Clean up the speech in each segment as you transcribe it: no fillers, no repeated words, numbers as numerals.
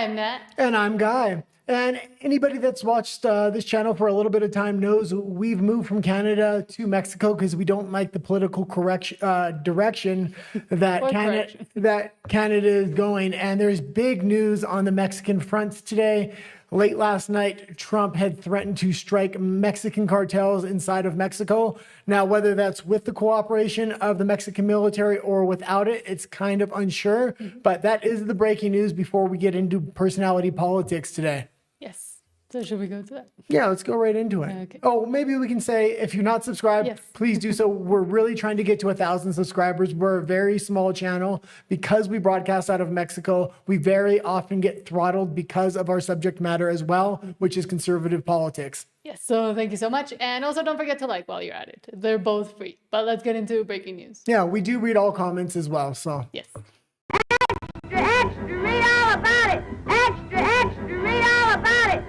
I'm Nat. And I'm Guy. And anybody that's watched this channel for a little bit of time knows we've moved from Canada to Mexico because we don't like the political direction that Canada is going. And there's big news on the Mexican front today. Late last night, Trump had threatened to strike Mexican cartels inside of Mexico. Now, whether that's with the cooperation of the Mexican military or without it, it's kind of unsure. But that is the breaking news before we get into personality politics today. Yes. So should we go to that? Yeah, let's go right into it. Okay. Oh, maybe we can say, if you're not subscribed, Yes. please do so. We're really trying to get to 1,000 subscribers. We're a very small channel. Because we broadcast out of Mexico, we very often get throttled because of our subject matter as well, which is conservative politics. Yes, so thank you so much. And also don't forget to like while you're at it. They're both free. But let's get into breaking news. Yeah, we do read all comments as well, so. Yes. Extra, extra, read all about it. Extra, extra, read all about it.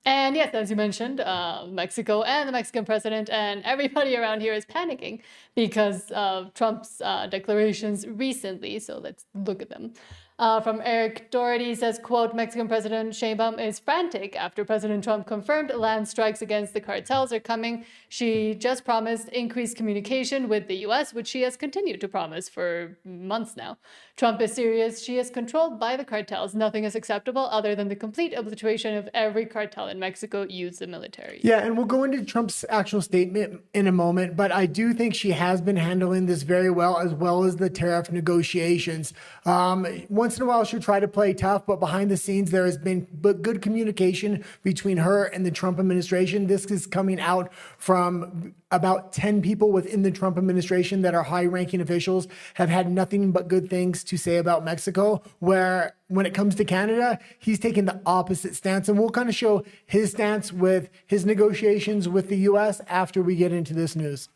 And yes, as you mentioned, Mexico and the Mexican president and everybody around here is panicking because of Trump's declarations recently. So let's look at them. From Eric Doherty says, quote, Mexican President Sheinbaum is frantic after President Trump confirmed land strikes against the cartels are coming. She just promised increased communication with the U.S., which she has continued to promise for months now. Trump is serious. She is controlled by the cartels. Nothing is acceptable other than the complete obliteration of every cartel in Mexico. Use the military. Yeah, and we'll go into Trump's actual statement in a moment, but I do think she has been handling this very well as the tariff negotiations. Once in a while, she'll try to play tough, but behind the scenes, there has been good communication between her and the Trump administration. This is coming out from about 10 people within the Trump administration that are high-ranking officials, have had nothing but good things to say about Mexico, where when it comes to Canada, he's taking the opposite stance. And we'll kind of show his stance with his negotiations with the U.S. after we get into this news.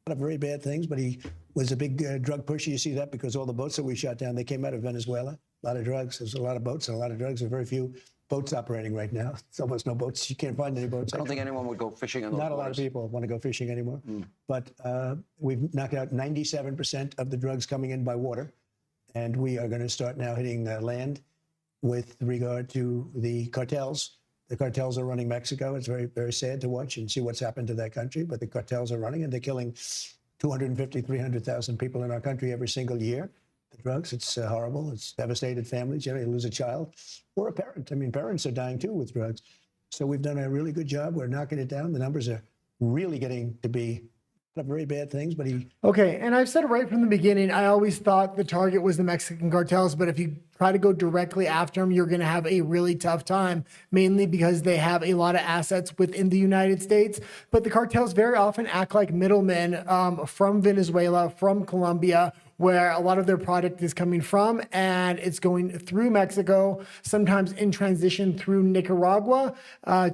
A lot of very bad things, but he was a big drug pusher. You see that because all the boats that we shot down, they came out of Venezuela. A lot of drugs. There's a lot of boats and a lot of drugs. There are very few boats operating right now. It's almost no boats. You can't find any boats. I don't think anyone would go fishing in those Not a lot of people want to go fishing anymore. But we've knocked out 97% of the drugs coming in by water. And we are going to start now hitting land with regard to the cartels. The cartels are running Mexico. It's very, very sad to watch and see what's happened to that country. But the cartels are running, and they're killing 250, 300,000 people in our country every single year. The drugs, it's horrible. It's devastated families. You know, you lose a child or a parent. I mean, parents are dying too with drugs. So we've done a really good job. We're knocking it down. The numbers are really getting to be very bad things, but Okay, and I've said it right from the beginning. I always thought the target was the Mexican cartels, but if you try to go directly after them, you're going to have a really tough time, mainly because they have a lot of assets within the United States. But the cartels very often act like middlemen from Venezuela, from Colombia, where a lot of their product is coming from, and it's going through Mexico, sometimes in transition through Nicaragua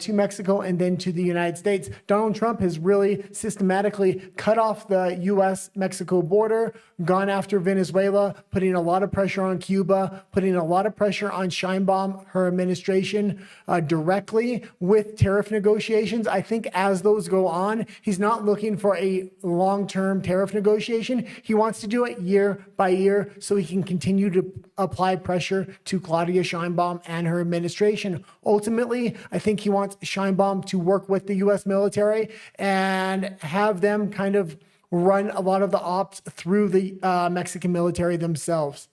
to Mexico and then to the United States. Donald Trump has really systematically cut off the U.S.-Mexico border, gone after Venezuela, putting a lot of pressure on Cuba, putting a lot of pressure on Sheinbaum, her administration, directly with tariff negotiations. I think as those go on, he's not looking for a long-term tariff negotiation. He wants to do it year by year so he can continue to apply pressure to Claudia Sheinbaum and her administration. Ultimately, I think he wants Sheinbaum to work with the U.S. military and have them kind of run a lot of the ops through the Mexican military themselves.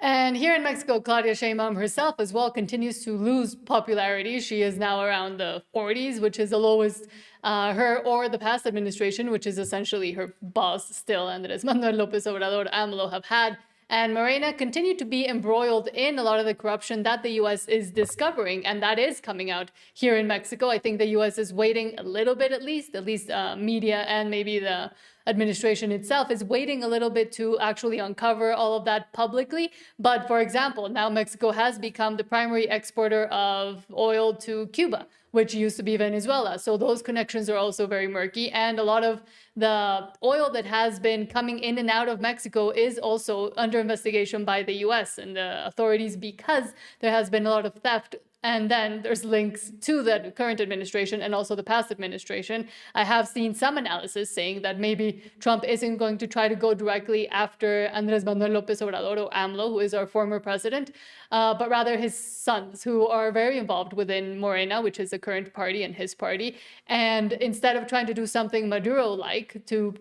And here in Mexico, Claudia Sheinbaum herself as well continues to lose popularity. She is now around the 40s, which is the lowest her or the past administration, which is essentially her boss still, Andrés Manuel López Obrador, AMLO, have had. And Morena continued to be embroiled in a lot of the corruption that the U.S. is discovering, and that is coming out here in Mexico. I think the U.S. is waiting a little bit, at least media and maybe the administration itself is waiting a little bit to actually uncover all of that publicly. But for example, now Mexico has become the primary exporter of oil to Cuba, which used to be Venezuela. So those connections are also very murky. And a lot of the oil that has been coming in and out of Mexico is also under investigation by the U.S. and the authorities because there has been a lot of theft and then there's links to the current administration and also the past administration. I have seen some analysis saying that maybe Trump isn't going to try to go directly after Andrés Manuel López Obrador, or AMLO, who is our former president, but rather his sons, who are very involved within Morena, which is the current party and his party. And instead of trying to do something Maduro-like to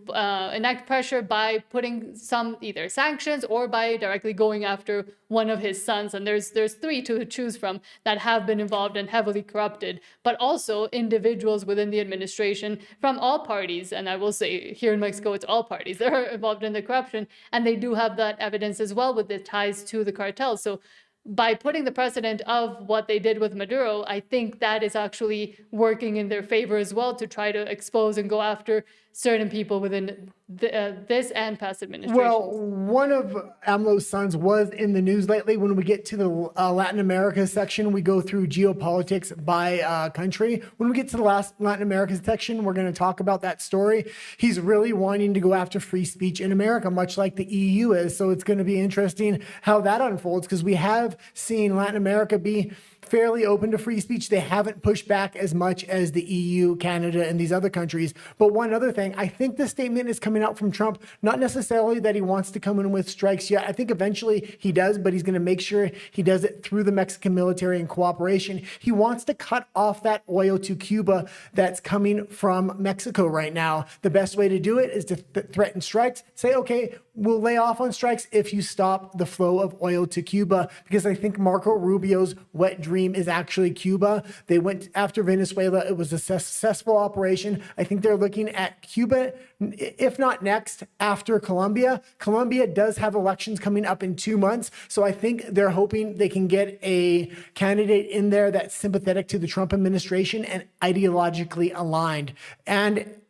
enact pressure by putting some either sanctions or by directly going after one of his sons, and there's three to choose from that have been involved and heavily corrupted, but also individuals within the administration from all parties. And I will say here in Mexico, it's all parties that are involved in the corruption. And they do have that evidence as well with the ties to the cartels. So by putting the precedent of what they did with Maduro, I think that is actually working in their favor as well to try to expose and go after certain people within this and past administrations. Well, one of AMLO's sons was in the news lately. When we get to the Latin America section, we go through geopolitics by country. When we get to the last Latin America section, we're going to talk about that story. He's really wanting to go after free speech in America, much like the EU is. So it's going to be interesting how that unfolds, because we have seen Latin America be fairly open to free speech. They haven't pushed back as much as the EU, Canada, and these other countries. But one other thing, I think the statement is coming out from Trump, not necessarily that he wants to come in with strikes yet. I think eventually he does, but he's going to make sure he does it through the Mexican military and cooperation. He wants to cut off that oil to Cuba that's coming from Mexico right now. The best way to do it is to threaten strikes. Say, okay, we'll lay off on strikes if you stop the flow of oil to Cuba, because I think Marco Rubio's wet dream is actually Cuba. They went after Venezuela. It was a successful operation. I think they're looking at Cuba, if not next, after Colombia. Colombia does have elections coming up in 2 months. So I think they're hoping they can get a candidate in there that's sympathetic to the Trump administration and ideologically aligned. And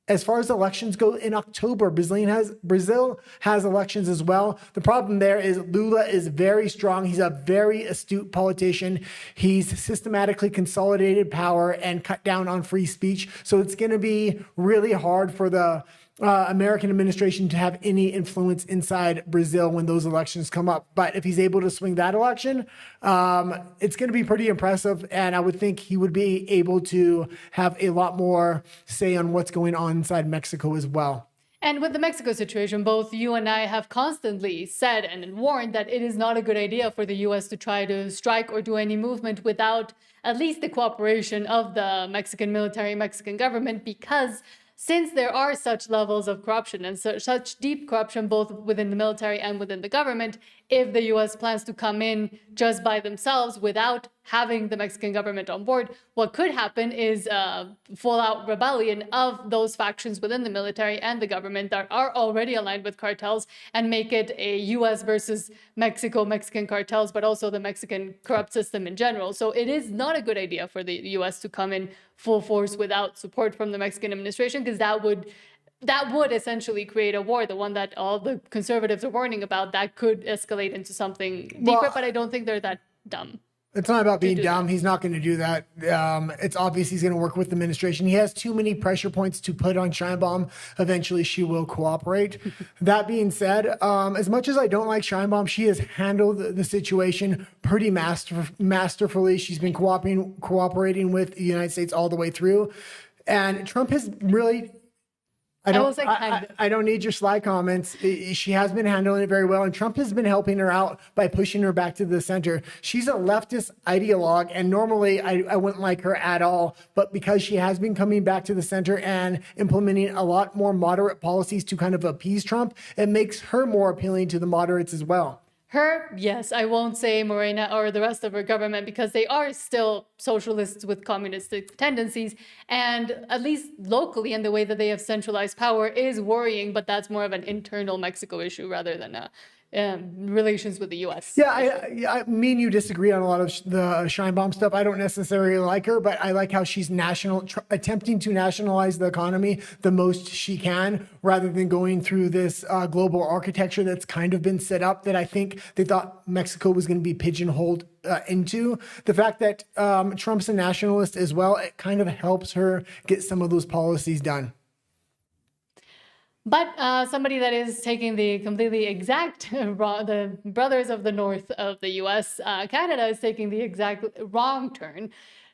as far as elections go in October, Brazil has elections as well. The problem there is Lula is very strong. He's a very astute politician. He's systematically consolidated power and cut down on free speech. So it's going to be really hard for the American administration to have any influence inside Brazil when those elections come up. But if he's able to swing that election, it's going to be pretty impressive. And I would think he would be able to have a lot more say on what's going on inside Mexico as well. And with the Mexico situation, both you and I have constantly said and warned that it is not a good idea for the U.S. to try to strike or do any movement without at least the cooperation of the Mexican military, Mexican government, because since there are such levels of corruption and such deep corruption both within the military and within the government, if the U.S. plans to come in just by themselves without having the Mexican government on board, what could happen is full-out rebellion of those factions within the military and the government that are already aligned with cartels, and make it a U.S. versus Mexican cartels, but also the Mexican corrupt system in general. So it is not a good idea for the U.S. to come in full force without support from the Mexican administration, because that would essentially create a war, the one that all the conservatives are warning about, that could escalate into something deeper, but I don't think they're that dumb. It's not about being dumb. He's not going to do that. It's obvious he's going to work with the administration. He has too many pressure points to put on Sheinbaum. Eventually, she will cooperate. That being said, as much as I don't like Sheinbaum, she has handled the situation pretty masterfully. She's been cooperating with the United States all the way through. And Trump has really... I don't need your sly comments. She has been handling it very well, and Trump has been helping her out by pushing her back to the center. She's a leftist ideologue, and normally I wouldn't like her at all, but because she has been coming back to the center and implementing a lot more moderate policies to kind of appease Trump, it makes her more appealing to the moderates as well. Her, yes, I won't say Morena or the rest of her government, because they are still socialists with communistic tendencies. And at least locally, and the way that they have centralized power is worrying, but that's more of an internal Mexico issue rather than relations with the U.S. Yeah, me and you disagree on a lot of the Sheinbaum stuff. I don't necessarily like her, but I like how she's attempting to nationalize the economy the most she can, rather than going through this global architecture that's kind of been set up that I think they thought Mexico was going to be pigeonholed into. The fact that Trump's a nationalist as well, it kind of helps her get some of those policies done. But somebody that is taking the completely exact the brothers of the north of the U.S., Canada is taking the exact wrong turn.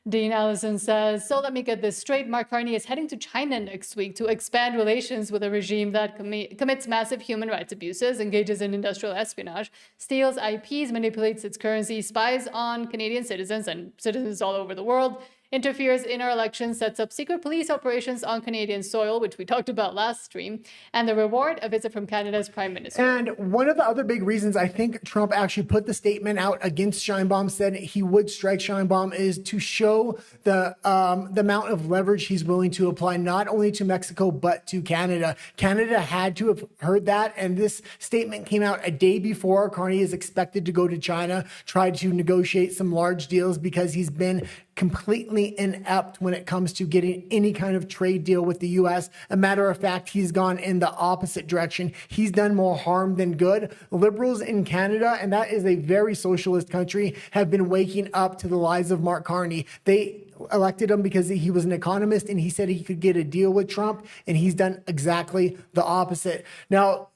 Dean Allison says, so let me get this straight. Mark Carney is heading to China next week to expand relations with a regime that commits massive human rights abuses, engages in industrial espionage, steals IPs, manipulates its currency, spies on Canadian citizens and citizens all over the world, interferes in our elections, sets up secret police operations on Canadian soil, which we talked about last stream, and the reward, a visit from Canada's Prime Minister. And one of the other big reasons I think Trump actually put the statement out against Sheinbaum, said he would strike Sheinbaum, is to show the amount of leverage he's willing to apply, not only to Mexico, but to Canada. Canada had to have heard that. And this statement came out a day before Carney is expected to go to China, try to negotiate some large deals, because he's been completely inept when it comes to getting any kind of trade deal with the U.S. A matter of fact, he's gone in the opposite direction. He's done more harm than good. Liberals in Canada, and that is a very socialist country, have been waking up to the lies of Mark Carney. They elected him because he was an economist and he said he could get a deal with Trump, and he's done exactly the opposite. Now,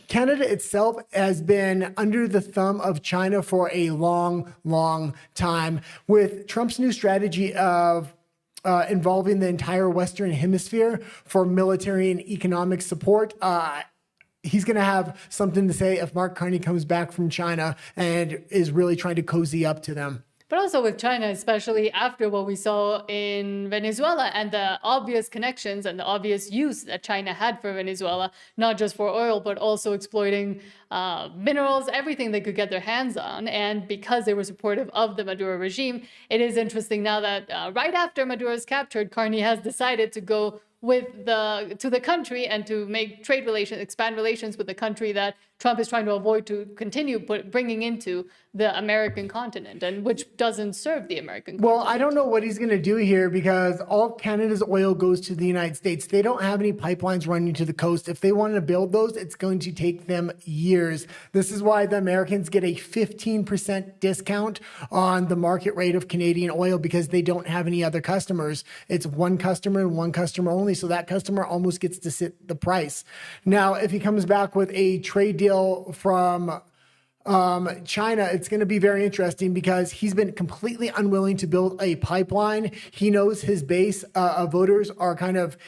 Canada itself has been under the thumb of China for a long, long time. With Trump's new strategy of involving the entire Western Hemisphere for military and economic support, he's going to have something to say if Mark Carney comes back from China and is really trying to cozy up to them. But also with China, especially after what we saw in Venezuela and the obvious connections and the obvious use that China had for Venezuela, not just for oil, but also exploiting minerals, everything they could get their hands on. And because they were supportive of the Maduro regime, it is interesting now that right after Maduro is captured, Carney has decided to go to the country and to make trade relations, expand relations with the country that Trump is trying to avoid to continue bringing into the American continent, and which doesn't serve the American continent. Well, I don't know what he's going to do here, because all of Canada's oil goes to the United States. They don't have any pipelines running to the coast. If they want to build those, it's going to take them years. This is why the Americans get a 15% discount on the market rate of Canadian oil, because they don't have any other customers. It's one customer and one customer only. So that customer almost gets to set the price. Now, if he comes back with a trade deal from China, it's going to be very interesting, because he's been completely unwilling to build a pipeline. He knows his base of voters are kind of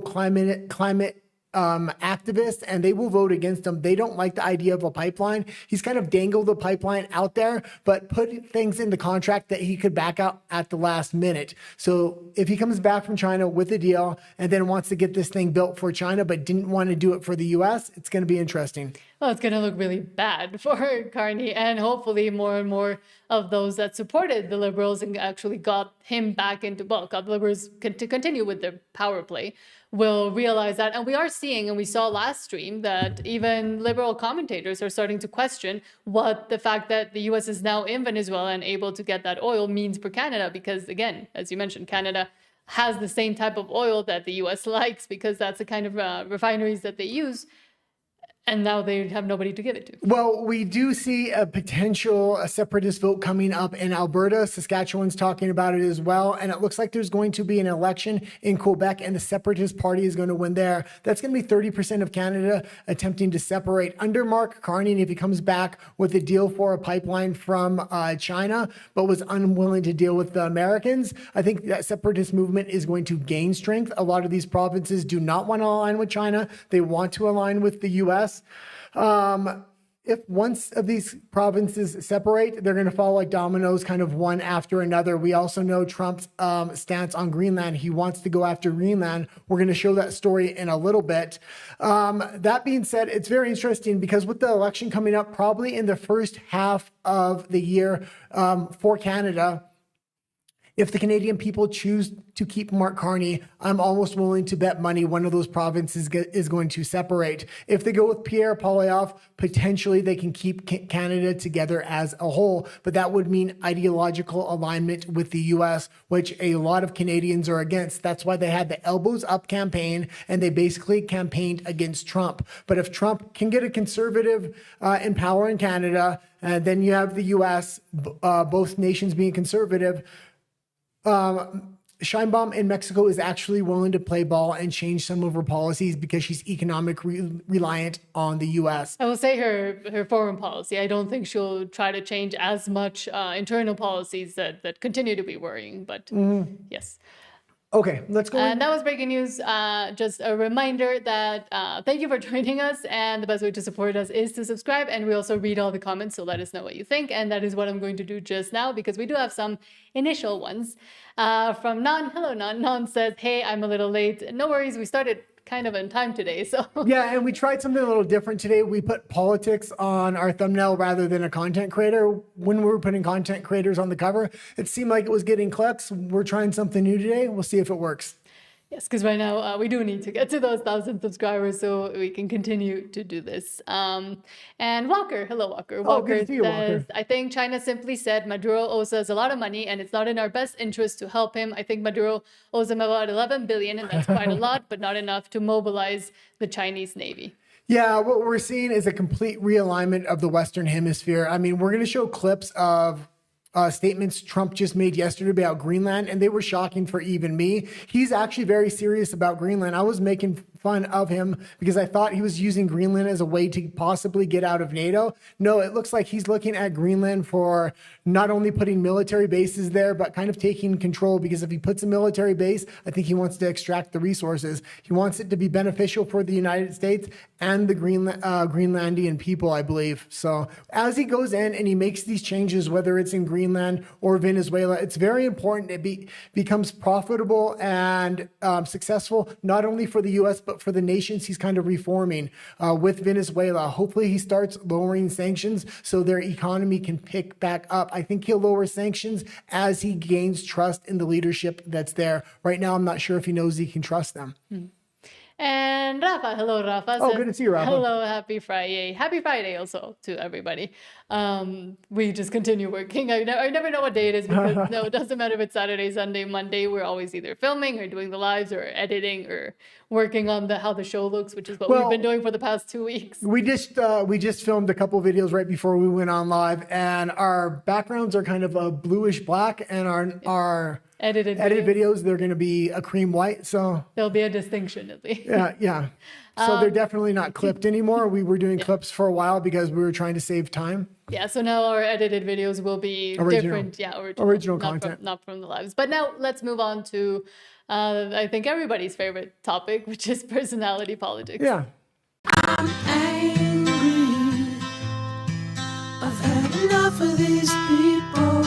climate activists, and they will vote against him. They don't like the idea of a pipeline. He's kind of dangled the pipeline out there, but put things in the contract that he could back out at the last minute. So if he comes back from China with a deal and then wants to get this thing built for China, but didn't want to do it for the U.S., it's going to be interesting. Well, it's going to look really bad for Carney, and hopefully more and more of those that supported the Liberals and actually got him back into, well, got the Liberals to continue with their power play, will realize that. And we are seeing, and we saw last stream, that even Liberal commentators are starting to question what the fact that the U.S. is now in Venezuela and able to get that oil means for Canada, because, again, as you mentioned, Canada has the same type of oil that the U.S. likes, because that's the kind of refineries that they use. And now they have nobody to give it to. Well, we do see a potential separatist vote coming up in Alberta. Saskatchewan's talking about it as well. And it looks like there's going to be an election in Quebec, and the Separatist Party is going to win there. That's going to be 30% of Canada attempting to separate under Mark Carney. And if he comes back with a deal for a pipeline from China, but was unwilling to deal with the Americans, I think that separatist movement is going to gain strength. A lot of these provinces do not want to align with China. They want to align with the U.S. If once of these provinces separate, they're going to fall like dominoes, kind of one after another. We also know Trump's stance on Greenland. He wants to go after Greenland. We're going to show that story in a little bit. That being said, it's very interesting, because with the election coming up probably in the first half of the year for Canada, if the Canadian people choose to keep Mark Carney, I'm almost willing to bet money one of those provinces is going to separate. If they go with Pierre Poilievre, potentially they can keep Canada together as a whole, but that would mean ideological alignment with the U.S., which a lot of Canadians are against. That's why they had the elbows up campaign, and they basically campaigned against Trump. But if Trump can get a conservative in power in Canada, and then you have the U.S., both nations being conservative, Sheinbaum in Mexico is actually willing to play ball and change some of her policies because she's reliant on the U.S. I will say her foreign policy. I don't think she'll try to change as much internal policies that continue to be worrying. But yes. Okay, let's go. And that was breaking news. Just a reminder that thank you for joining us. And the best way to support us is to subscribe. And we also read all the comments, so let us know what you think. And that is what I'm going to do just now, because we do have some initial ones. From Non. Hello, Non. Non says, hey, I'm a little late. No worries. We started kind of in time today. So yeah, and we tried something a little different today. We put politics on our thumbnail rather than a content creator. When we were putting content creators on the cover, it seemed like it was getting clicks. We're trying something new today. We'll see if it works. Yes, because right now we do need to get to those 1,000 subscribers so we can continue to do this. And Walker, hello Walker. Walker good to see you, says, Walker. I think China simply said Maduro owes us a lot of money and it's not in our best interest to help him. I think Maduro owes him about 11 billion and that's quite a lot, but not enough to mobilize the Chinese Navy. Yeah, what we're seeing is a complete realignment of the Western Hemisphere. I mean, we're going to show clips of statements Trump just made yesterday about Greenland, and they were shocking for even me. He's actually very serious about Greenland. I was making fun of him because I thought he was using Greenland as a way to possibly get out of NATO. No, it looks like he's looking at Greenland for not only putting military bases there, but kind of taking control, because if he puts a military base, I think he wants to extract the resources. He wants it to be beneficial for the United States and the Greenlandian people, I believe. So as he goes in and he makes these changes, whether it's in Greenland or Venezuela, it's very important it becomes profitable and successful, not only for the U.S., but for the nations he's kind of reforming with Venezuela. Hopefully he starts lowering sanctions so their economy can pick back up. I think he'll lower sanctions as he gains trust in the leadership that's there. Right now, I'm not sure if he knows he can trust them. And Rafa, hello Rafa. Oh, says, good to see you, Rafa. Hello, happy Friday. Happy Friday also to everybody. We just continue working. I never know what day it is because no, it doesn't matter if it's Saturday, Sunday, Monday. We're always either filming or doing the lives or editing or working on how the show looks, which is what we've been doing for the past 2 weeks. We just filmed a couple videos right before we went on live, and our backgrounds are kind of a bluish black, and our edited videos, they're going to be a cream white. So there'll be a distinction at least. Yeah. So they're definitely not clipped anymore. We were doing clips for a while because we were trying to save time. Yeah, so now our edited videos will be different. Yeah, original content. Not from the lives. But now let's move on to, I think, everybody's favorite topic, which is personality politics. Yeah. I'm angry. I've had enough of these people.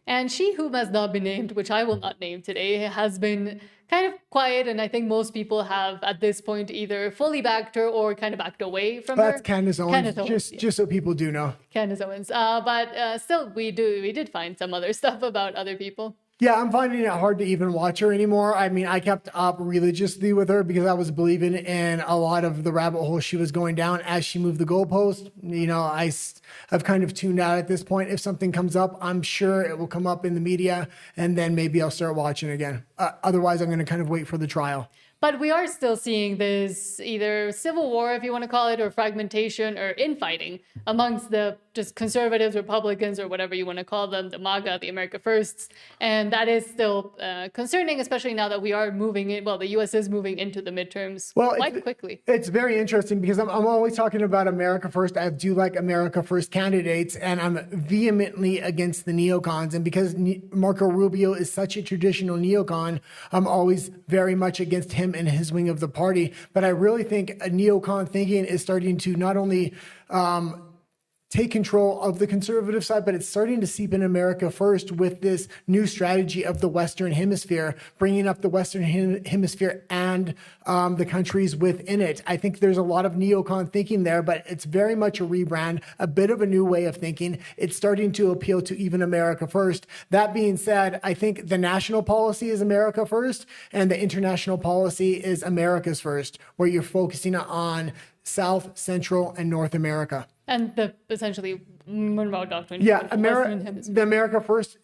And she whom has not been named, which I will not name today, has been kind of quiet, and I think most people have at this point either fully backed her or kind of backed away from her. That's Candace Owens, just so people do know. Candace Owens. But still, we did find some other stuff about other people. Yeah, I'm finding it hard to even watch her anymore. I mean, I kept up religiously with her because I was believing in a lot of the rabbit hole she was going down as she moved the goalpost. You know, I've kind of tuned out at this point. If something comes up, I'm sure it will come up in the media, and then maybe I'll start watching again. Otherwise, I'm going to kind of wait for the trial. But we are still seeing this either civil war, if you want to call it, or fragmentation or infighting amongst the just conservatives, Republicans, or whatever you want to call them, the MAGA, the America Firsts. And that is still concerning, especially now that we are moving in. Well, the U.S. is moving into the midterms quite quickly. It's very interesting because I'm always talking about America First. I do like America First candidates, and I'm vehemently against the neocons. And because Marco Rubio is such a traditional neocon, I'm always very much against him and his wing of the party. But I really think a neocon thinking is starting to not only take control of the conservative side, but it's starting to seep in America First with this new strategy of the Western Hemisphere, bringing up the Western Hemisphere and the countries within it. I think there's a lot of neocon thinking there, but it's very much a rebrand, a bit of a new way of thinking. It's starting to appeal to even America First. That being said, I think the national policy is America First, and the international policy is America's First, where you're focusing on South, Central, and North America. And the essentially Monroe Doctrine. Yeah, the America First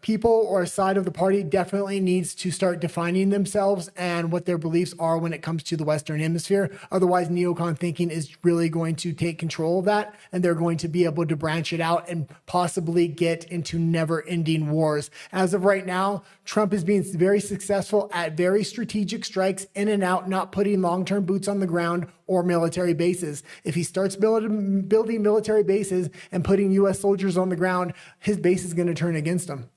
people or a side of the party definitely needs to start defining themselves and what their beliefs are when it comes to the Western Hemisphere. Otherwise, neocon thinking is really going to take control of that, and they're going to be able to branch it out and possibly get into never-ending wars. As of right now, Trump is being very successful at very strategic strikes in and out, not putting long-term boots on the ground or military bases. If he starts building military bases and putting U.S. soldiers on the ground, his base is going to turn against him.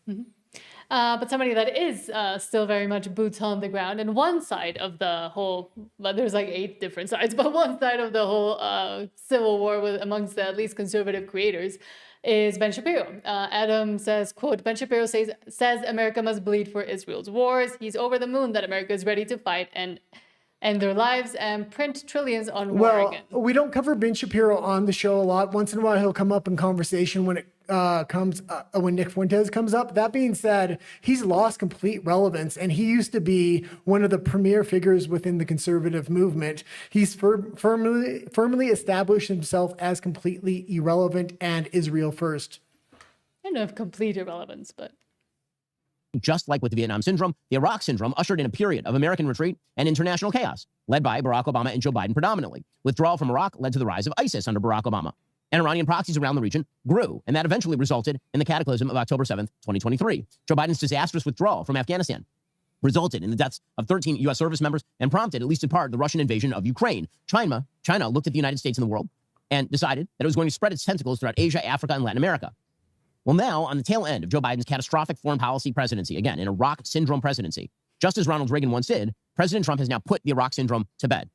But somebody that is still very much boots on the ground, and one side of the whole, well, there's like 8 different sides, but one side of the whole civil war amongst the at least conservative creators is Ben Shapiro. Adam says, quote, Ben Shapiro says America must bleed for Israel's wars. He's over the moon that America is ready to fight and end their lives and print trillions on war again. We don't cover Ben Shapiro on the show a lot. Once in a while, he'll come up in conversation when when Nick Fuentes comes up. That being said, he's lost complete relevance, and he used to be one of the premier figures within the conservative movement. He's firmly established himself as completely irrelevant and Israel first. I don't know if complete irrelevance, but just like with the Vietnam Syndrome, the Iraq Syndrome ushered in a period of American retreat and international chaos, led by Barack Obama and Joe Biden predominantly. Withdrawal from Iraq led to the rise of ISIS under Barack Obama. And Iranian proxies around the region grew, and that eventually resulted in the cataclysm of October 7th, 2023. Joe Biden's disastrous withdrawal from Afghanistan resulted in the deaths of 13 U.S. service members and prompted, at least in part, the Russian invasion of Ukraine. China looked at the United States and the world and decided that it was going to spread its tentacles throughout Asia, Africa, and Latin America. Well, now, on the tail end of Joe Biden's catastrophic foreign policy presidency, again, an Iraq syndrome presidency, just as Ronald Reagan once did, President Trump has now put the Iraq syndrome to bed.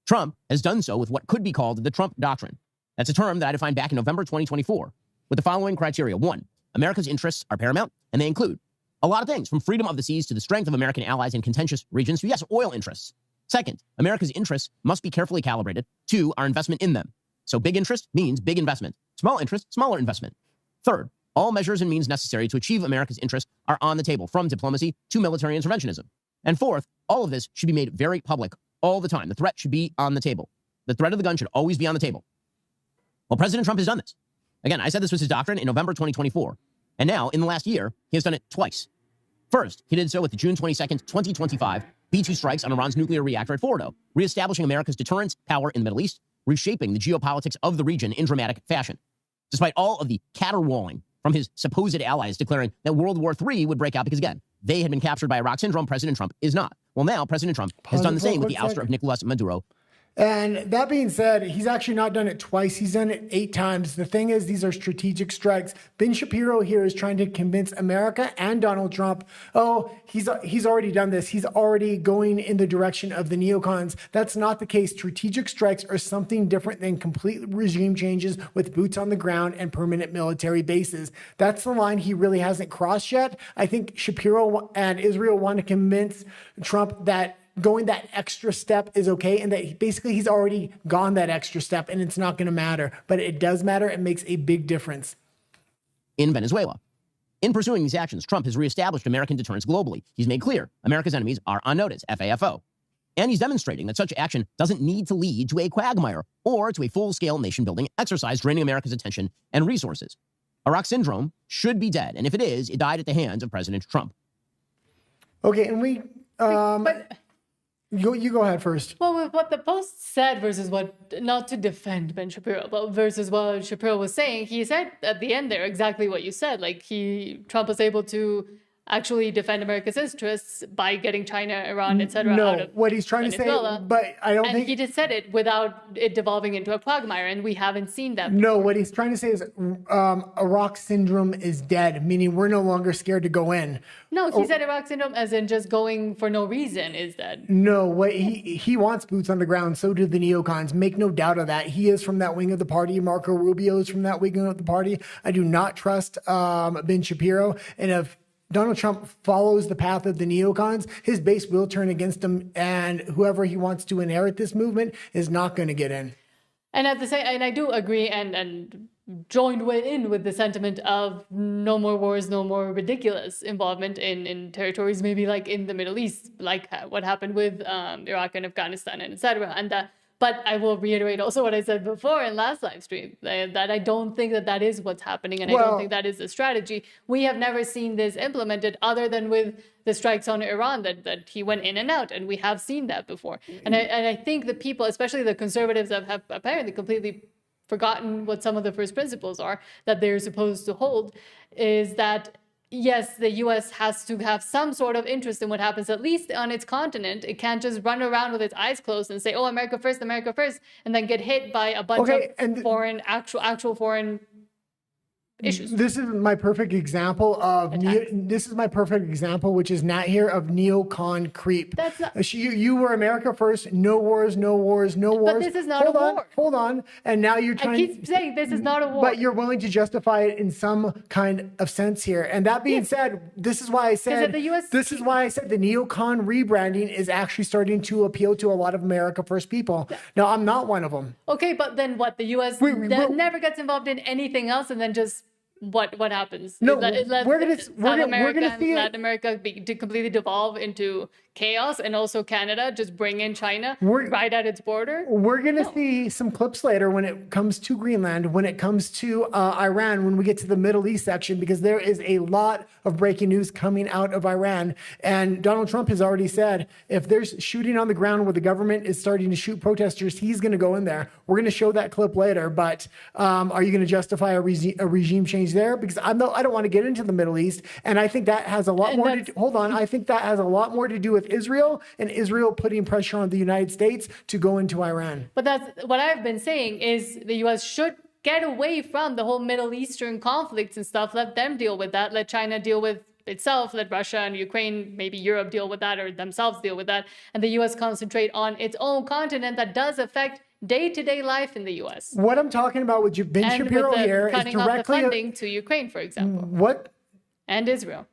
Trump has done so with what could be called the Trump Doctrine. That's a term that I defined back in November 2024 with the following criteria. 1, America's interests are paramount, and they include a lot of things, from freedom of the seas to the strength of American allies in contentious regions to, yes, oil interests. 2nd, America's interests must be carefully calibrated to our investment in them. So big interest means big investment. Small interest, smaller investment. 3rd, all measures and means necessary to achieve America's interests are on the table, from diplomacy to military interventionism. And 4th, all of this should be made very public all the time. The threat should be on the table. The threat of the gun should always be on the table. Well, President Trump has done this. Again, I said this was his doctrine in November 2024. And now, in the last year, he has done it twice. First, he did so with the June 22nd, 2025 B-2 strikes on Iran's nuclear reactor at Fordo, reestablishing America's deterrence power in the Middle East, reshaping the geopolitics of the region in dramatic fashion. Despite all of the caterwauling from his supposed allies declaring that World War III would break out because, again, they had been captured by Iraq syndrome, President Trump is not. Well, now President Trump has done the same with the ouster of Nicolas Maduro. And that being said, he's actually not done it twice. He's done it 8 times. The thing is, these are strategic strikes. Ben Shapiro here is trying to convince America and Donald Trump, oh, he's already done this. He's already going in the direction of the neocons. That's not the case. Strategic strikes are something different than complete regime changes with boots on the ground and permanent military bases. That's the line he really hasn't crossed yet. I think Shapiro and Israel want to convince Trump that going that extra step is okay, and that basically he's already gone that extra step and it's not going to matter. But it does matter. It makes a big difference. In Venezuela. In pursuing these actions, Trump has reestablished American deterrence globally. He's made clear America's enemies are on notice, FAFO. And he's demonstrating that such action doesn't need to lead to a quagmire or to a full-scale nation-building exercise draining America's attention and resources. Iraq syndrome should be dead, and if it is, it died at the hands of President Trump. Okay, and we... You go ahead first. Well, with what the Post said versus what, not to defend Ben Shapiro, but versus what Shapiro was saying, he said at the end there exactly what you said. Like Trump was able to actually defend America's interests by getting China, Iran, etc. out of what he's trying Venezuela. to say, but I don't think he just said it without it devolving into a quagmire, and we haven't seen that. No, what he's trying to say is Iraq syndrome is dead, meaning we're no longer scared to go in. No, he said Iraq syndrome as in just going for no reason is dead. No, what he wants boots on the ground. So do the neocons. Make no doubt of that. He is from that wing of the party. Marco Rubio is from that wing of the party. I do not trust Ben Shapiro, and if Donald Trump follows the path of the neocons, his base will turn against him, and whoever he wants to inherit this movement is not going to get in. And at the same, and I do agree and joined in with the sentiment of no more wars, no more ridiculous involvement in territories, maybe like in the Middle East, like what happened with Iraq and Afghanistan and etc. And that But I will reiterate also what I said before in last live stream, that I don't think that that is what's happening, and I don't think that is the strategy. We have never seen this implemented other than with the strikes on Iran that he went in and out, and we have seen that before. And I think the people, especially the conservatives, have apparently completely forgotten what some of the first principles are that they're supposed to hold, is that yes, the US has to have some sort of interest in what happens, at least on its continent. It can't just run around with its eyes closed and say, oh, America first, and then get hit by a bunch of foreign, actual foreign issues. This is my perfect example of which is Nat here, of neocon creep. That's not, you were America first, no wars. but this is not a war. Hold on. And now you're trying I keep saying this is not a war. But you're willing to justify it in some kind of sense here. And that being said, this is why I said the neocon rebranding is actually starting to appeal to a lot of America first people. Now, I'm not one of them. Okay, but then what? The US never gets involved in anything else, and then just what happens? No, we're gonna see Latin America to completely devolve into chaos, and also Canada just bring in China right at its border. We're gonna see some clips later when it comes to Greenland, when it comes to Iran, when we get to the Middle East section, because there is a lot of breaking news coming out of Iran. And Donald Trump has already said if there's shooting on the ground where the government is starting to shoot protesters, he's gonna go in there. We're gonna show that clip later, but are you gonna justify a regime change there? Because I don't want to get into the Middle East, and I think that has a lot more. I think that has a lot more to do with Israel, and Israel putting pressure on the United States to go into Iran. But that's what I've been saying, is the U.S. should get away from the whole Middle Eastern conflicts and stuff. Let them deal with that. Let China deal with itself. Let Russia and Ukraine, maybe Europe, deal with that, or themselves deal with that. And the U.S. concentrate on its own continent that does affect day-to-day life in the U.S. What I'm talking about with Ben Shapiro here is cutting off the funding to Ukraine, for example. And Israel.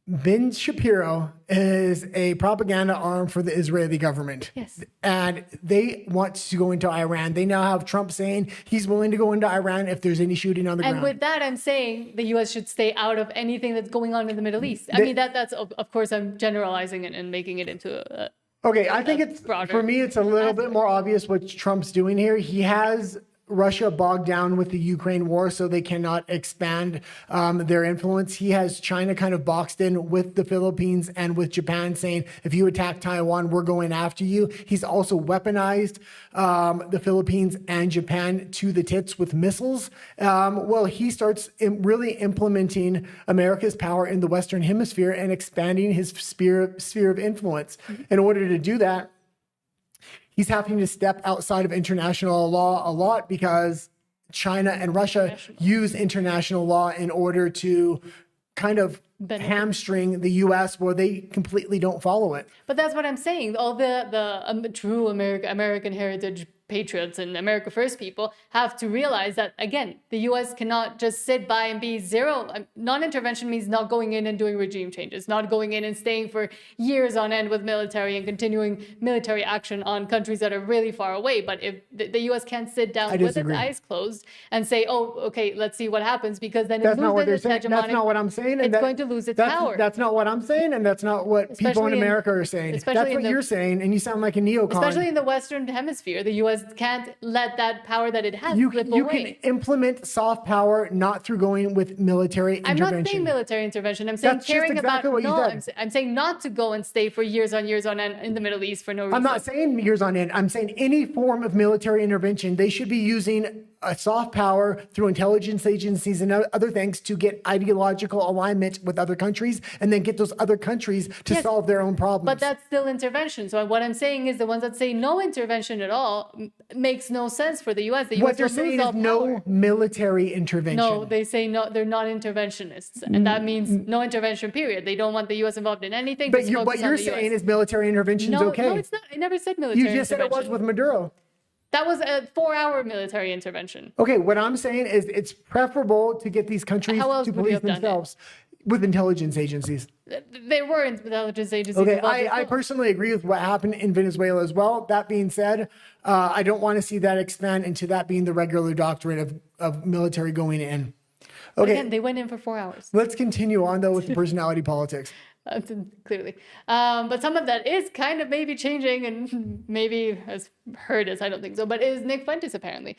Ben Shapiro is a propaganda arm for the Israeli government. Yes. And they want to go into Iran. They now have Trump saying he's willing to go into Iran if there's any shooting on the ground. And with that, I'm saying the U.S. should stay out of anything that's going on in the Middle East. I mean, that's, of course, I'm generalizing it and making it into a... Okay, I think for me, it's a little bit more obvious what Trump's doing here. He has Russia bogged down with the Ukraine war, so they cannot expand their influence. He has China kind of boxed in with the Philippines and with Japan, saying, if you attack Taiwan, we're going after you. He's also weaponized the Philippines and Japan to the tits with missiles. He starts really implementing America's power in the Western Hemisphere and expanding his sphere of influence. In order to do that, he's having to step outside of international law a lot, because China and Russia use international law in order to kind of hamstring the U.S. where they completely don't follow it. But that's what I'm saying. All the true American heritage patriots and America First people have to realize that, again, the U.S. cannot just sit by and be zero. Non-intervention means not going in and doing regime changes, not going in and staying for years on end with military and continuing military action on countries that are really far away. But if the U.S. can't sit down with its eyes closed and say, oh, okay, let's see what happens, because then it loses its hegemonic. That's not what I'm saying. It's going to lose its power. That's not what I'm saying, and that's not what people in America are saying. That's what you're saying, and you sound like a neocon. Especially in the Western Hemisphere, the U.S. can't let that power that it has slip away. You can implement soft power not through going with military intervention. I'm not saying military intervention. I'm saying caring about. I'm saying not to go and stay for years on end in the Middle East for no reason. I'm not saying years on end. I'm saying any form of military intervention, they should be using a soft power through intelligence agencies and other things to get ideological alignment with other countries, and then get those other countries to solve their own problems. But that's still intervention. So what I'm saying is the ones that say no intervention at all makes no sense for the U.S. What they're saying is no military intervention. No, they say no. They're not interventionists, and that means no intervention. Period. They don't want the U.S. involved in anything. But what you're saying is military intervention is okay. No, it's not. I never said military intervention. You just said it was with Maduro. That was a 4-hour military intervention. Okay, what I'm saying is it's preferable to get these countries to police themselves with intelligence agencies. There were intelligence agencies. Okay, I personally agree with what happened in Venezuela as well. That being said, I don't want to see that expand into that being the regular doctrine of military going in. Okay. Again, they went in for 4 hours. Let's continue on, though, with the personality politics. Clearly. But some of that is kind of maybe changing and maybe as heard as I don't think so, but is Nick Fuentes apparently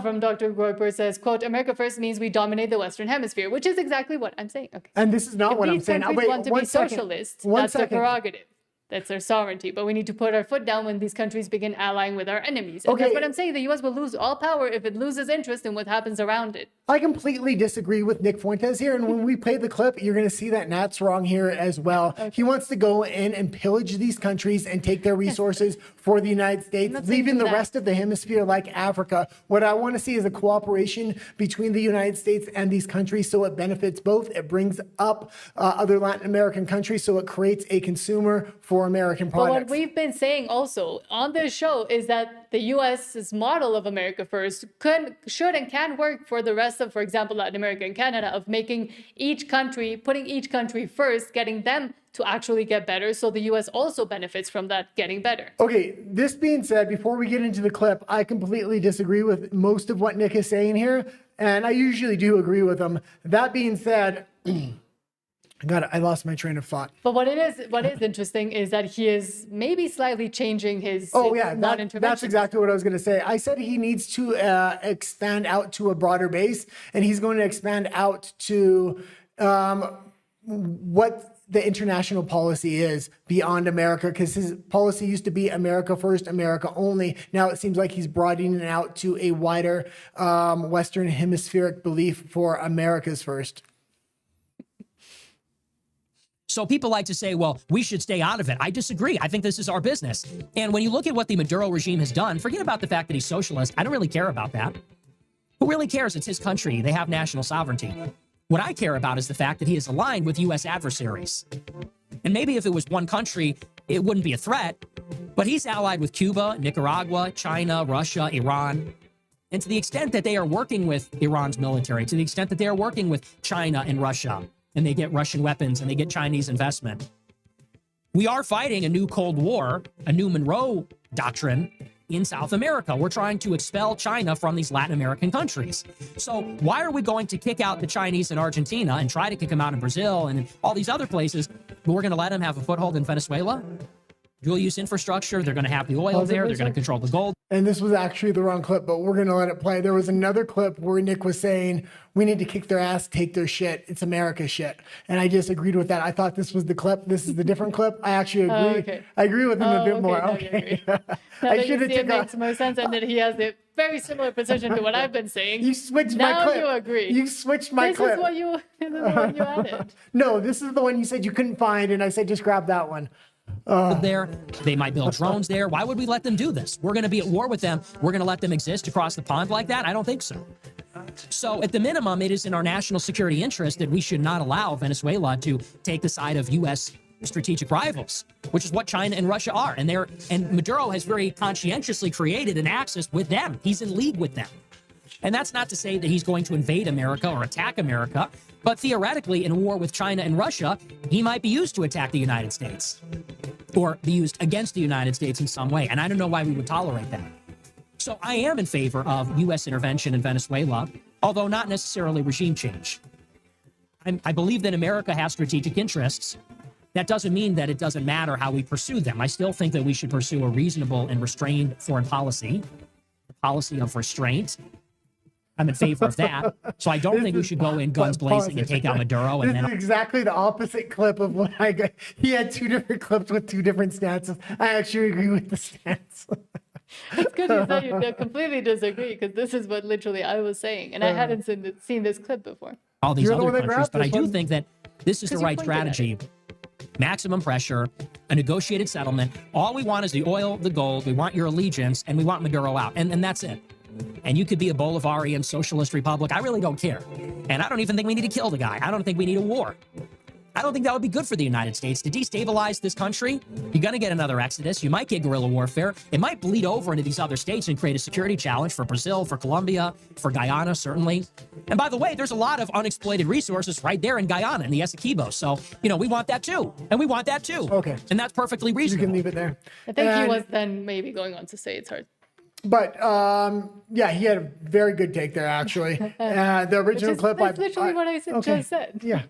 from Dr. Groyper says, quote, America first means we dominate the Western hemisphere, which is exactly what I'm saying. Okay. And this is not If what I'm these saying. countries want to be socialist, that's their second. prerogative. That's their sovereignty. But we need to put our foot down when these countries begin allying with our enemies. And Okay. that's what I'm saying. The U.S. will lose all power if it loses interest in what happens around it. I completely disagree with Nick Fuentes here. And when we play the clip, you're going to see that Nat's wrong here as well. Okay. He wants to go in and pillage these countries and take their resources for the United States, leaving the rest of the hemisphere like Africa. What I want to see is a cooperation between the United States and these countries so it benefits both. It brings up other Latin American countries so it creates a consumer for American products. But what we've been saying also on this show is that the U.S.'s model of America first should and can work for the rest of, for example, Latin America and Canada, of making each country, putting each country first, getting them to actually get better. So the U.S. also benefits from that getting better. Okay, this being said, before we get into the clip, I completely disagree with most of what Nick is saying here. And I usually do agree with him. That being said, I lost my train of thought. But what is interesting is that he is maybe slightly changing his non-intervention. That's exactly what I was going to say. I said he needs to expand out to a broader base, and he's going to expand out to what the international policy is beyond America, because his policy used to be America first, America only. Now it seems like he's broadening it out to a wider Western hemispheric belief for America's first. So people like to say, well, we should stay out of it. I disagree. I think this is our business. And when you look at what the Maduro regime has done, forget about the fact that he's socialist. I don't really care about that. Who really cares? It's his country. They have national sovereignty. What I care about is the fact that he is aligned with U.S. adversaries. And maybe if it was one country, it wouldn't be a threat. But he's allied with Cuba, Nicaragua, China, Russia, Iran. And to the extent that they are working with Iran's military, to the extent that they are working with China and Russia, and they get Russian weapons and they get Chinese investment, we are fighting a new Cold War, a new Monroe Doctrine in South America. We're trying to expel China from these Latin American countries. So why are we going to kick out the Chinese in Argentina and try to kick them out in Brazil and in all these other places, but we're going to let them have a foothold in Venezuela? Dual use infrastructure, they're going to have the oil there, they're going to control the gold. And this was actually the wrong clip, but we're going to let it play. There was another clip where Nick was saying, we need to kick their ass, take their shit. It's America shit. And I disagreed with that. I thought this was the clip. This is the different clip. I actually agree. Okay. I agree with him a bit more. Okay. I should have it makes more sense, and that he has a very similar position to what I've been saying. You switched my now clip. you agree. You switched my clip. This is the one you added. No, this is the one you said you couldn't find, and I said just grab that one. There, they might build drones there. Why would we let them do this? We're going to be at war with them. We're going to let them exist across the pond like that? I don't think so. So at the minimum, it is in our national security interest that we should not allow Venezuela to take the side of U.S. strategic rivals, which is what China and Russia are. And Maduro has very conscientiously created an axis with them. He's in league with them. And that's not to say that he's going to invade America or attack America, but theoretically, in a war with China and Russia, he might be used to attack the United States or be used against the United States in some way. And I don't know why we would tolerate that. So I am in favor of U.S. intervention in Venezuela, although not necessarily regime change. I believe that America has strategic interests. That doesn't mean that it doesn't matter how we pursue them. I still think that we should pursue a reasonable and restrained foreign policy, a policy of restraint. I'm in favor of that. So I don't think we should go in guns blazing and take out Maduro. And This is exactly the opposite clip of what I got. He had two different clips with two different stances. I actually agree with the stance. It's good you said you completely disagree, because this is what literally I was saying, and I hadn't seen this clip before. All these You're the other one that countries, grabbed but I this do one. think that this is the 'Cause you right pointed at strategy. Maximum pressure, a negotiated settlement. All we want is the oil, the gold. We want your allegiance, and we want Maduro out, and that's it. And you could be a Bolivarian socialist republic. I really don't care. And I don't even think we need to kill the guy. I don't think we need a war. I don't think that would be good for the United States to destabilize this country. You're going to get another exodus. You might get guerrilla warfare. It might bleed over into these other states and create a security challenge for Brazil, for Colombia, for Guyana, certainly. And by the way, there's a lot of unexploited resources right there in Guyana, in the Essequibo. So, we want that too. And we want that too. Okay. And that's perfectly You reasonable. can leave it there. I think he And- was then maybe going on to say it's hard. But yeah, he had a very good take there, actually. The original clip, That's literally what I just said. Yeah.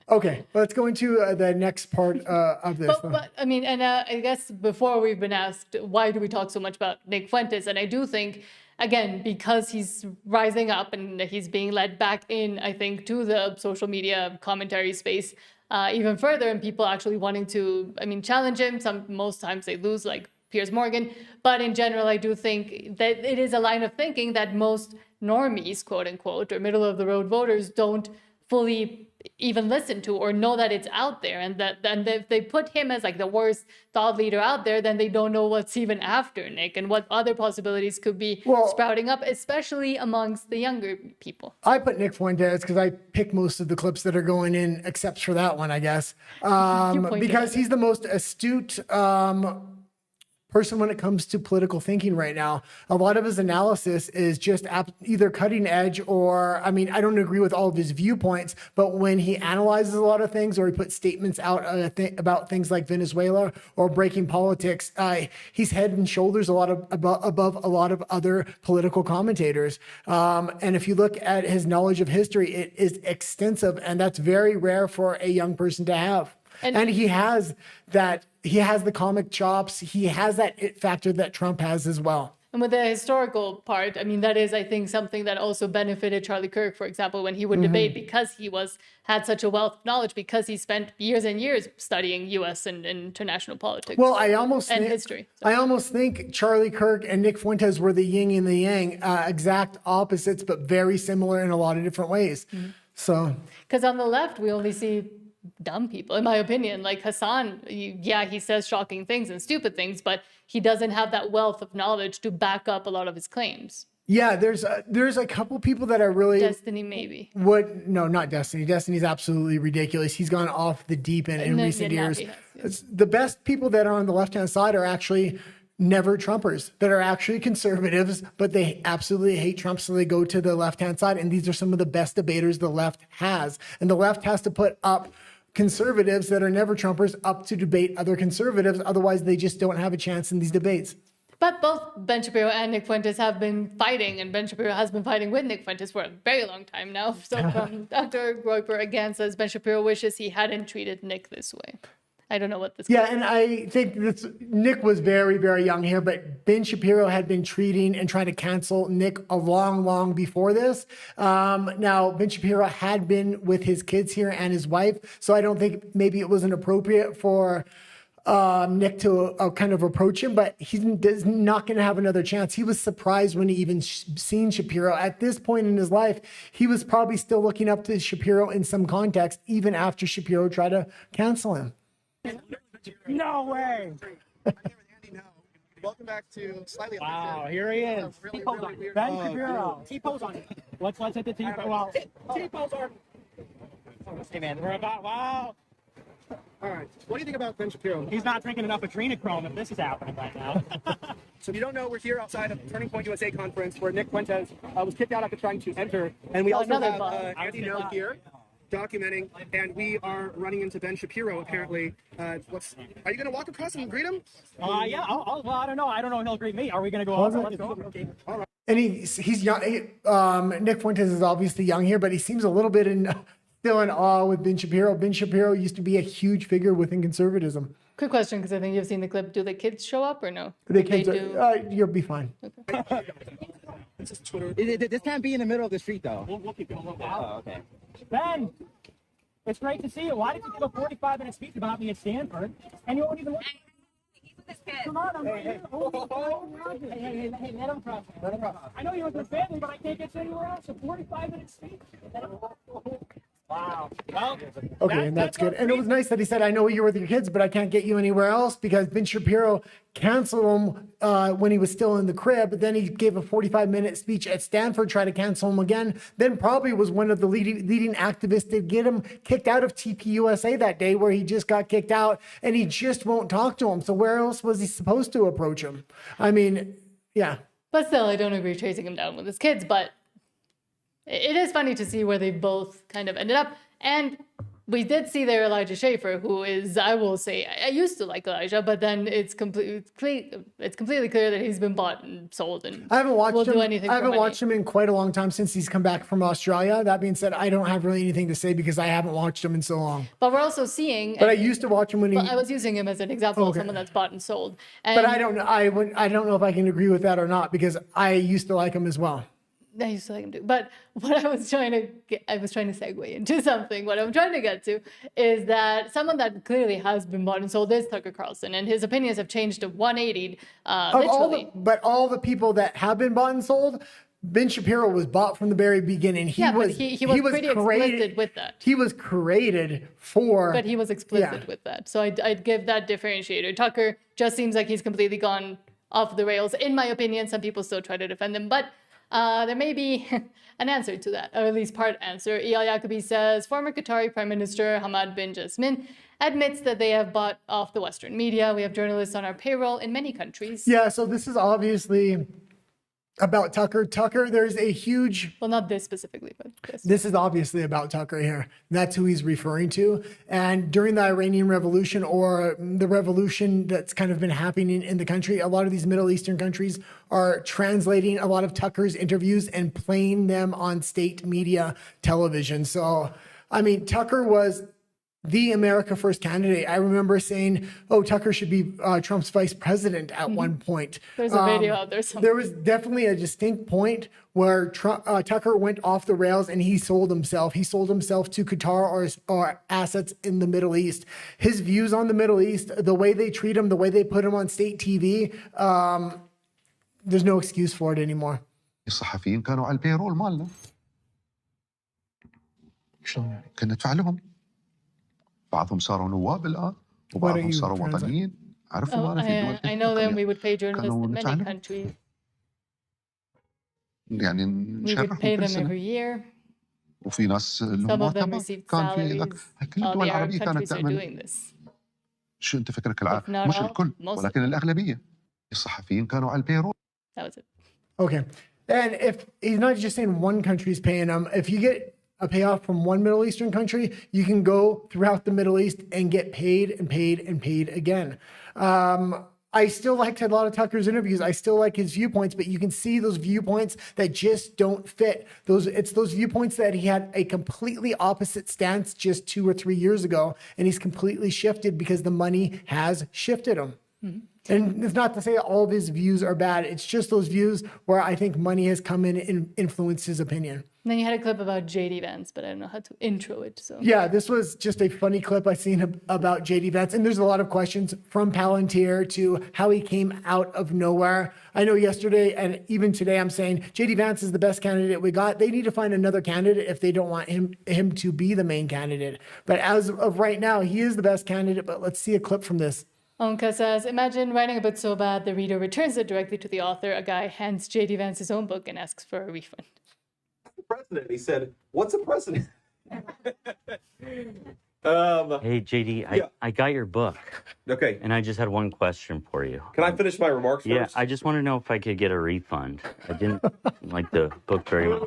Okay, let's go into the next part of this. But I mean, and I guess before we've been asked, why do we talk so much about Nick Fuentes? And I do think, again, because he's rising up and he's being led back in, I think, to the social media commentary space even further, and people actually wanting to, I mean, challenge him. Most times they lose, like Piers Morgan. But in general, I do think that it is a line of thinking that most normies, quote unquote, or middle of the road voters don't fully even listen to or know that it's out there, and that then if they put him as like the worst thought leader out there, then they don't know what's even after Nick and what other possibilities could be sprouting up, especially amongst the younger people. I put Nick Fuentes because I pick most of the clips that are going in, except for that one, I guess, because he's the most astute person when it comes to political thinking right now. A lot of his analysis is just either cutting edge or, I mean, I don't agree with all of his viewpoints, but when he analyzes a lot of things or he puts statements out about things like Venezuela or breaking politics, he's head and shoulders above a lot of other political commentators. And if you look at his knowledge of history, it is extensive, and that's very rare for a young person to have. And he has that. He has the comic chops. He has that it factor that Trump has as well. And with the historical part, I mean, that is, I think, something that also benefited Charlie Kirk, for example, when he would debate, because he had such a wealth of knowledge, because he spent years and years studying U.S. and international politics. Well, history. I almost think Charlie Kirk and Nick Fuentes were the yin and the yang, exact opposites, but very similar in a lot of different ways. So, because on the left, we only see dumb people, in my opinion. Like Hassan, he says shocking things and stupid things, but he doesn't have that wealth of knowledge to back up a lot of his claims. Yeah, there's a couple people that are really Destiny, maybe. No, not Destiny. Destiny's absolutely ridiculous. He's gone off the deep end in recent years. The best people that are on the left-hand side are actually never Trumpers, that are actually conservatives, but they absolutely hate Trump, so they go to the left-hand side. And these are some of the best debaters the left has. And the left has to put up conservatives that are never Trumpers up to debate other conservatives. Otherwise, they just don't have a chance in these debates. But both Ben Shapiro and Nick Fuentes have been fighting, and Ben Shapiro has been fighting with Nick Fuentes for a very long time now. So Dr. Groyper again says Ben Shapiro wishes he hadn't treated Nick this way. I don't know what this. Yeah, and I think Nick was very, very young here, but Ben Shapiro had been treating and trying to cancel Nick a long before this. Now, Ben Shapiro had been with his kids here and his wife, so I don't think maybe it wasn't appropriate for Nick to kind of approach him, but he's not going to have another chance. He was surprised when he even seen Shapiro. At this point in his life, he was probably still looking up to Shapiro in some context, even after Shapiro tried to cancel him. No way. Welcome back to Slightly Wow, here he is. Really weird. Ben Shapiro. T-pose on it. Let's hit the T-pose. Well, T-pose on. Hey, man, we're about, wow. All right. What do you think about Ben Shapiro? He's not drinking enough adrenochrome if this is happening right now. So if you don't know, we're here outside of the Turning Point USA conference where Nick Fuentes was kicked out after trying to enter. And we also have Andy Nell here documenting, and we are running into Ben Shapiro apparently. Are you going to walk across and greet him? Yeah, well, I don't know. I don't know if he'll greet me. Are we going to go over? Let's go. Okay. All right. And he's young. Nick Fuentes is obviously young here, but he seems a little bit still in awe with Ben Shapiro. Ben Shapiro used to be a huge figure within conservatism. Quick question, because I think you've seen the clip. Do the kids show up or no? You'll be fine. Okay. This is Twitter. This can't be in the middle of the street, though. We'll keep going. Oh, okay. Ben, it's great to see you. Why did you give a 45-minute speech about me at Stanford? And you won't even look. Come on, I'm right here. Hey, let him cross. I know you're with your family, but I can't get you anywhere else. A 45-minute speech. Wow. Well, okay, and that's good. And it was nice that he said, I know you're with your kids, but I can't get you anywhere else, because Ben Shapiro canceled him when he was still in the crib. Then he gave a 45-minute speech at Stanford, tried to cancel him again. Then probably was one of the leading activists to get him kicked out of TPUSA that day, where he just got kicked out, and he just won't talk to him. So where else was he supposed to approach him? I mean, yeah. But still, I don't agree chasing him down with his kids, but it is funny to see where they both kind of ended up. And we did see there Elijah Schaffer, who is, I will say, I used to like Elijah, but then it's completely clear that he's been bought and sold, and I haven't watched will him. do anything. I for haven't money. watched him in quite a long time since he's come back from Australia. That being said, I don't have really anything to say because I haven't watched him in so long. But we're also seeing. But I used to watch him when he. But I was using him as an example of Okay. someone that's bought and sold. And But I don't know. I don't know if I can agree with that or not because I used to like him as well. I used to like him too. But what I was trying to segue into something. What I'm trying to get to is that someone that clearly has been bought and sold is Tucker Carlson, and his opinions have changed to 180. Literally. But all the people that have been bought and sold, Ben Shapiro was bought from the very beginning. He but was he was pretty explicit with that. He was created for. But he was explicit with that. So I'd give that differentiator. Tucker just seems like he's completely gone off the rails. In my opinion, some people still try to defend him, but there may be an answer to that, or at least part answer. Eyal Yacobi says, former Qatari Prime Minister Hamad bin Jasmin admits that they have bought off the Western media. We have journalists on our payroll in many countries. Yeah, so this is obviously about Tucker. Tucker, there's a huge. Well, not this specifically, but this. This is obviously about Tucker here. That's who he's referring to. And during the Iranian Revolution, or the revolution that's kind of been happening in the country, a lot of these Middle Eastern countries are translating a lot of Tucker's interviews and playing them on state media television. So, I mean, Tucker was the America First candidate. I remember saying, oh, Tucker should be Trump's vice president at one point. There's a video out there somewhere. There was definitely a distinct point where Tucker went off the rails and he sold himself. He sold himself to Qatar or assets in the Middle East. His views on the Middle East, the way they treat him, the way they put him on state TV, there's no excuse for it anymore. الصحفيين كانوا على البيرول مالنا. شلون يعني؟ كنا ندفع لهم. بعضهم صاروا نواب الآن وبعضهم صاروا وطنيين. عرفوا أنا في الدول. I know them. We would pay journalists in many countries. يعني We would pay them every year. وفي ناس Some of them received كان في salaries. كل الدول All the Arab العربية كانت countries are تعمل. doing this. شو أنت فكرك If not مش all, الكل most ولكن الأغلبية. الصحفيين كانوا على البيرول. That was it. Okay. And if he's not just saying one country's paying him, if you get a payoff from one Middle Eastern country, you can go throughout the Middle East and get paid and paid and paid again. I still liked a lot of Tucker's interviews. I still like his viewpoints, but you can see those viewpoints that just don't fit. It's those viewpoints that he had a completely opposite stance just 2 or 3 years ago, and he's completely shifted because the money has shifted him. Mm-hmm. And it's not to say all of his views are bad. It's just those views where I think money has come in and influenced his opinion. And then you had a clip about JD Vance, but I don't know how to intro it. So yeah, this was just a funny clip I seen about JD Vance. And there's a lot of questions from Palantir to how he came out of nowhere. I know yesterday and even today I'm saying JD Vance is the best candidate we got. They need to find another candidate if they don't want him to be the main candidate. But as of right now, he is the best candidate. But let's see a clip from this. Onka says, imagine writing a book so bad the reader returns it directly to the author. A guy hands JD Vance his own book and asks for a refund. The president, he said, what's a president? Hey, JD, I got your book. Okay. And I just had one question for you. Can I finish my remarks first? Yeah, I just want to know if I could get a refund. I didn't like the book very much.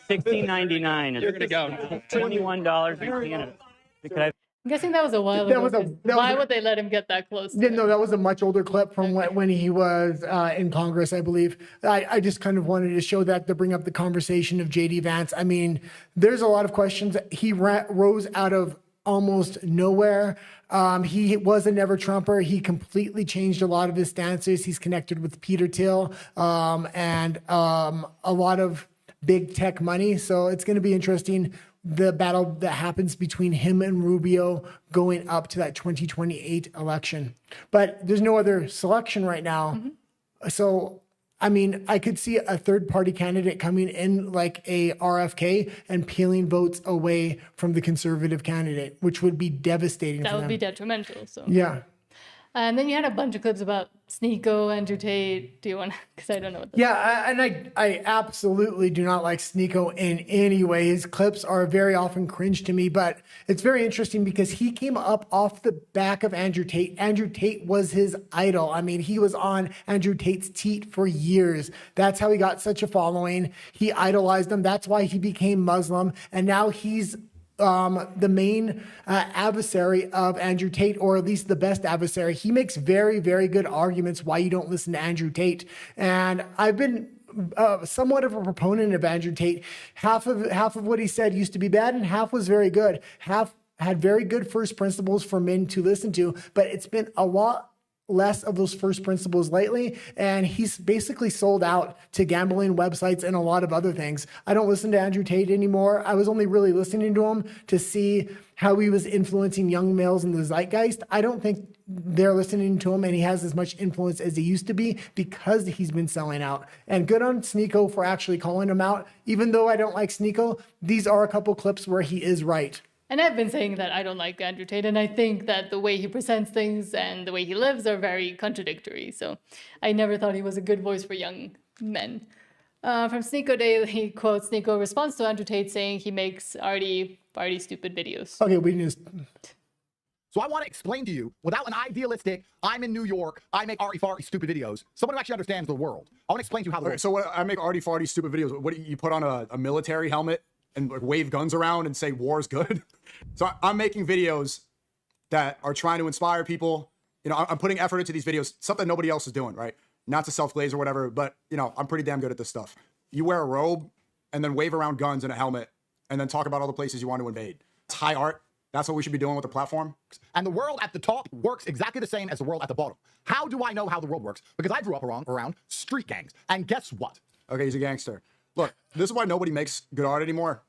$16.99. You're going to go. $21 in Canada. Could I... I'm guessing that was a while ago. Why would they let him get that close? Yeah, no, that was a much older clip from when he was in Congress, I believe. I just kind of wanted to show that to bring up the conversation of JD Vance. I mean, there's a lot of questions. He rose out of almost nowhere. He was a never Trumper. He completely changed a lot of his stances. He's connected with Peter Thiel and a lot of big tech money. So it's going to be interesting, the battle that happens between him and Rubio going up to that 2028 election. But there's no other selection right now. Mm-hmm. So, I mean, I could see a third-party candidate coming in like a RFK and peeling votes away from the conservative candidate, which would be devastating for them. That would be detrimental. So yeah. And then you had a bunch of clips about Sneeko, Andrew Tate. Do you want to? Because I don't know what that is. I absolutely do not like Sneeko in any way. His clips are very often cringe to me, but it's very interesting because he came up off the back of Andrew Tate. Andrew Tate was his idol. I mean, he was on Andrew Tate's teat for years. That's how he got such a following. He idolized him. That's why he became Muslim. And now he's the main adversary of Andrew Tate, or at least the best adversary. He makes very, very good arguments why you don't listen to Andrew Tate. And I've been somewhat of a proponent of Andrew Tate. Half of what he said used to be bad, and half was very good. Half had very good first principles for men to listen to, but it's been a lot less of those first principles lately, and he's basically sold out to gambling websites and a lot of other things. I don't listen to Andrew Tate anymore. I was only really listening to him to see how he was influencing young males in the zeitgeist. I don't think they're listening to him and he has as much influence as he used to be because he's been selling out. And good on Sneeko for actually calling him out. Even though I don't like Sneeko, these are a couple clips where he is right. And I've been saying that I don't like Andrew Tate, and I think that the way he presents things and the way he lives are very contradictory. So I never thought he was a good voice for young men. From Sneeko Daily, quote, Sneeko responds to Andrew Tate saying he makes arty stupid videos. Okay, we just... So I want to explain to you, without an idealistic, I'm in New York, I make arty-farty stupid videos, someone who actually understands the world. I want to explain to you how the world... So what, I make arty-farty stupid videos. What do you put on a military helmet and wave guns around and say war's good? So I'm making videos that are trying to inspire people. You know, I'm putting effort into these videos, something nobody else is doing, right? Not to self-glaze or whatever, but, you know, I'm pretty damn good at this stuff. You wear a robe and then wave around guns and a helmet and then talk about all the places you want to invade. It's high art. That's what we should be doing with the platform. And the world at the top works exactly the same as the world at the bottom. How do I know how the world works? Because I grew up around street gangs. And guess what? Okay, he's a gangster. Look, this is why nobody makes good art anymore.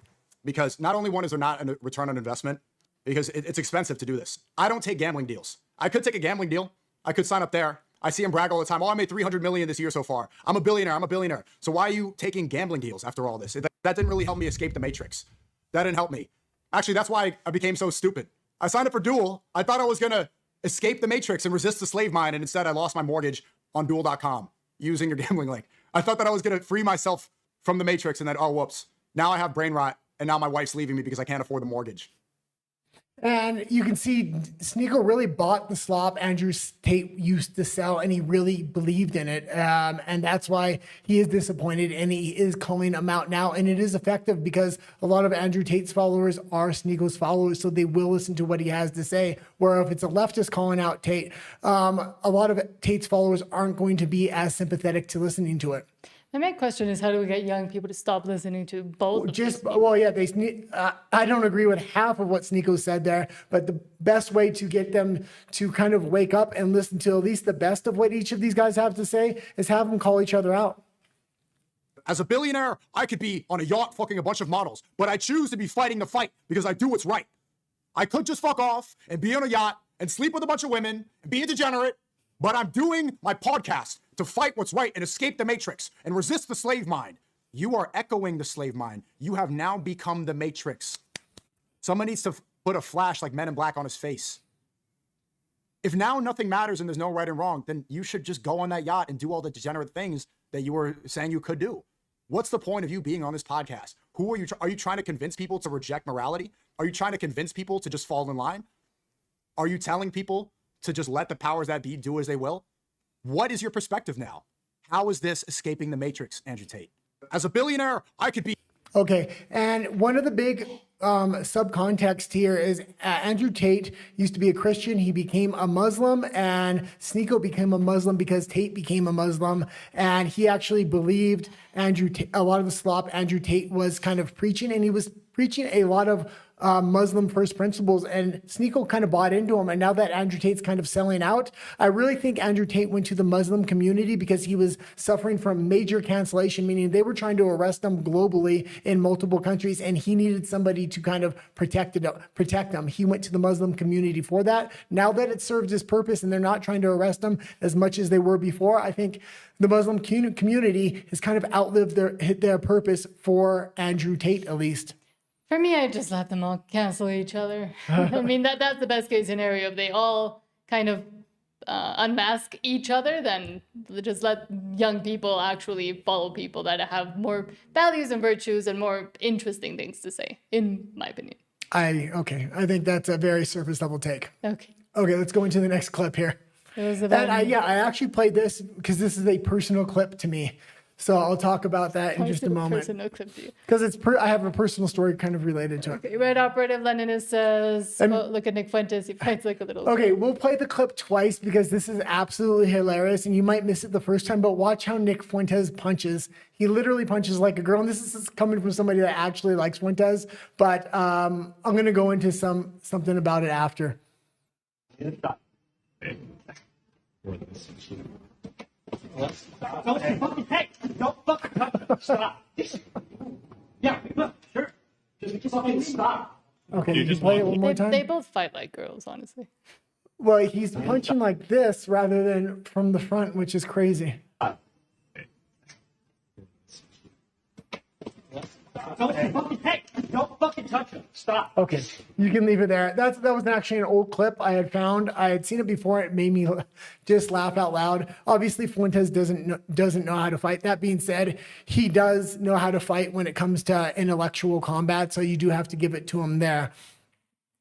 Because not only one is there not a return on investment, because it's expensive to do this. I don't take gambling deals. I could take a gambling deal. I could sign up there. I see him brag all the time. Oh, I made $300 million this year so far. I'm a billionaire. So why are you taking gambling deals after all this? That didn't really help me escape the matrix. That didn't help me. Actually, that's why I became so stupid. I signed up for Duel. I thought I was going to escape the matrix and resist the slave mine. And instead I lost my mortgage on Duel.com using your gambling link. I thought that I was going to free myself from the matrix and then, oh, whoops. Now I have brain rot. And now my wife's leaving me because I can't afford the mortgage. And you can see Sneeko really bought the slop Andrew Tate used to sell, and he really believed in it. And that's why he is disappointed, and he is calling him out now. And it is effective because a lot of Andrew Tate's followers are Sneeko's followers, so they will listen to what he has to say. Where if it's a leftist calling out Tate, a lot of Tate's followers aren't going to be as sympathetic to listening to it. My main question is, how do we get young people to stop listening to both? I don't agree with half of what Sneeko said there, but the best way to get them to kind of wake up and listen to at least the best of what each of these guys have to say is have them call each other out. As a billionaire, I could be on a yacht fucking a bunch of models, but I choose to be fighting the fight because I do what's right. I could just fuck off and be on a yacht and sleep with a bunch of women and be a degenerate, but I'm doing my podcast to fight what's right and escape the matrix and resist the slave mind. You are echoing the slave mind. You have now become the matrix. Someone needs to put a flash like Men in Black on his face. If now nothing matters and there's no right and wrong, then you should just go on that yacht and do all the degenerate things that you were saying you could do. What's the point of you being on this podcast? Who are you? Are you trying to convince people to reject morality? Are you trying to convince people to just fall in line? Are you telling people to just let the powers that be do as they will? What is your perspective now? How is this escaping the matrix, Andrew Tate? As a billionaire, I could be... Okay, and one of the big subcontext here is Andrew Tate used to be a Christian. He became a Muslim, and Sneeko became a Muslim because Tate became a Muslim. And he actually believed a lot of the slop Andrew Tate was kind of preaching, and he was preaching a lot of Muslim first principles, and Sneeko kind of bought into him. And now that Andrew Tate's kind of selling out, I really think Andrew Tate went to the Muslim community because he was suffering from major cancellation, meaning they were trying to arrest him globally in multiple countries, and he needed somebody to kind of protect him. He went to the Muslim community for that. Now that it served his purpose and they're not trying to arrest him as much as they were before, I think the Muslim community has kind of outlived their purpose for Andrew Tate, at least. For me, I just let them all cancel each other. I mean, that's the best case scenario. If they all kind of unmask each other, then just let young people actually follow people that have more values and virtues and more interesting things to say, in my opinion. I think that's a very surface level take. Okay, let's go into the next clip here. I actually played this because this is a personal clip to me. So I'll talk about that in just a moment. Because I have a personal story kind of related to it. Okay, Red Operative Leninist says, look at Nick Fuentes. He fights like a little Okay, we'll play the clip twice because this is absolutely hilarious and you might miss it the first time, but watch how Nick Fuentes punches. He literally punches like a girl, and this is coming from somebody that actually likes Fuentes, but I'm going to go into something about it after. Hey, don't fucking stop. Yeah, look, sure. Just fucking stop. Okay, you just play it one more time? They both fight like girls, honestly. Well, he's punching like this rather than from the front, which is crazy. Hey, don't fucking touch him. Stop. Okay, you can leave it there. That was actually an old clip I had found. I had seen it before. It made me just laugh out loud. Obviously, Fuentes doesn't know how to fight. That being said, he does know how to fight when it comes to intellectual combat, so you do have to give it to him there.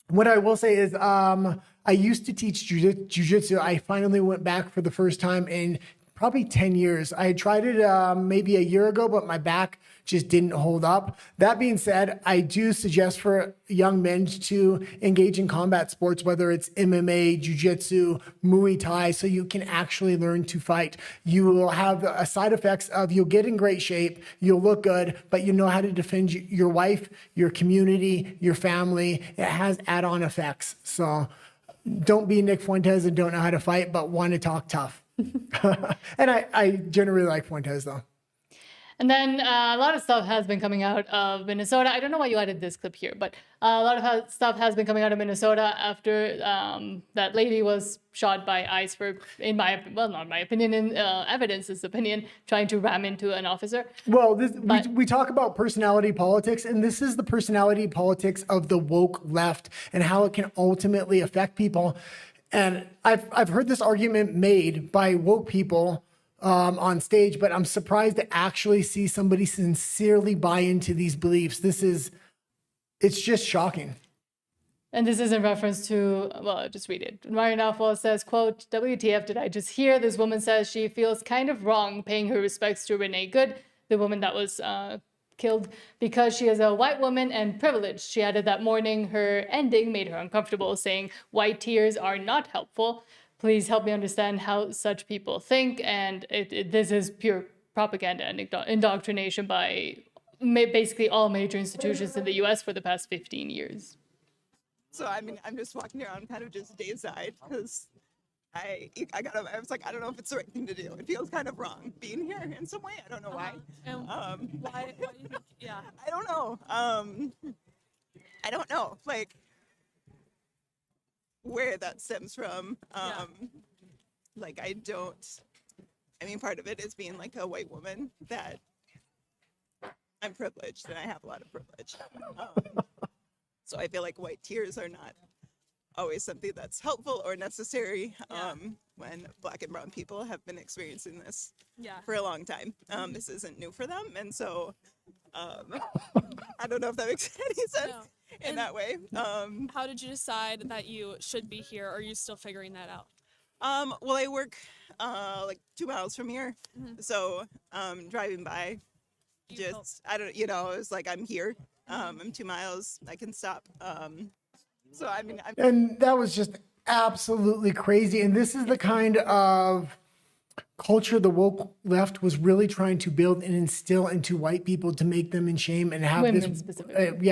What I will say is I used to teach jiu-jitsu. I finally went back for the first time in probably 10 years. I had tried it maybe a year ago, but my back just didn't hold up. That being said, I do suggest for young men to engage in combat sports, whether it's MMA, jiu-jitsu, Muay Thai, so you can actually learn to fight. You will have a side effects of you'll get in great shape, you'll look good, but you know how to defend your wife, your community, your family. It has add-on effects. So don't be Nick Fuentes and don't know how to fight, but want to talk tough. And I generally like Fuentes, though. And then a lot of stuff has been coming out of Minnesota. I don't know why you added this clip here, but a lot of stuff has been coming out of Minnesota after that lady was shot by ICE for, not my opinion, in evidence's opinion, trying to ram into an officer. Well, we talk about personality politics, and this is the personality politics of the woke left and how it can ultimately affect people. And I've heard this argument made by woke people on stage, but I'm surprised to actually see somebody sincerely buy into these beliefs. It's just shocking. And this is in reference to, well, I'll just read it. Marian Alfal says, quote, WTF did I just hear? This woman says she feels kind of wrong paying her respects to Renee Good, the woman that was killed, because she is a white woman and privileged. She added that morning her ending made her uncomfortable, saying, white tears are not helpful. Please help me understand how such people think. And this is pure propaganda and indoctrination by basically all major institutions in the US for the past 15 years. So, I mean, I'm just walking around kind of just dazed-eyed because I was like, I don't know if it's the right thing to do. It feels kind of wrong being here in some way. I don't know why. Why do you think, yeah. I don't know. I don't know, like, where that stems from. Like, I mean, part of it is being like a white woman that I'm privileged and I have a lot of privilege. So I feel like white tears are not always something that's helpful or necessary when Black and brown people have been experiencing this for a long time. This isn't new for them, and so I don't know if that makes any sense in that way. How did you decide that you should be here, or are you still figuring that out? Well, I work like 2 miles from here, so driving by, I don't, it was like I'm here. I'm 2 miles. I can stop. So I mean, and that was just absolutely crazy. And this is the kind of culture the woke left was really trying to build and instill into white people to make them in shame and have women this, specifically.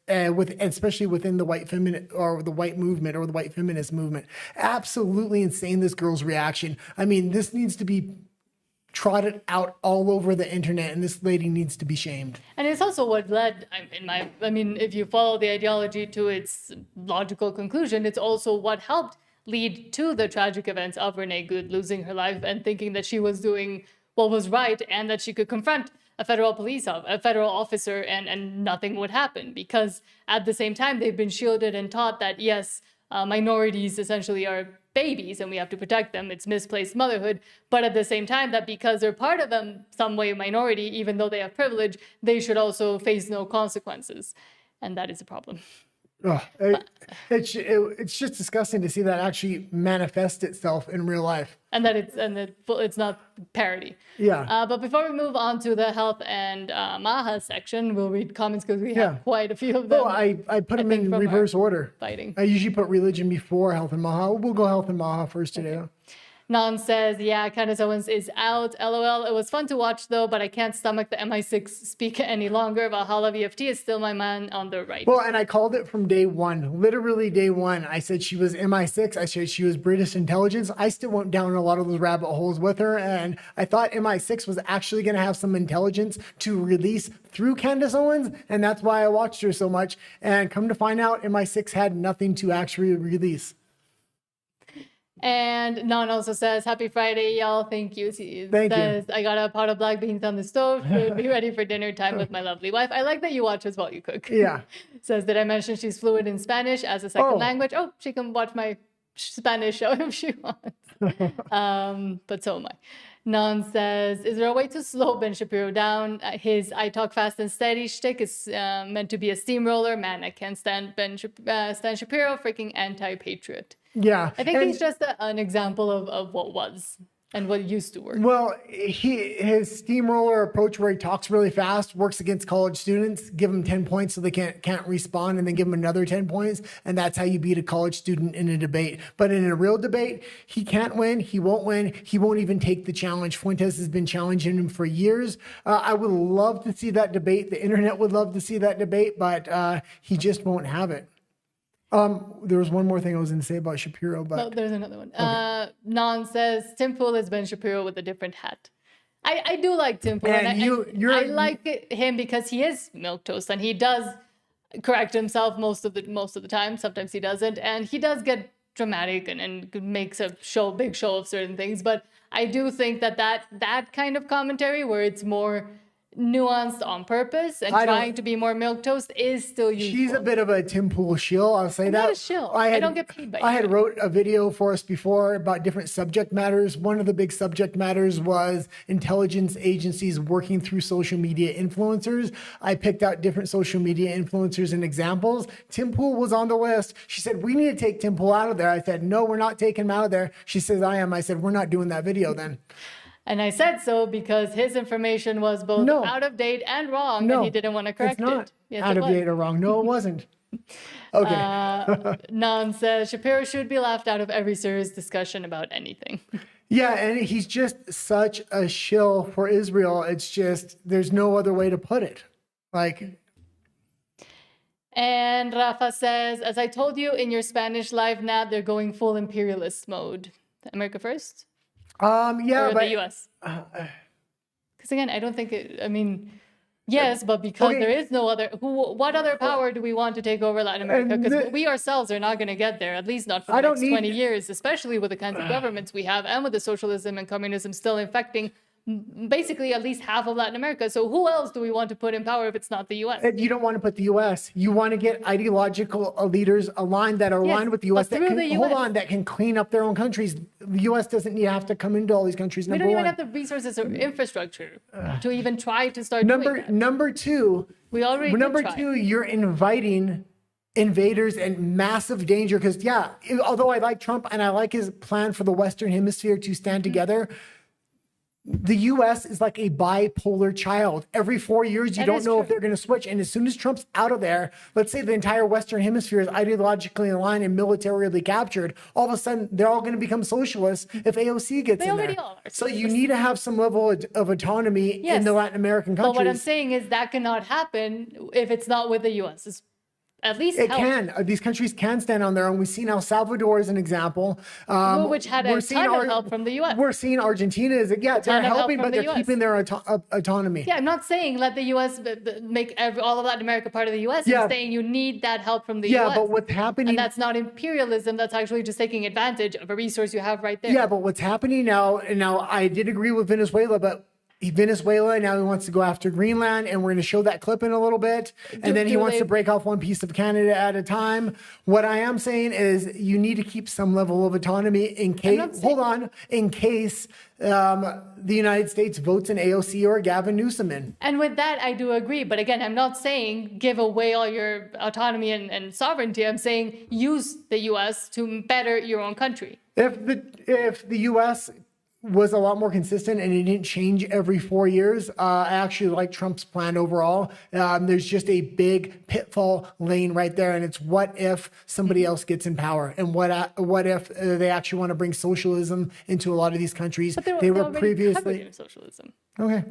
especially within the white feminine or the white movement or the white feminist movement. Absolutely insane. This girl's reaction. I mean, this needs to be trotted out all over the internet, and this lady needs to be shamed. And it's also what led, if you follow the ideology to its logical conclusion, it's also what helped lead to the tragic events of Renee Good losing her life and thinking that she was doing what was right and that she could confront a federal officer and nothing would happen, because at the same time they've been shielded and taught that yes, minorities essentially are babies and we have to protect them. It's misplaced motherhood. But at the same time, that because they're part of some way minority, even though they have privilege, they should also face no consequences. And that is a problem. It's just disgusting to see that actually manifest itself in real life. And that it's not parody. Yeah. But before we move on to the health and Maha section, we'll read comments because we have quite a few of them. Oh, I put them in reverse order. Fighting. I usually put religion before health and Maha. We'll go health and Maha first today. Okay. Nan says, yeah, Candace Owens is out. LOL. It was fun to watch, though, but I can't stomach the MI6 speak any longer. Valhalla VFT is still my man on the right. Well, and I called it from day one. Literally day one. I said she was MI6. I said she was British intelligence. I still went down a lot of those rabbit holes with her. And I thought MI6 was actually going to have some intelligence to release through Candace Owens. And that's why I watched her so much. And come to find out, MI6 had nothing to actually release. And Nan also says, happy Friday, y'all. Thank you. Thank you. I got a pot of black beans on the stove to be ready for dinner time with my lovely wife. I like that you watch us while you cook. Yeah. Says, did I mention she's fluent in Spanish as a second language? Oh, she can watch my Spanish show if she wants. But so am I. Nan says, is there a way to slow Ben Shapiro down? His I talk fast and steady shtick is meant to be a steamroller. Man, I can't stand Stan Shapiro, freaking anti-patriot. Yeah. I think he's just an example of what was and what used to work. Well, his steamroller approach where he talks really fast works against college students. Give them 10 points so they can't respond, and then give them another 10 points. And that's how you beat a college student in a debate. But in a real debate, he can't win. He won't win. He won't even take the challenge. Fuentes has been challenging him for years. I would love to see that debate. The internet would love to see that debate, but he just won't have it. There was one more thing I was going to say about Shapiro, but no, there's another one. Okay. Nan says Tim Pool is Ben Shapiro with a different hat. I do like Tim Pool, and I like him because he is milquetoast and he does correct himself most of the time. Sometimes he doesn't, and he does get dramatic and makes a big show of certain things. But I do think that kind of commentary where it's more nuanced on purpose and trying to be more milquetoast is still useful. She's a bit of a Tim Pool shill. I'll say that. Not a shill. I don't get paid by I had wrote a video for us before about different subject matters. One of the big subject matters was intelligence agencies working through social media influencers. I picked out different social media influencers and examples. Tim Pool was on the list. She said, we need to take Tim Pool out of there. I said, no, we're not taking him out of there. She says, I am. I said, we're not doing that video then. And I said so because his information was both out of date and wrong, and he didn't want to correct it. Yes, out of date or wrong. No, it wasn't. Okay. Nan says Shapiro should be laughed out of every serious discussion about anything. Yeah, and he's just such a shill for Israel. It's just, there's no other way to put it. And Rafa says, as I told you in your Spanish live, Nat, they're going full imperialist mode. America first? Yeah, or but the U.S. Because again, I don't think yes, but because there is no other. What other power do we want to take over Latin America? Because we ourselves are not going to get there, at least not for the next 20 years, especially with the kinds of governments we have and with the socialism and communism still infecting basically at least half of Latin America. So who else do we want to put in power if it's not the U.S.? You don't want to put the U.S. You want to get ideological leaders aligned that are aligned with the U.S. that can clean up their own countries. The U.S. doesn't need to have to come into all these countries. We don't even have the resources or infrastructure to even try to start doing that. Number two, you're inviting invaders and massive danger because, although I like Trump and I like his plan for the Western Hemisphere to stand together, the U.S. is like a bipolar child. Every 4 years, you don't know if they're going to switch. And as soon as Trump's out of there, let's say the entire Western Hemisphere is ideologically aligned and militarily captured, all of a sudden, they're all going to become socialists if AOC gets in there. So you need to have some level of autonomy in the Latin American countries. But what I'm saying is that cannot happen if it's not with the U.S. At least it can. These countries can stand on their own. We've seen El Salvador as an example, which had a ton of help from the U.S. We're seeing Argentina as they're helping, but they're keeping their autonomy. Yeah, I'm not saying let the U.S. make all of Latin America part of the U.S. I'm saying you need that help from the U.S. Yeah, but what's happening? And that's not imperialism. That's actually just taking advantage of a resource you have right there. Yeah, but what's happening now? And now I did agree with Venezuela, but Venezuela. Now he wants to go after Greenland, and we're going to show that clip in a little bit. And then he wants to break off one piece of Canada at a time. What I am saying is you need to keep some level of autonomy in case, in case the United States votes an AOC or a Gavin Newsom in. And with that, I do agree. But again, I'm not saying give away all your autonomy and sovereignty. I'm saying use the U.S. to better your own country. If the U.S. was a lot more consistent and it didn't change every 4 years, I actually like Trump's plan overall. There's just a big pitfall lane right there, and it's what if somebody else gets in power, and what if they actually want to bring socialism into a lot of these countries? But they were already previously covered in socialism. Okay.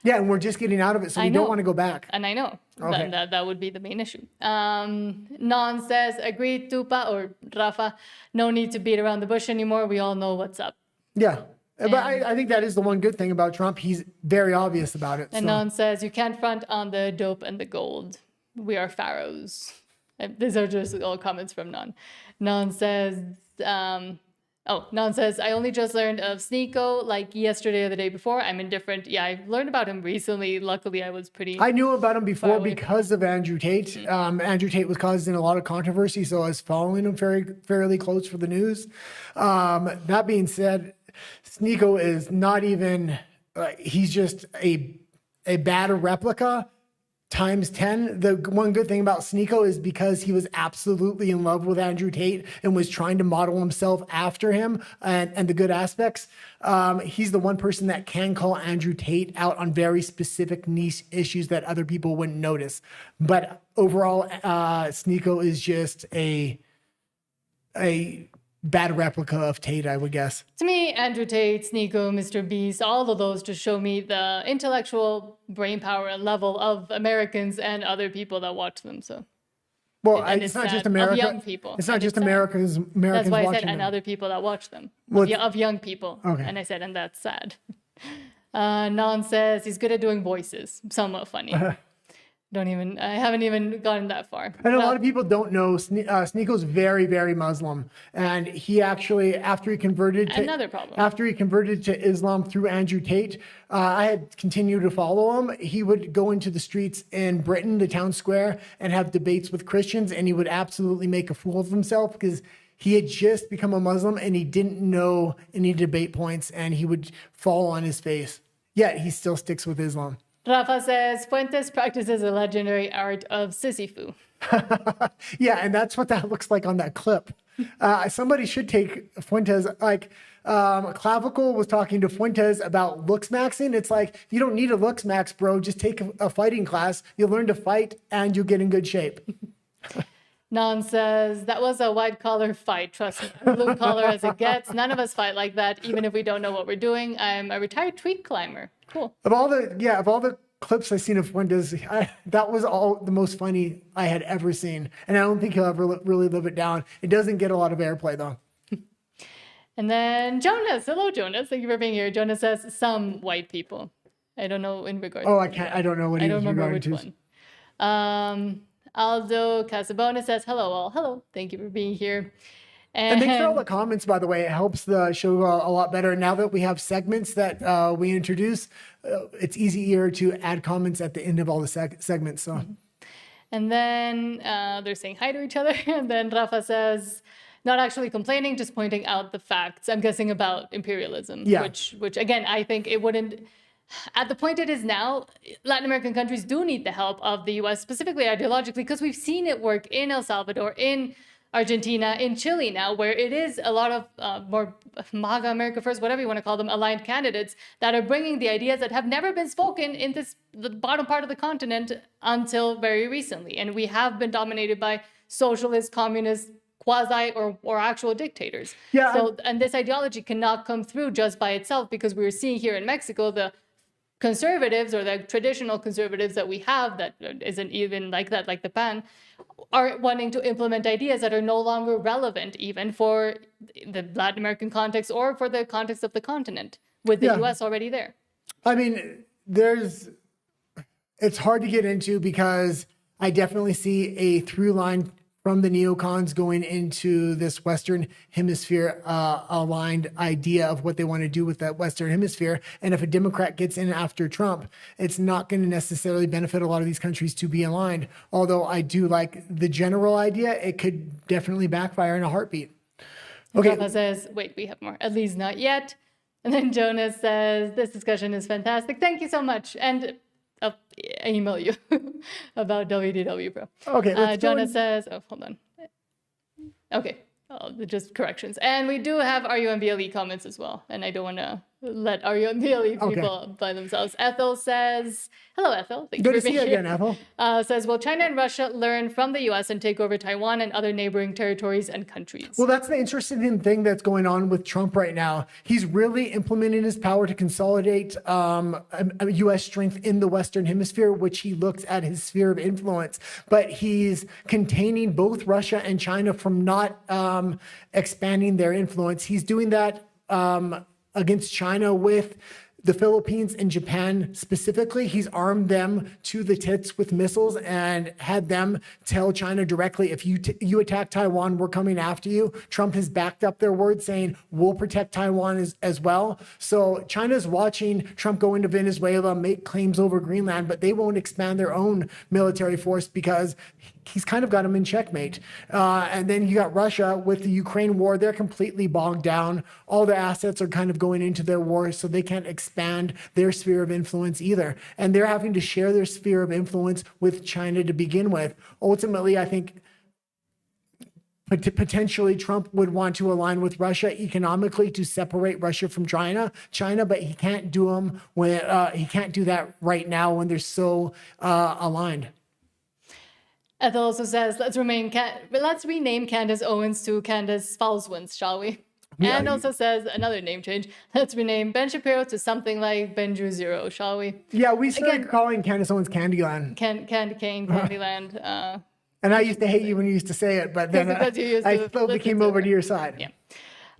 Yeah, and we're just getting out of it, so we don't want to go back. And I know Okay. that would be the main issue. Non says, agreed, Tupa or Rafa, no need to beat around the bush anymore. We all know what's up. Yeah. But I think that is the one good thing about Trump. He's very obvious about it. And Non says, you can't front on the dope and the gold. We are pharaohs. These are just all comments from Non. Non says, Non says, I only just learned of Sneeko like yesterday or the day before. I'm indifferent. Yeah, I learned about him recently. Luckily, I was I knew about him before because of Andrew Tate. Andrew Tate was causing a lot of controversy, so I was following him fairly close for the news. That being said, Sneeko is not even, he's just a bad replica times 10. The one good thing about Sneeko is because he was absolutely in love with Andrew Tate and was trying to model himself after him and the good aspects. He's the one person that can call Andrew Tate out on very specific niche issues that other people wouldn't notice. But overall, Sneeko is just a bad replica of Tate, I would guess. To me, Andrew Tate, Sneeko, Mr. Beast, all of those just show me the intellectual brain power and level of Americans and other people that watch them. So, well, and it's not sad. just America. Of young people. It's not And just sad. Americans That's why I watching said, and them. other people that watch them. Well, Of young people. Okay. And I said, and that's sad. Non says he's good at doing voices. Somewhat funny. I haven't even gotten that far. And a lot of people don't know Sneeko's very, very Muslim. And he actually, after he converted to Islam through Andrew Tate, I had continued to follow him. He would go into the streets in Britain, the town square, and have debates with Christians, and he would absolutely make a fool of himself because he had just become a Muslim and he didn't know any debate points, and he would fall on his face. Yet he still sticks with Islam. Rafa says, Fuentes practices a legendary art of Sisyphus. Yeah, and that's what that looks like on that clip. Somebody should take Fuentes, Clavicle was talking to Fuentes about looks maxing. It's like, you don't need a looks max, bro. Just take a fighting class. You'll learn to fight and you'll get in good shape. Non says, that was a white collar fight. Trust me, blue collar as it gets. None of us fight like that, even if we don't know what we're doing. I'm a retired tweet climber. Cool. Of all the clips I've seen of Fuentes, that was all the most funny I had ever seen. And I don't think he'll ever really live it down. It doesn't get a lot of airplay, though. And then Jonas. Hello, Jonas. Thank you for being here. Jonas says, some white people. I don't know in regards Oh, I don't know what he was regarding to. One. Aldo Casabona says, hello all. Hello. Thank you for being here. And thanks for all the comments, by the way. It helps the show a lot better. Now that we have segments that we introduce, it's easier to add comments at the end of all the segments. So, And then they're saying hi to each other. And then Rafa says, not actually complaining, just pointing out the facts. I'm guessing about imperialism, Yeah. which again, I think it wouldn't. At the point it is now, Latin American countries do need the help of the U.S., specifically ideologically, because we've seen it work in El Salvador, in Argentina, in Chile now, where it is a lot of more MAGA, America First, whatever you want to call them, aligned candidates that are bringing the ideas that have never been spoken in the bottom part of the continent until very recently. And we have been dominated by socialist, communist, quasi or actual dictators. Yeah. So, and this ideology cannot come through just by itself, because we're seeing here in Mexico, the conservatives or the traditional conservatives that we have that isn't even like that, like the PAN, are wanting to implement ideas that are no longer relevant even for the Latin American context or for the context of the continent, with the US already there. I mean, it's hard to get into because I definitely see a through line from the neocons going into this Western Hemisphere aligned idea of what they want to do with that Western Hemisphere. And if a Democrat gets in after Trump, it's not going to necessarily benefit a lot of these countries to be aligned. Although I do like the general idea, it could definitely backfire in a heartbeat. Okay. Rafa says, wait, we have more. At least not yet. And then Jonas says, this discussion is fantastic. Thank you so much. And I'll email you about WDW Pro. Okay. Jonas says, oh, hold on. Okay. Just corrections. And we do have RUMBLE comments as well. And I don't want to let RUMBLE people by themselves. Ethel says, hello, Ethel. Thank Good you to for see being you here. again, Ethel. Says, will China and Russia learn from the US and take over Taiwan and other neighboring territories and countries? Well, that's the interesting thing that's going on with Trump right now. He's really implementing his power to consolidate U.S. strength in the Western Hemisphere, which he looks at his sphere of influence. But he's containing both Russia and China from not expanding their influence. He's doing that against China with the Philippines and Japan specifically. He's armed them to the tits with missiles and had them tell China directly, if you attack Taiwan, we're coming after you. Trump has backed up their word saying, we'll protect Taiwan as well. So China's watching Trump go into Venezuela, make claims over Greenland, but they won't expand their own military force because he's kind of got them in checkmate. And then you got Russia with the Ukraine war. They're completely bogged down. All their assets are kind of going into their war, so they can't expand their sphere of influence either. And they're having to share their sphere of influence with China to begin with. Ultimately, I think potentially Trump would want to align with Russia economically to separate Russia from China, but he can't do he can't do that right now when they're so aligned. Ethel also says, let's rename Candace Owens to Candace Falswins, shall we? Yeah. And also says another name change. Let's rename Ben Shapiro to something like Benju Zero, shall we? Yeah, we started calling Candace Owens Candyland. Candyland. And I used to hate you when you used to say it, but then I slowly came over to your side. Yeah.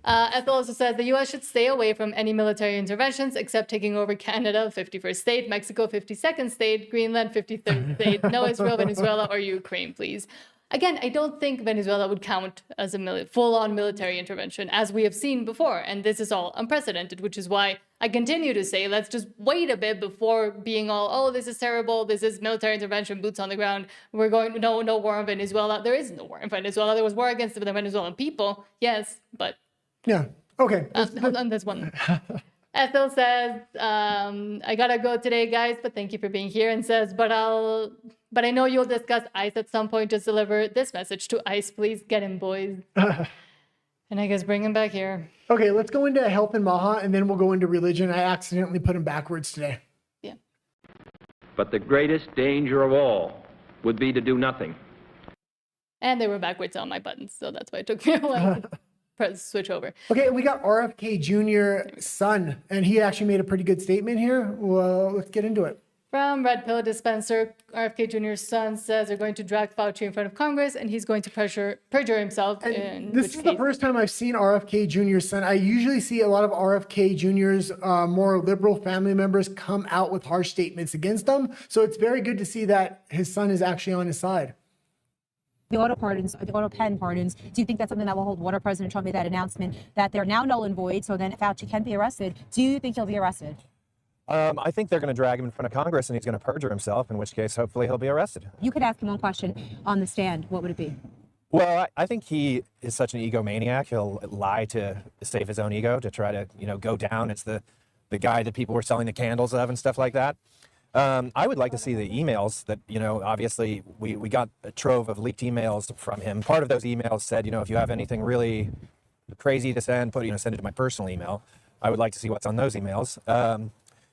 Ethel also says the U.S. should stay away from any military interventions except taking over Canada, 51st state, Mexico, 52nd state, Greenland, 53rd state, no Israel, Venezuela, or Ukraine, please. Again, I don't think Venezuela would count as a full-on military intervention, as we have seen before, and this is all unprecedented, which is why I continue to say let's just wait a bit before being all, oh, this is terrible, this is military intervention, boots on the ground, we're going, no war in Venezuela. There is no war in Venezuela. There was war against the Venezuelan people, yes, but... Yeah. Okay. Hold on, there's one. Ethel says, I gotta go today, guys, but thank you for being here. And says, but I know you'll discuss ICE at some point. Just deliver this message to ICE, please. Get him, boys. And I guess bring him back here. Okay, let's go into health and Maha, and then we'll go into religion. I accidentally put him backwards today. Yeah. But the greatest danger of all would be to do nothing. And they were backwards on my buttons, so that's why it took me a while to press switch over. Okay, we got RFK Jr.'s son, and he actually made a pretty good statement here. Well, let's get into it. From Red Pill Dispenser, RFK Jr.'s son says they're going to drag Fauci in front of Congress, and he's going to perjure himself. This is the first time I've seen RFK Jr.'s son. I usually see a lot of RFK Jr.'s more liberal family members come out with harsh statements against them. So it's very good to see that his son is actually on his side. The auto pen pardons, do you think that's something that will hold water? President Trump made that announcement that they're now null and void, so then Fauci can be arrested. Do you think he'll be arrested? I think they're going to drag him in front of Congress and he's going to perjure himself, in which case hopefully he'll be arrested. You could ask him one question on the stand. What would it be? Well, I think he is such an egomaniac. He'll lie to save his own ego, to try to, go down as the guy that people were selling the candles of and stuff like that. I would like to see the emails that, obviously we got a trove of leaked emails from him. Part of those emails said, if you have anything really crazy to send, send it to my personal email. I would like to see what's on those emails.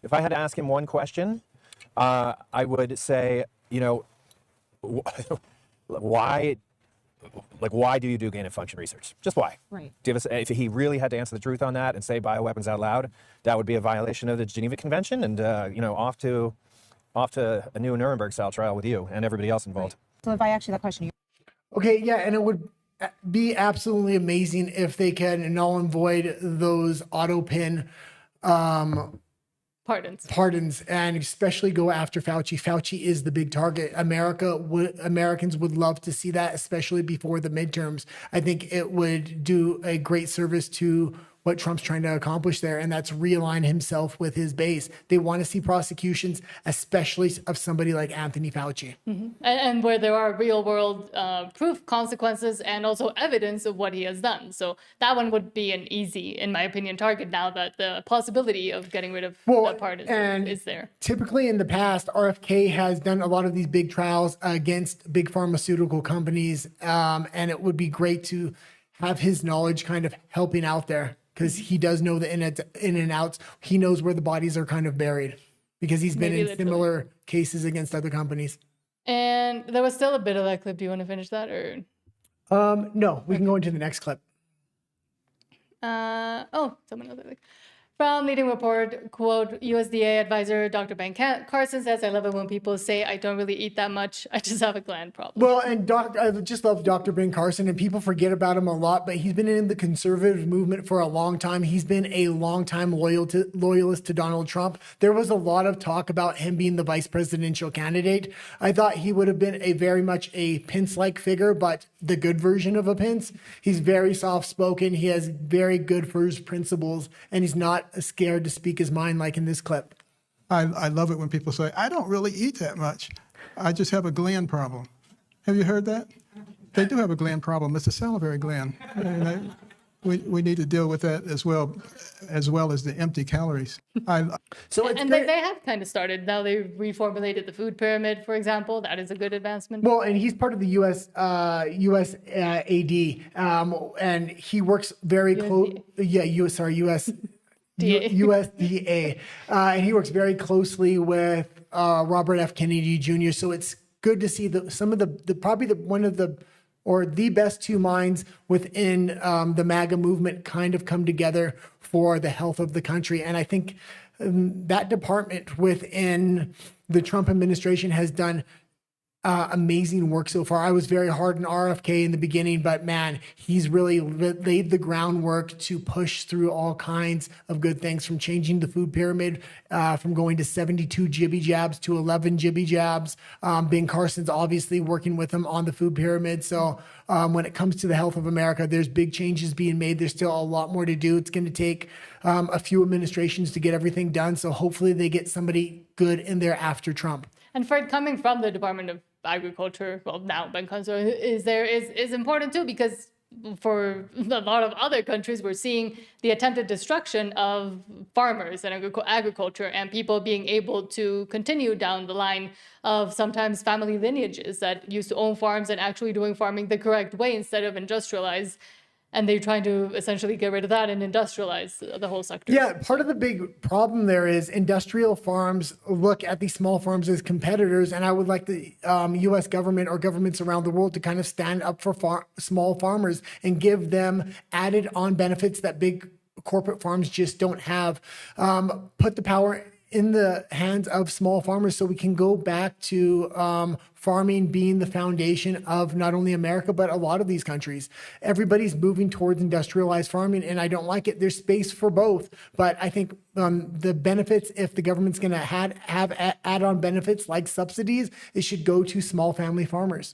If I had to ask him one question, I would say, why do you do gain of function research? Just why? Right. If he really had to answer the truth on that and say bioweapons out loud, that would be a violation of the Geneva Convention, and off to a new Nuremberg style trial with you and everybody else involved. So if I ask you that question, okay, yeah, and it would be absolutely amazing if they can null and void those auto pin pardons, and especially go after Fauci. Fauci is the big target. Americans would love to see that, especially before the midterms. I think it would do a great service to what Trump's trying to accomplish there, and that's realign himself with his base. They want to see prosecutions, especially of somebody like Anthony Fauci. And where there are real world proof, consequences, and also evidence of what he has done. So that one would be an easy, in my opinion, target now that the possibility of getting rid of that part is there. Typically in the past, RFK has done a lot of these big trials against big pharmaceutical companies, and it would be great to have his knowledge kind of helping out there, because he does know the in and outs. He knows where the bodies are kind of buried, because he's been in similar cases against other companies. And there was still a bit of that clip. Do you want to finish that, or? No, we can go into the next clip. Someone else. From leading report, quote, USDA advisor Dr. Ben Carson says, I love it when people say I don't really eat that much. I just have a gland problem. Well, and I just love Dr. Ben Carson, and people forget about him a lot, but he's been in the conservative movement for a long time. He's been a long-time loyalist to Donald Trump. There was a lot of talk about him being the vice presidential candidate. I thought he would have been very much a Pence-like figure, but the good version of a Pence. He's very soft-spoken. He has very good first principles, and he's not scared to speak his mind like in this clip. I love it when people say, I don't really eat that much. I just have a gland problem. Have you heard that? They do have a gland problem. It's a salivary gland. And we need to deal with that as well as the empty calories. They have kind of started. Now they reformulated the food pyramid, for example. That is a good advancement. Well, and he's part of the USAID, and he works very close. USDA, and he works very closely with Robert F. Kennedy Jr. So it's good to see some of the best two minds within the MAGA movement kind of come together for the health of the country. And I think that department within the Trump administration has done amazing work so far. I was very hard on RFK in the beginning, but man, he's really laid the groundwork to push through all kinds of good things, from changing the food pyramid, from going to 72 jibby jabs to 11 jibby jabs. Ben Carson's obviously working with him on the food pyramid. So when it comes to the health of America, there's big changes being made. There's still a lot more to do. It's going to take a few administrations to get everything done. So hopefully they get somebody good in there after Trump. And for it coming from the Department of Agriculture, well, now Ben Carson is important too, because for a lot of other countries, we're seeing the attempted destruction of farmers and agriculture, and people being able to continue down the line of sometimes family lineages that used to own farms and actually doing farming the correct way instead of industrialized. And they're trying to essentially get rid of that and industrialize the whole sector. Yeah, part of the big problem there is industrial farms look at these small farms as competitors, and I would like the U.S. government or governments around the world to kind of stand up for small farmers and give them added on benefits that big corporate farms just don't have. Put the power in the hands of small farmers so we can go back to farming being the foundation of not only America, but a lot of these countries. Everybody's moving towards industrialized farming, and I don't like it. There's space for both, but I think the benefits, if the government's going to have add-on benefits like subsidies, it should go to small family farmers.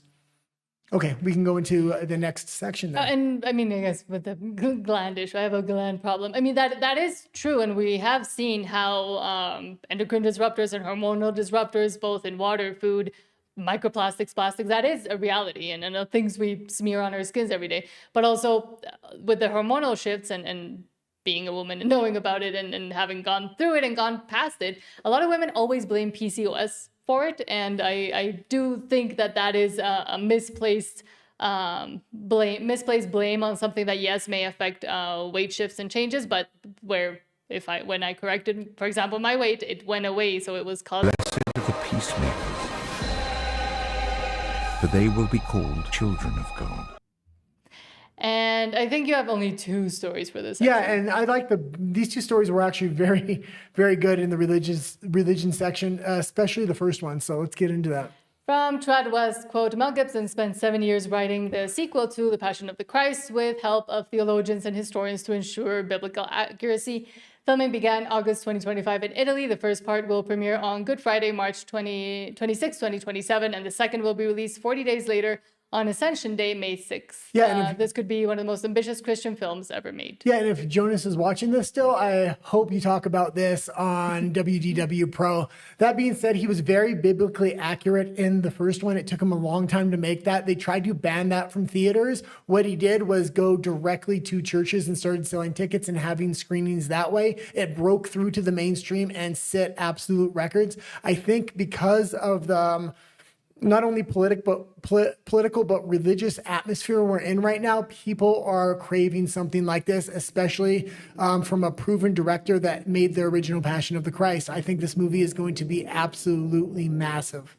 Okay, we can go into the next section then. And I mean, I guess with the gland issue, I have a gland problem. I mean, that is true. And we have seen how endocrine disruptors and hormonal disruptors, both in water, food, microplastics, plastics, that is a reality. And things we smear on our skins every day. But also with the hormonal shifts and being a woman and knowing about it and having gone through it and gone past it, a lot of women always blame PCOS for it, and I do think that is a misplaced blame on something that, yes, may affect weight shifts and changes, but when I corrected, for example, my weight, it went away, so it was called. Blessed are the peacemakers, for they will be called children of God. And I think you have only 2 stories for this. Yeah, and I like these 2 stories were actually very, very good in the religion section, especially the first one. So let's get into that. From Trad West, quote, Mel Gibson spent 7 years writing the sequel to The Passion of the Christ with help of theologians and historians to ensure biblical accuracy. Filming began August 2025 in Italy. The first part will premiere on Good Friday, March 26, 2027, and the second will be released 40 days later on Ascension Day, May 6th. Yeah, This could be one of the most ambitious Christian films ever made. Yeah, and if Jonas is watching this still, I hope you talk about this on WDW Pro. That being said, he was very biblically accurate in the first one. It took him a long time to make that. They tried to ban that from theaters. What he did was go directly to churches and started selling tickets and having screenings that way. It broke through to the mainstream and set absolute records. I think because of the not only political but religious atmosphere we're in right now, people are craving something like this, especially from a proven director that made the original Passion of the Christ. I think this movie is going to be absolutely massive.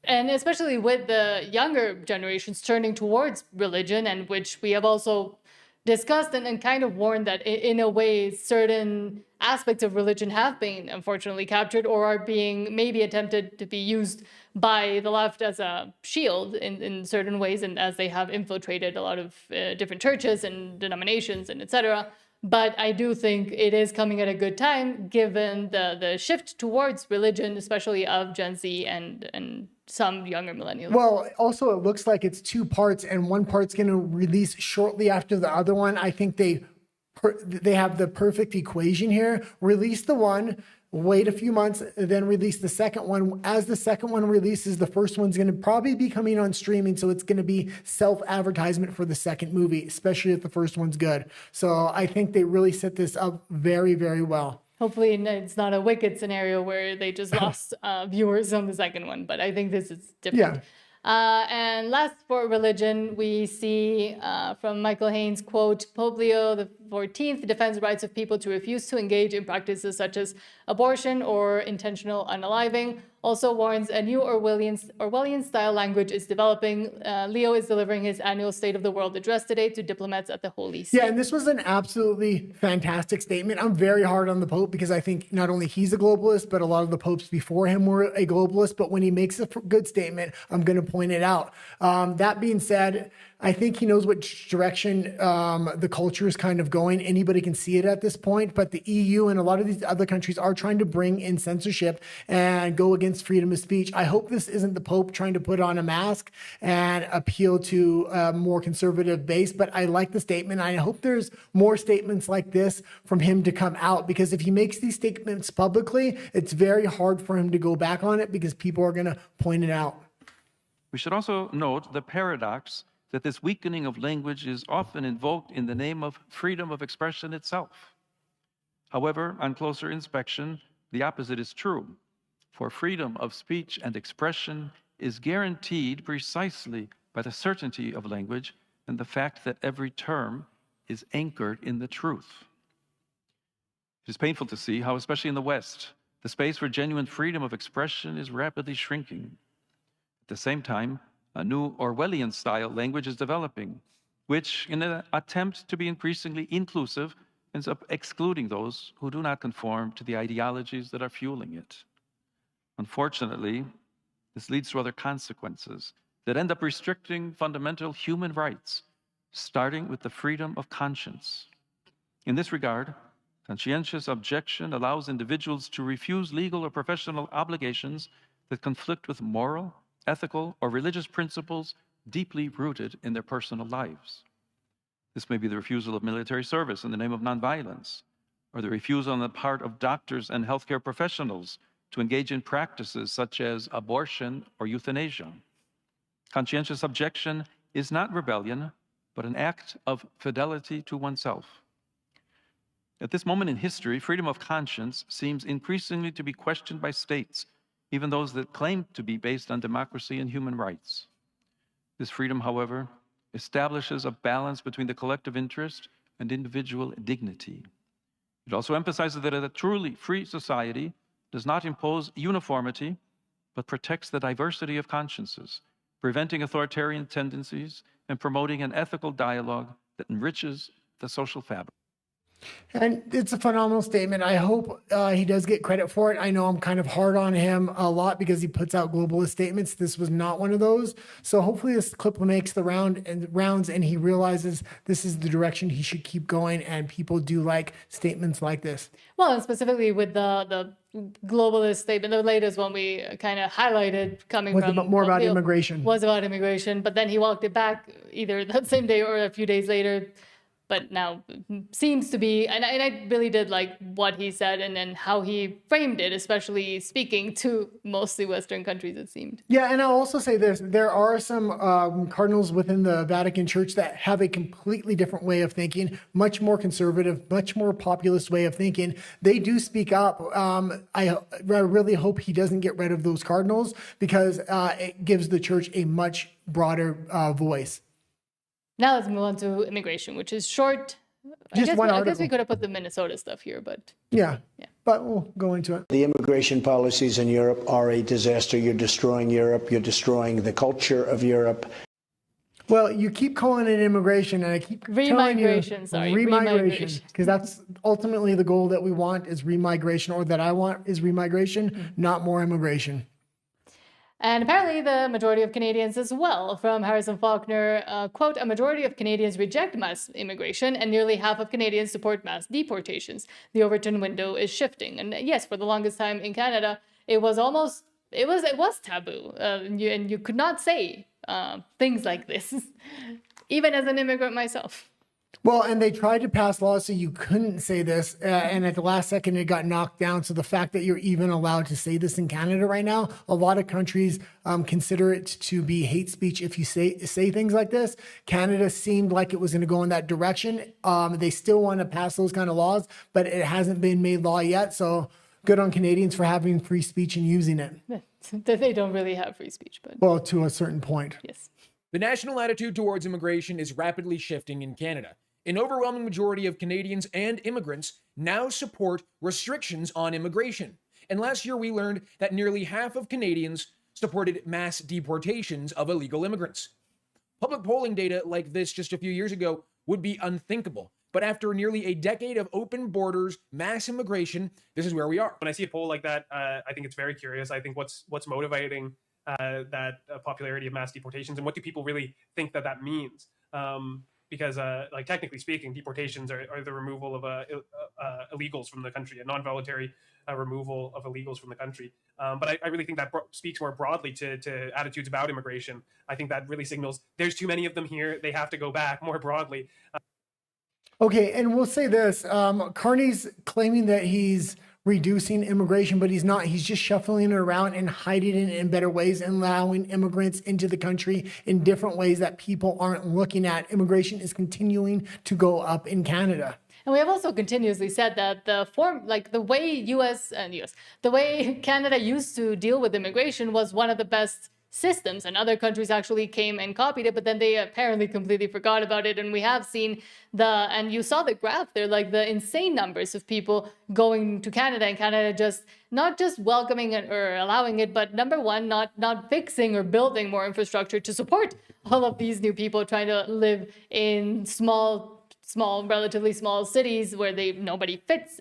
And especially with the younger generations turning towards religion, and which we have also discussed and kind of warned that in a way certain aspects of religion have been unfortunately captured or are being maybe attempted to be used by the left as a shield in certain ways, and as they have infiltrated a lot of different churches and denominations and etc. But I do think it is coming at a good time given the shift towards religion, especially of Gen Z and some younger millennials. Well, also it looks like it's two parts, and one part's going to release shortly after the other one. I think they have the perfect equation here. Release the one, wait a few months, then release the second one. As the second one releases, the first one's going to probably be coming on streaming, so it's going to be self-advertisement for the second movie, especially if the first one's good. So I think they really set this up very, very well. Hopefully it's not a Wicked scenario where they just lost viewers on the second one, but I think this is different. Yeah. And last for religion, we see from Michael Haynes, quote, Pope Leo XIV defends the rights of people to refuse to engage in practices such as abortion or intentional unaliving. Also warns a new Orwellian-style language is developing. Leo is delivering his annual State of the World address today to diplomats at the Holy See. Yeah, and this was an absolutely fantastic statement. I'm very hard on the Pope because I think not only he's a globalist, but a lot of the popes before him were a globalist. But when he makes a good statement, I'm going to point it out. That being said, I think he knows which direction the culture is kind of going. Anybody can see it at this point, but the EU and a lot of these other countries are trying to bring in censorship and go against freedom of speech. I hope this isn't the Pope trying to put on a mask and appeal to a more conservative base, but I like the statement. I hope there's more statements like this from him to come out, because if he makes these statements publicly, it's very hard for him to go back on it because people are going to point it out. We should also note the paradox that this weakening of language is often invoked in the name of freedom of expression itself. However, on closer inspection, the opposite is true, for freedom of speech and expression is guaranteed precisely by the certainty of language and the fact that every term is anchored in the truth. It is painful to see how, especially in the West, the space for genuine freedom of expression is rapidly shrinking. At the same time, a new Orwellian-style language is developing, which, in an attempt to be increasingly inclusive, ends up excluding those who do not conform to the ideologies that are fueling it. Unfortunately, this leads to other consequences that end up restricting fundamental human rights, starting with the freedom of conscience. In this regard, conscientious objection allows individuals to refuse legal or professional obligations that conflict with moral, ethical, or religious principles deeply rooted in their personal lives. This may be the refusal of military service in the name of nonviolence, or the refusal on the part of doctors and healthcare professionals to engage in practices such as abortion or euthanasia. Conscientious objection is not rebellion, but an act of fidelity to oneself. At this moment in history, freedom of conscience seems increasingly to be questioned by states, even those that claim to be based on democracy and human rights. This freedom, however, establishes a balance between the collective interest and individual dignity. It also emphasizes that a truly free society does not impose uniformity, but protects the diversity of consciences, preventing authoritarian tendencies and promoting an ethical dialogue that enriches the social fabric. And it's a phenomenal statement. I hope he does get credit for it. I know I'm kind of hard on him a lot because he puts out globalist statements. This was not one of those. So hopefully this clip makes the rounds and he realizes this is the direction he should keep going. And people do like statements like this. Well, and specifically with the globalist statement, the latest one we kind of highlighted coming Was from more about immigration. Was about immigration, but then he walked it back either that same day or a few days later. But now seems to be, and I really did like what he said and how he framed it, especially speaking to mostly Western countries, it seemed. Yeah, and I'll also say this. There are some cardinals within the Vatican Church that have a completely different way of thinking, much more conservative, much more populist way of thinking. They do speak up. I really hope he doesn't get rid of those cardinals because it gives the church a much broader voice. Now let's move on to immigration, which is short. Just one article. I guess we could have put the Minnesota stuff here, but yeah, but we'll go into it. The immigration policies in Europe are a disaster. You're destroying Europe. You're destroying the culture of Europe. Well, you keep calling it immigration, and I keep telling you remigration, because that's ultimately the goal that we want is remigration, or that I want is remigration, not more immigration. And apparently the majority of Canadians as well. From Harrison Faulkner, quote, a majority of Canadians reject mass immigration and nearly half of Canadians support mass deportations. The Overton window is shifting. And yes, for the longest time in Canada, it was taboo. And you could not say things like this, even as an immigrant myself. Well, and they tried to pass laws so you couldn't say this, and at the last second it got knocked down. So the fact that you're even allowed to say this in Canada right now, a lot of countries consider it to be hate speech if you say things like this. Canada seemed like it was going to go in that direction. They still want to pass those kind of laws, but it hasn't been made law yet. So good on Canadians for having free speech and using it. They don't really have free speech, but well, to a certain point. Yes. The national attitude towards immigration is rapidly shifting in Canada. An overwhelming majority of Canadians and immigrants now support restrictions on immigration. And last year we learned that nearly half of Canadians supported mass deportations of illegal immigrants. Public polling data like this just a few years ago would be unthinkable. But after nearly a decade of open borders, mass immigration, this is where we are. When I see a poll like that, I think it's very curious. I think what's motivating that popularity of mass deportations, and what do people really think that means? Because, like, technically speaking, deportations are the removal of illegals from the country, a non-voluntary removal of illegals from the country. But I really think that speaks more broadly to attitudes about immigration. I think that really signals there's too many of them here. They have to go back more broadly. Okay, and we'll say this. Carney's claiming that he's reducing immigration, but he's not. He's just shuffling it around and hiding it in better ways and allowing immigrants into the country in different ways that people aren't looking at. Immigration is continuing to go up in Canada. And we have also continuously said that the way Canada used to deal with immigration was one of the best systems, and other countries actually came and copied it, but then they apparently completely forgot about it. And we have seen and you saw the graph there, like the insane numbers of people going to Canada, and Canada just not just welcoming it or allowing it, but number one, not fixing or building more infrastructure to support all of these new people trying to live in relatively small cities where nobody fits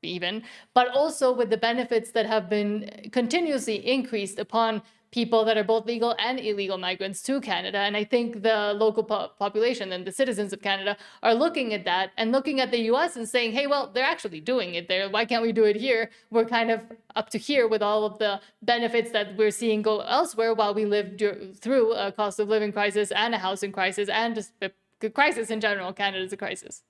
even, but also with the benefits that have been continuously increased upon people that are both legal and illegal migrants to Canada. And I think the local population and the citizens of Canada are looking at that and looking at the US and saying, hey, well, they're actually doing it there. Why can't we do it here? We're kind of up to here with all of the benefits that we're seeing go elsewhere while we live through a cost of living crisis and a housing crisis and just a crisis in general. Canada's a crisis.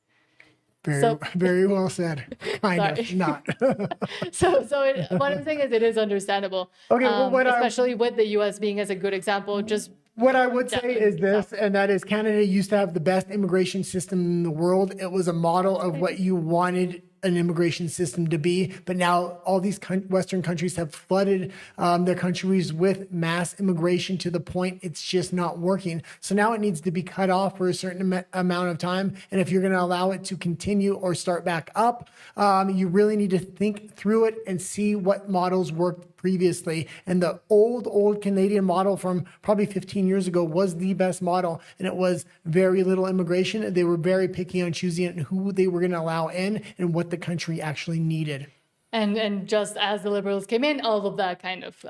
Very well said. Kind of not. What I'm saying is it is understandable. Okay, well, especially with the U.S. being as a good example. Just what I would say is this, and that is Canada used to have the best immigration system in the world. It was a model of what you wanted an immigration system to be. But now all these Western countries have flooded their countries with mass immigration to the point it's just not working. So now it needs to be cut off for a certain amount of time. And if you're going to allow it to continue or start back up, you really need to think through it and see what models worked previously. And the old Canadian model from probably 15 years ago was the best model. And it was very little immigration. They were very picky on choosing who they were going to allow in and what the country actually needed. And just as the Liberals came in, all of that kind of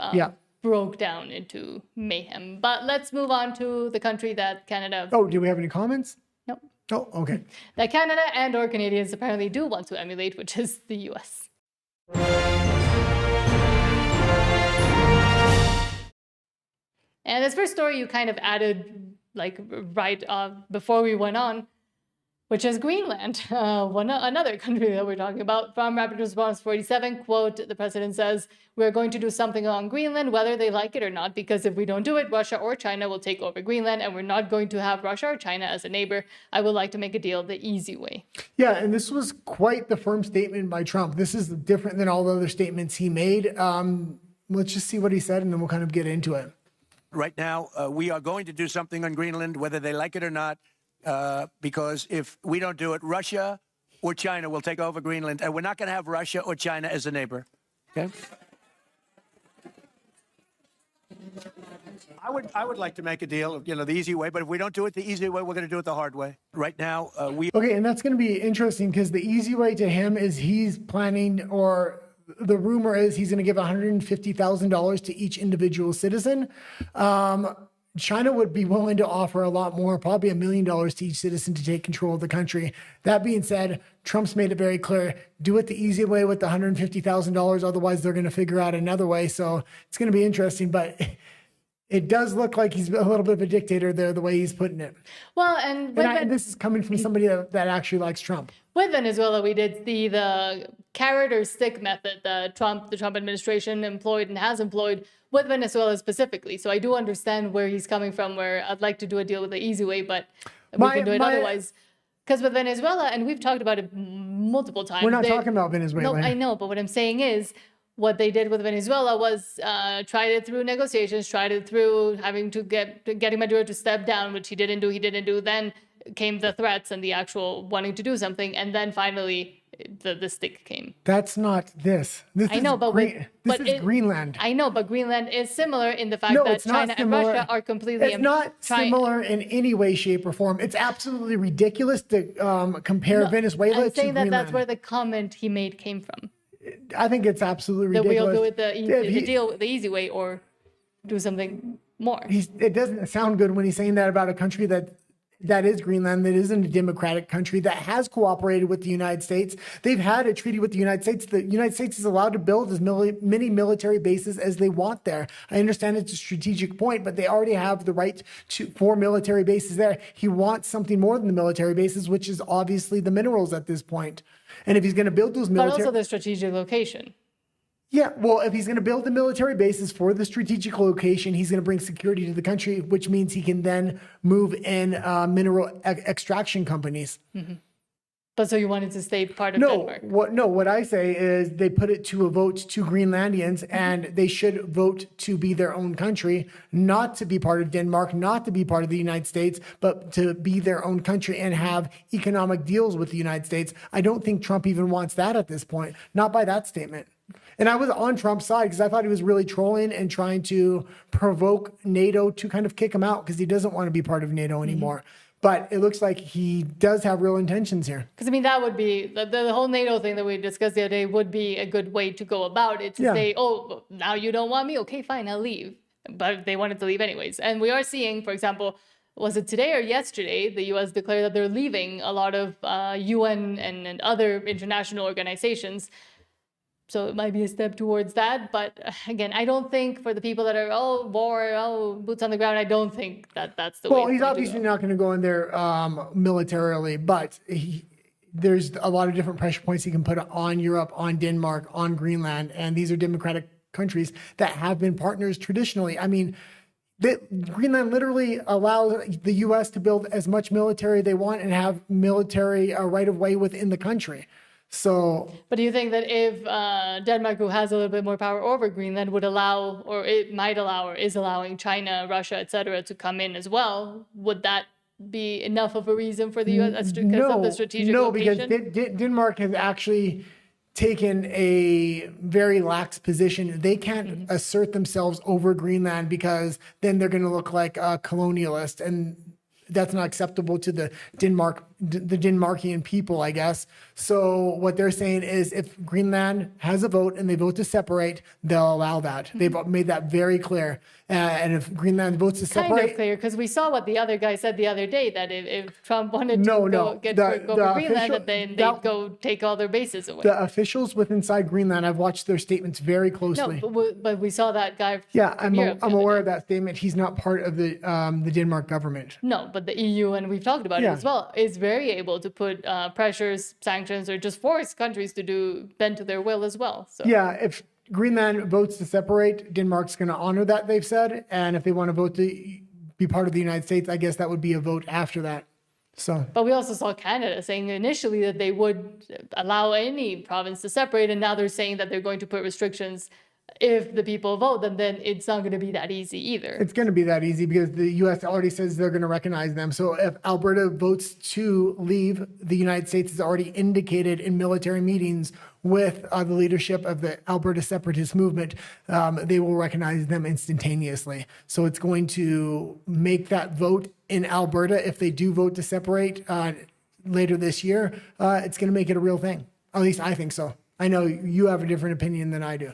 broke down into mayhem. But let's move on to the country that Canada... Oh, do we have any comments? No. Oh, okay. That Canada and or Canadians apparently do want to emulate, which is the US. And this first story you kind of added like right before we went on, which is Greenland, another country that we're talking about. From Rapid Response 47, quote, the president says, "We're going to do something on Greenland, whether they like it or not, because if we don't do it, Russia or China will take over Greenland, and we're not going to have Russia or China as a neighbor. I would like to make a deal the easy way." Yeah, and this was quite the firm statement by Trump. This is different than all the other statements he made. Let's just see what he said, and then we'll kind of get into it. Right now, we are going to do something on Greenland, whether they like it or not, because if we don't do it, Russia or China will take over Greenland, and we're not going to have Russia or China as a neighbor. Okay? I would like to make a deal, the easy way, but if we don't do it the easy way, we're going to do it the hard way. Right now, Okay, and that's going to be interesting because the easy way to him is he's planning, or the rumor is he's going to give $150,000 to each individual citizen. China would be willing to offer a lot more, probably $1 million to each citizen to take control of the country. That being said, Trump's made it very clear, do it the easy way with the $150,000. Otherwise, they're going to figure out another way. So it's going to be interesting, but it does look like he's a little bit of a dictator there, the way he's putting it. Well, and this is coming from somebody that actually likes Trump. With Venezuela, we did see the carrot or stick method that the Trump administration employed and has employed with Venezuela specifically. So I do understand where he's coming from, where I'd like to do a deal with the easy way, but we can do it otherwise. Because with Venezuela, and we've talked about it multiple times. We're not talking about Venezuela. No, I know, but what I'm saying is, what they did with Venezuela was tried it through negotiations, tried it through getting Maduro to step down, which he didn't do. Then came the threats and the actual wanting to do something, and then finally the stick came. That's not this. I know, but this is Greenland. I know, but Greenland is similar in the fact that China and Russia are completely. It's not similar in any way, shape, or form. It's absolutely ridiculous to compare Venezuela to Greenland. I'm saying that that's where the comment he made came from. I think it's absolutely ridiculous. That we'll do it the deal the easy way, or do something more. It doesn't sound good when he's saying that about a country that is Greenland, that isn't a democratic country, that has cooperated with the United States. They've had a treaty with the United States. The United States is allowed to build as many military bases as they want there. I understand it's a strategic point, but they already have the right for military bases there. He wants something more than the military bases, which is obviously the minerals at this point. And if he's going to build those military... But also the strategic location. Yeah, well, if he's going to build the military bases for the strategic location, he's going to bring security to the country, which means he can then move in mineral extraction companies. Mm-hmm. But so you wanted to stay part of Denmark? What I say is they put it to a vote to Greenlandians, and they should vote to be their own country, not to be part of Denmark, not to be part of the United States, but to be their own country and have economic deals with the United States. I don't think Trump even wants that at this point, not by that statement. And I was on Trump's side because I thought he was really trolling and trying to provoke NATO to kind of kick him out because he doesn't want to be part of NATO anymore. Mm-hmm. But it looks like he does have real intentions here. Because, I mean, that would be, the whole NATO thing that we discussed the other day would be a good way to go about it. To say, oh, now you don't want me? Okay, fine, I'll leave. But they wanted to leave anyways. And we are seeing, for example, was it today or yesterday, the U.S. declared that they're leaving a lot of UN and other international organizations. So it might be a step towards that. But again, I don't think for the people that are, war, boots on the ground, I don't think that that's the way. Well, he's obviously not going to go in there militarily, but there's a lot of different pressure points he can put on Europe, on Denmark, on Greenland. And these are democratic countries that have been partners traditionally. I mean, Greenland literally allows the U.S. to build as much military they want and have military right of way within the country. So, but do you think that if Denmark, who has a little bit more power over Greenland, would allow, or it might allow, or is allowing China, Russia, etc., to come in as well, would that be enough of a reason for the U.S. because of the strategic location? Because Denmark has actually taken a very lax position. They can't assert themselves over Greenland because then they're going to look like a colonialist, and that's not acceptable to the Denmarkian people, I guess. So what they're saying is if Greenland has a vote and they vote to separate, they'll allow that. They've made that very clear. And if Greenland votes to separate... Kind of clear, because we saw what the other guy said the other day, that if Trump wanted to go for Greenland, that then they'd go take all their bases away. The officials inside Greenland, I've watched their statements very closely. No, but we saw that guy from Yeah, I'm Europe aware of that statement. He's not part of the Denmark government. No, but the EU, and we've talked about it as well, is very able to put pressures, sanctions, or just force countries to bend to their will as well. So. Yeah, if Greenland votes to separate, Denmark's going to honor that, they've said. And if they want to vote to be part of the United States, I guess that would be a vote after that. So. But we also saw Canada saying initially that they would allow any province to separate, and now they're saying that they're going to put restrictions. If the people vote, then it's not going to be that easy either. It's going to be that easy because the U.S. already says they're going to recognize them. So if Alberta votes to leave, the United States has already indicated in military meetings with the leadership of the Alberta separatist movement, they will recognize them instantaneously. So it's going to make that vote in Alberta, if they do vote to separate later this year, it's going to make it a real thing. At least I think so. I know you have a different opinion than I do.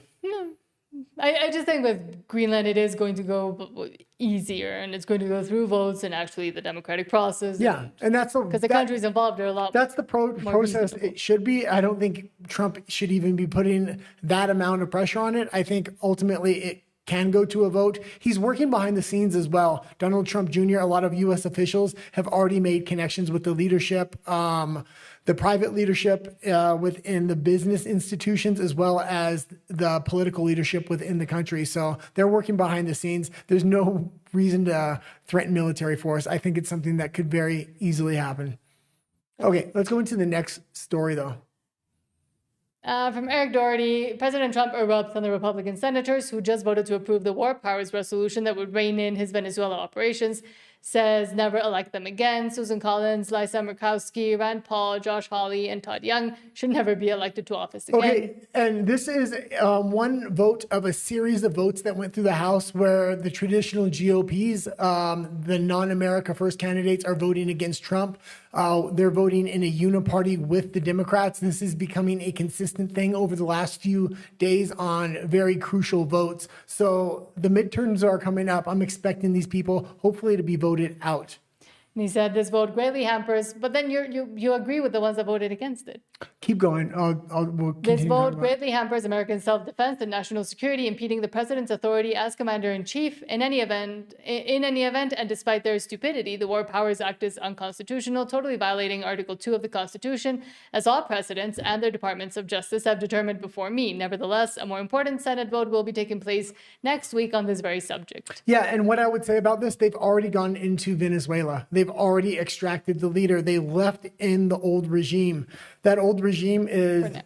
I just think with Greenland, it is going to go easier, and it's going to go through votes and actually the democratic process. Yeah, and that's because the countries involved are a lot. That's the process. It should be. I don't think Trump should even be putting that amount of pressure on it. I think ultimately it can go to a vote. He's working behind the scenes as well. Donald Trump Jr., a lot of U.S. officials have already made connections with the leadership, the private leadership within the business institutions, as well as the political leadership within the country. So they're working behind the scenes. There's no reason to threaten military force. I think it's something that could very easily happen. Okay, let's go into the next story, though. From Eric Doherty, President Trump erupts on the Republican senators who just voted to approve the war powers resolution that would rein in his Venezuela operations. Says never elect them again. Susan Collins, Lisa Murkowski, Rand Paul, Josh Hawley, and Todd Young should never be elected to office again. Okay, and this is one vote of a series of votes that went through the House where the traditional GOPs, the non-America First candidates, are voting against Trump. They're voting in a uniparty with the Democrats. This is becoming a consistent thing over the last few days on very crucial votes. So the midterms are coming up. I'm expecting these people hopefully to be voted out. And he said this vote greatly hampers, but then you agree with the ones that voted against it. Keep going. We'll this vote greatly hampers American self-defense and national security, impeding the president's authority as commander-in-chief in any event. And despite their stupidity, the War Powers Act is unconstitutional, totally violating Article 2 of the Constitution, as all presidents and their departments of justice have determined before me. Nevertheless, a more important Senate vote will be taking place next week on this very subject. Yeah, and what I would say about this, they've already gone into Venezuela. They've already extracted the leader. They left in the old regime. That old regime is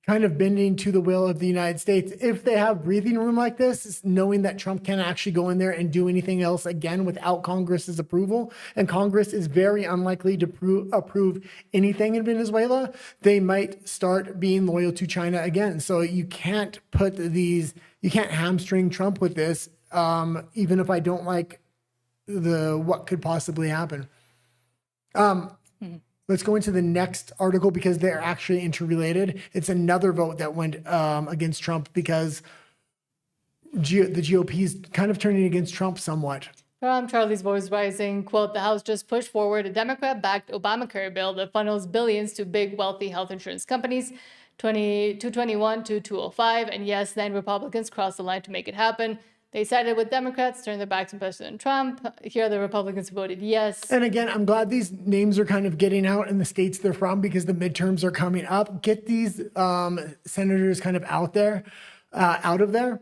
kind of bending to the will of the United States. If they have breathing room like this, knowing that Trump can't actually go in there and do anything else again without Congress's approval, and Congress is very unlikely to approve anything in Venezuela, they might start being loyal to China again. So you can't you can't hamstring Trump with this, even if I don't like what could possibly happen. Let's go into the next article because they're actually interrelated. It's another vote that went against Trump because the GOP is kind of turning against Trump somewhat. From Charlie's Voice Rising, quote, the House just pushed forward a Democrat-backed Obamacare bill that funnels billions to big, wealthy health insurance companies, 221 to 205. And yes, 9 Republicans crossed the line to make it happen. They sided with Democrats, turned their backs on President Trump. Here are the Republicans who voted yes. And again, I'm glad these names are kind of getting out in the states they're from because the midterms are coming up. Get these senators kind of out of there.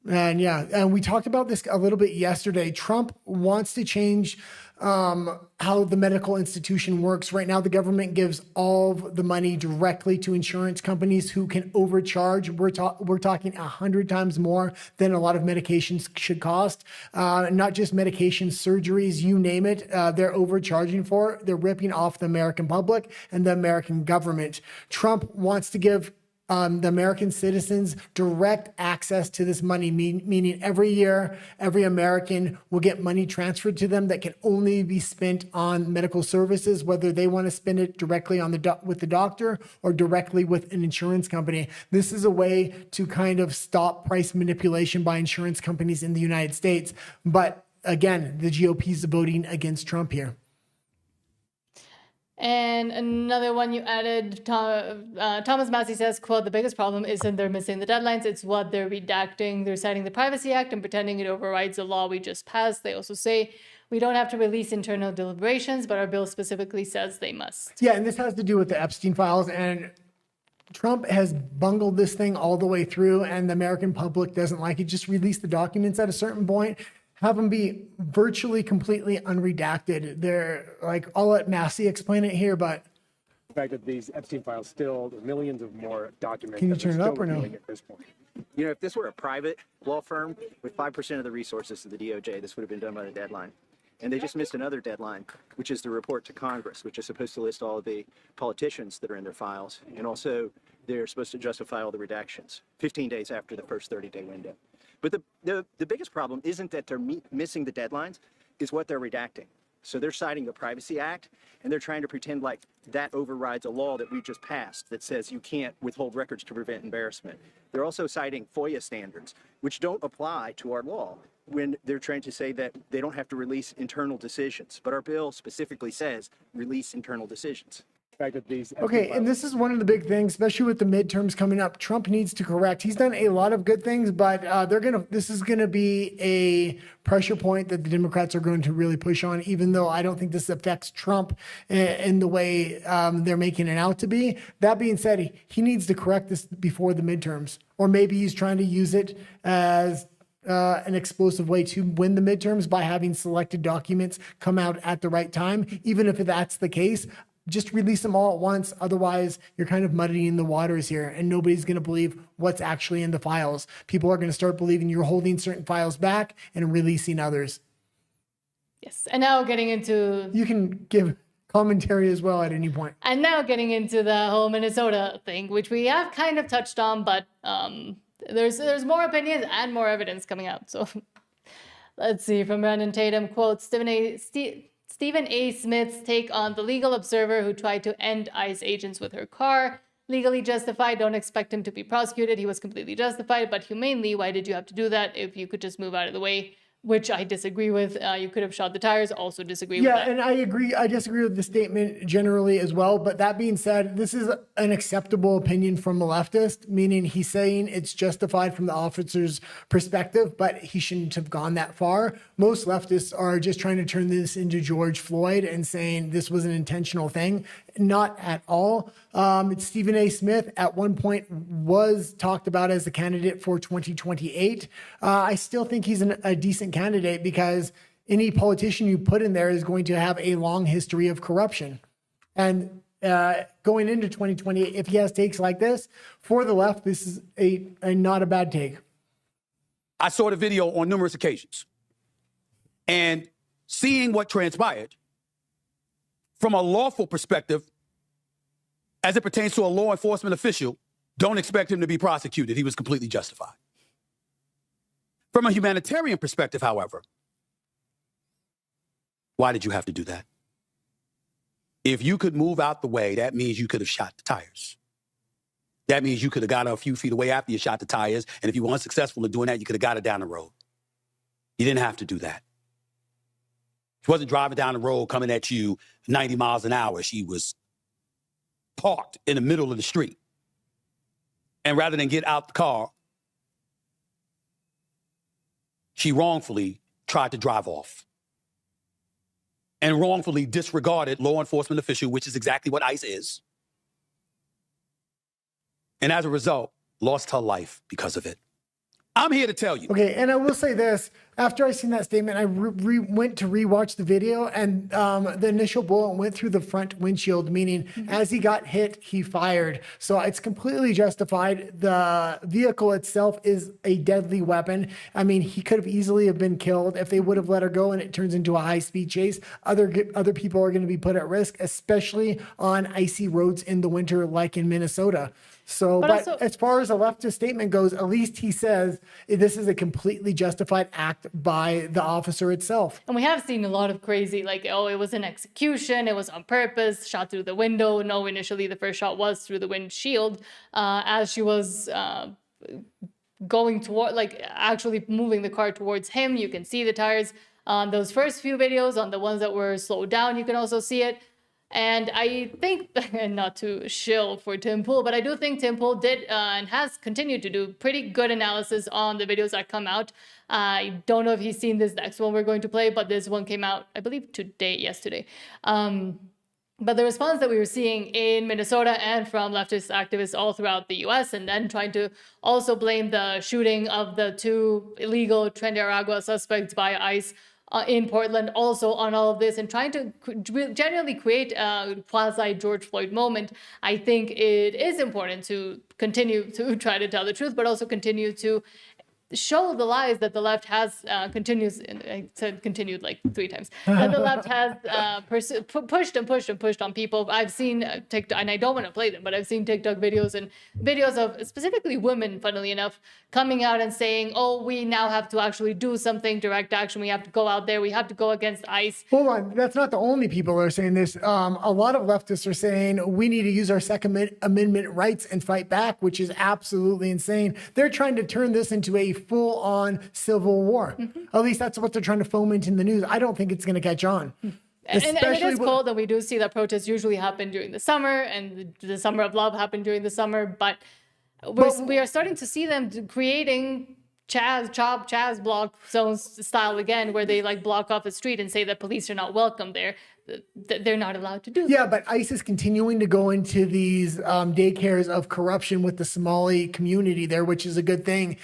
And yeah, and we talked about this a little bit yesterday. Trump wants to change how the medical institution works. Right now, the government gives all of the money directly to insurance companies who can overcharge. We're talking 100 times more than a lot of medications should cost. Not just medications, surgeries, you name it, they're overcharging for. They're ripping off the American public and the American government. Trump wants to give the American citizens direct access to this money, meaning every year, every American will get money transferred to them that can only be spent on medical services, whether they want to spend it directly on with the doctor or directly with an insurance company. This is a way to kind of stop price manipulation by insurance companies in the United States. But again, the GOP is voting against Trump here. And another one you added, Thomas Massey says, quote, the biggest problem isn't they're missing the deadlines, it's what they're redacting. They're citing the Privacy Act and pretending it overrides the law we just passed. They also say we don't have to release internal deliberations, but our bill specifically says they must. Yeah, and this has to do with the Epstein files. And Trump has bungled this thing all the way through, and the American public doesn't like it. Just release the documents at a certain point. Have them be virtually completely unredacted. They're like, I'll let Massey explain it here, but the fact that these Epstein files still, millions of more documents. Can you turn it up or no? At this point. You know, if this were a private law firm with 5% of the resources of the DOJ, this would have been done by the deadline. And they just missed another deadline, which is the report to Congress, which is supposed to list all of the politicians that are in their files. And also, they're supposed to justify all the redactions 15 days after the first 30-day window. But the biggest problem isn't that they're missing the deadlines, is what they're redacting. So they're citing the Privacy Act, and they're trying to pretend like that overrides a law that we just passed that says you can't withhold records to prevent embarrassment. They're also citing FOIA standards, which don't apply to our law when they're trying to say that they don't have to release internal decisions. But our bill specifically says release internal decisions. Okay, and this is one of the big things, especially with the midterms coming up. Trump needs to correct. He's done a lot of good things, but this is gonna be a pressure point that the Democrats are going to really push on, even though I don't think this affects Trump in the way they're making it out to be. That being said, he needs to correct this before the midterms, or maybe he's trying to use it as an explosive way to win the midterms by having selected documents come out at the right time. Even if that's the case, just release them all at once. Otherwise, you're kind of muddying the waters here, and nobody's going to believe what's actually in the files. People are going to start believing you're holding certain files back and releasing others. Yes, and now getting into... You can give commentary as well at any point. And now getting into the whole Minnesota thing, which we have kind of touched on, but there's more opinions and more evidence coming out. So let's see, from Brandon Tatum, quote, Stephen A. Smith's take on the legal observer who tried to end ICE agents with her car. Legally justified, don't expect him to be prosecuted. He was completely justified, but humanely, why did you have to do that if you could just move out of the way? Which I disagree with. You could have shot the tires, also disagree with that. Yeah, and I agree. I disagree with the statement generally as well. But that being said, this is an acceptable opinion from a leftist, meaning he's saying it's justified from the officer's perspective, but he shouldn't have gone that far. Most leftists are just trying to turn this into George Floyd and saying this was an intentional thing. Not at all. Stephen A. Smith at one point was talked about as the candidate for 2028. I still think he's a decent candidate because any politician you put in there is going to have a long history of corruption. And going into 2028, if he has takes like this, for the left, this is a not a bad take. I saw the video on numerous occasions. And seeing what transpired, from a lawful perspective, as it pertains to a law enforcement official, don't expect him to be prosecuted. He was completely justified. From a humanitarian perspective, however, why did you have to do that? If you could move out the way, that means you could have shot the tires. That means you could have got her a few feet away after you shot the tires. And if you were unsuccessful in doing that, you could have got her down the road. You didn't have to do that. She wasn't driving down the road coming at you 90 miles an hour. She was parked in the middle of the street. And rather than get out the car, she wrongfully tried to drive off and wrongfully disregarded law enforcement official, which is exactly what ICE is. And as a result, lost her life because of it. I'm here to tell you. Okay, and I will say this. After I seen that statement, I went to rewatch the video, and the initial bullet went through the front windshield, meaning as he got hit, he fired. So it's completely justified. The vehicle itself is a deadly weapon. I mean, he could have easily have been killed if they would have let her go and it turns into a high-speed chase. Other people are going to be put at risk, especially on icy roads in the winter like in Minnesota. So, but also, as far as a leftist statement goes, at least he says this is a completely justified act by the officer itself. And we have seen a lot of crazy, like, oh, it was an execution, it was on purpose, shot through the window. No, initially the first shot was through the windshield as she was going toward, like, actually moving the car towards him. You can see the tires on those first few videos. On the ones that were slowed down, you can also see it. And I think, and not to shill for Tim Pool, but I do think Tim Pool did and has continued to do pretty good analysis on the videos that come out. I don't know if he's seen this next one we're going to play, but this one came out, I believe, yesterday. But the response that we were seeing in Minnesota and from leftist activists all throughout the US, and then trying to also blame the shooting of the 2 illegal Trinidad suspects by ICE in Portland also on all of this, and trying to genuinely create a quasi George Floyd moment. I think it is important to continue to try to tell the truth, but also continue to show the lies that the left has continued like 3 times, that the left has pushed on people. I've seen TikTok, and I don't want to play them, but I've seen TikTok videos of specifically women, funnily enough, coming out and saying, oh, we now have to actually do something, direct action. We have to go out there. We have to go against ICE. Hold on. That's not the only people that are saying this. A lot of leftists are saying we need to use our Second Amendment rights and fight back, which is absolutely insane. They're trying to turn this into a full-on civil war. At least that's what they're trying to foment in the news. I don't think it's going to catch on. And it is cold, and we do see that protests usually happen during the summer, and the Summer of Love happened during the summer, but we are starting to see them creating Chaz block zones style again, where they like block off a street and say that police are not welcome there. They're not allowed to do that. Yeah, but ICE is continuing to go into these daycares of corruption with the Somali community there, which is a good thing.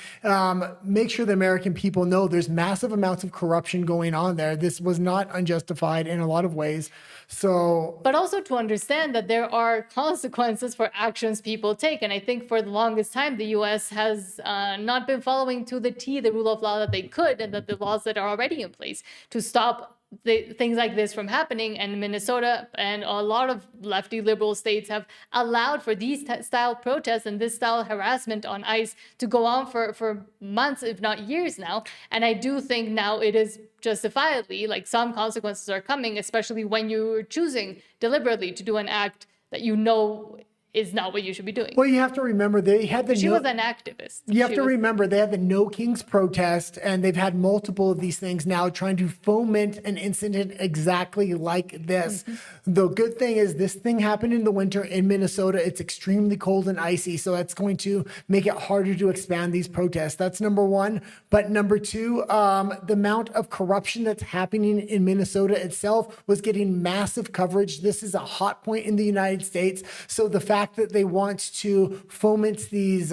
Make sure the American people know there's massive amounts of corruption going on there. This was not unjustified in a lot of ways. So, but also to understand that there are consequences for actions people take. And I think for the longest time, the U.S. has not been following to the T the rule of law that they could, and that the laws that are already in place to stop things like this from happening. And Minnesota and a lot of lefty liberal states have allowed for these style protests and this style harassment on ICE to go on for months, if not years now. And I do think now it is justifiably, like, some consequences are coming, especially when you're choosing deliberately to do an act that you know is not what you should be doing. Well, you have to remember they had the... She was an activist. You have to remember they had the No Kings protest, and they've had multiple of these things now trying to foment an incident exactly like this. The good thing is this thing happened in the winter in Minnesota. It's extremely cold and icy, so that's going to make it harder to expand these protests. That's number one. But number two, the amount of corruption that's happening in Minnesota itself was getting massive coverage. This is a hot point in the United States. So the fact that they want to foment these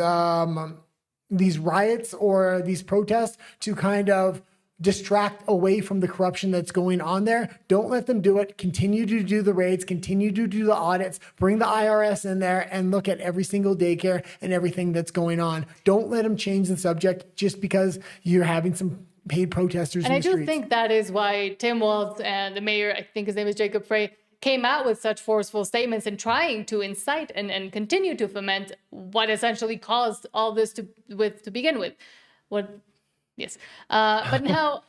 riots or these protests to kind of distract away from the corruption that's going on there, don't let them do it. Continue to do the raids, continue to do the audits, bring the IRS in there and look at every single daycare and everything that's going on. Don't let them change the subject just because you're having some paid protesters in the streets. And I do think that is why Tim Walz and the mayor, I think his name is Jacob Frey, came out with such forceful statements and trying to incite and continue to foment what essentially caused all this to begin with. Yes. But now,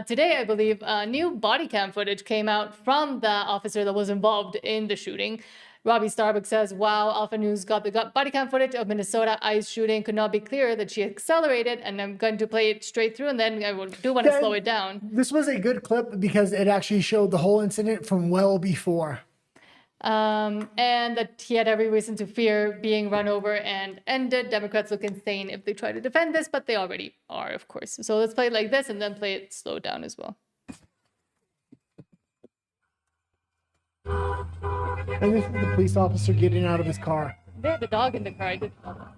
today, I believe, new body cam footage came out from the officer that was involved in the shooting. Robbie Starbuck says, wow, Alpha News got the body cam footage of Minnesota ICE shooting. Could not be clearer that she accelerated, and I'm going to play it straight through, and then I do want to slow it down. This was a good clip because it actually showed the whole incident from well before. And that he had every reason to fear being run over and ended. Democrats look insane if they try to defend this, but they already are, of course. So let's play it like this and then play it slowed down as well. And this is the police officer getting out of his car. They had the dog in the car. I didn't know that.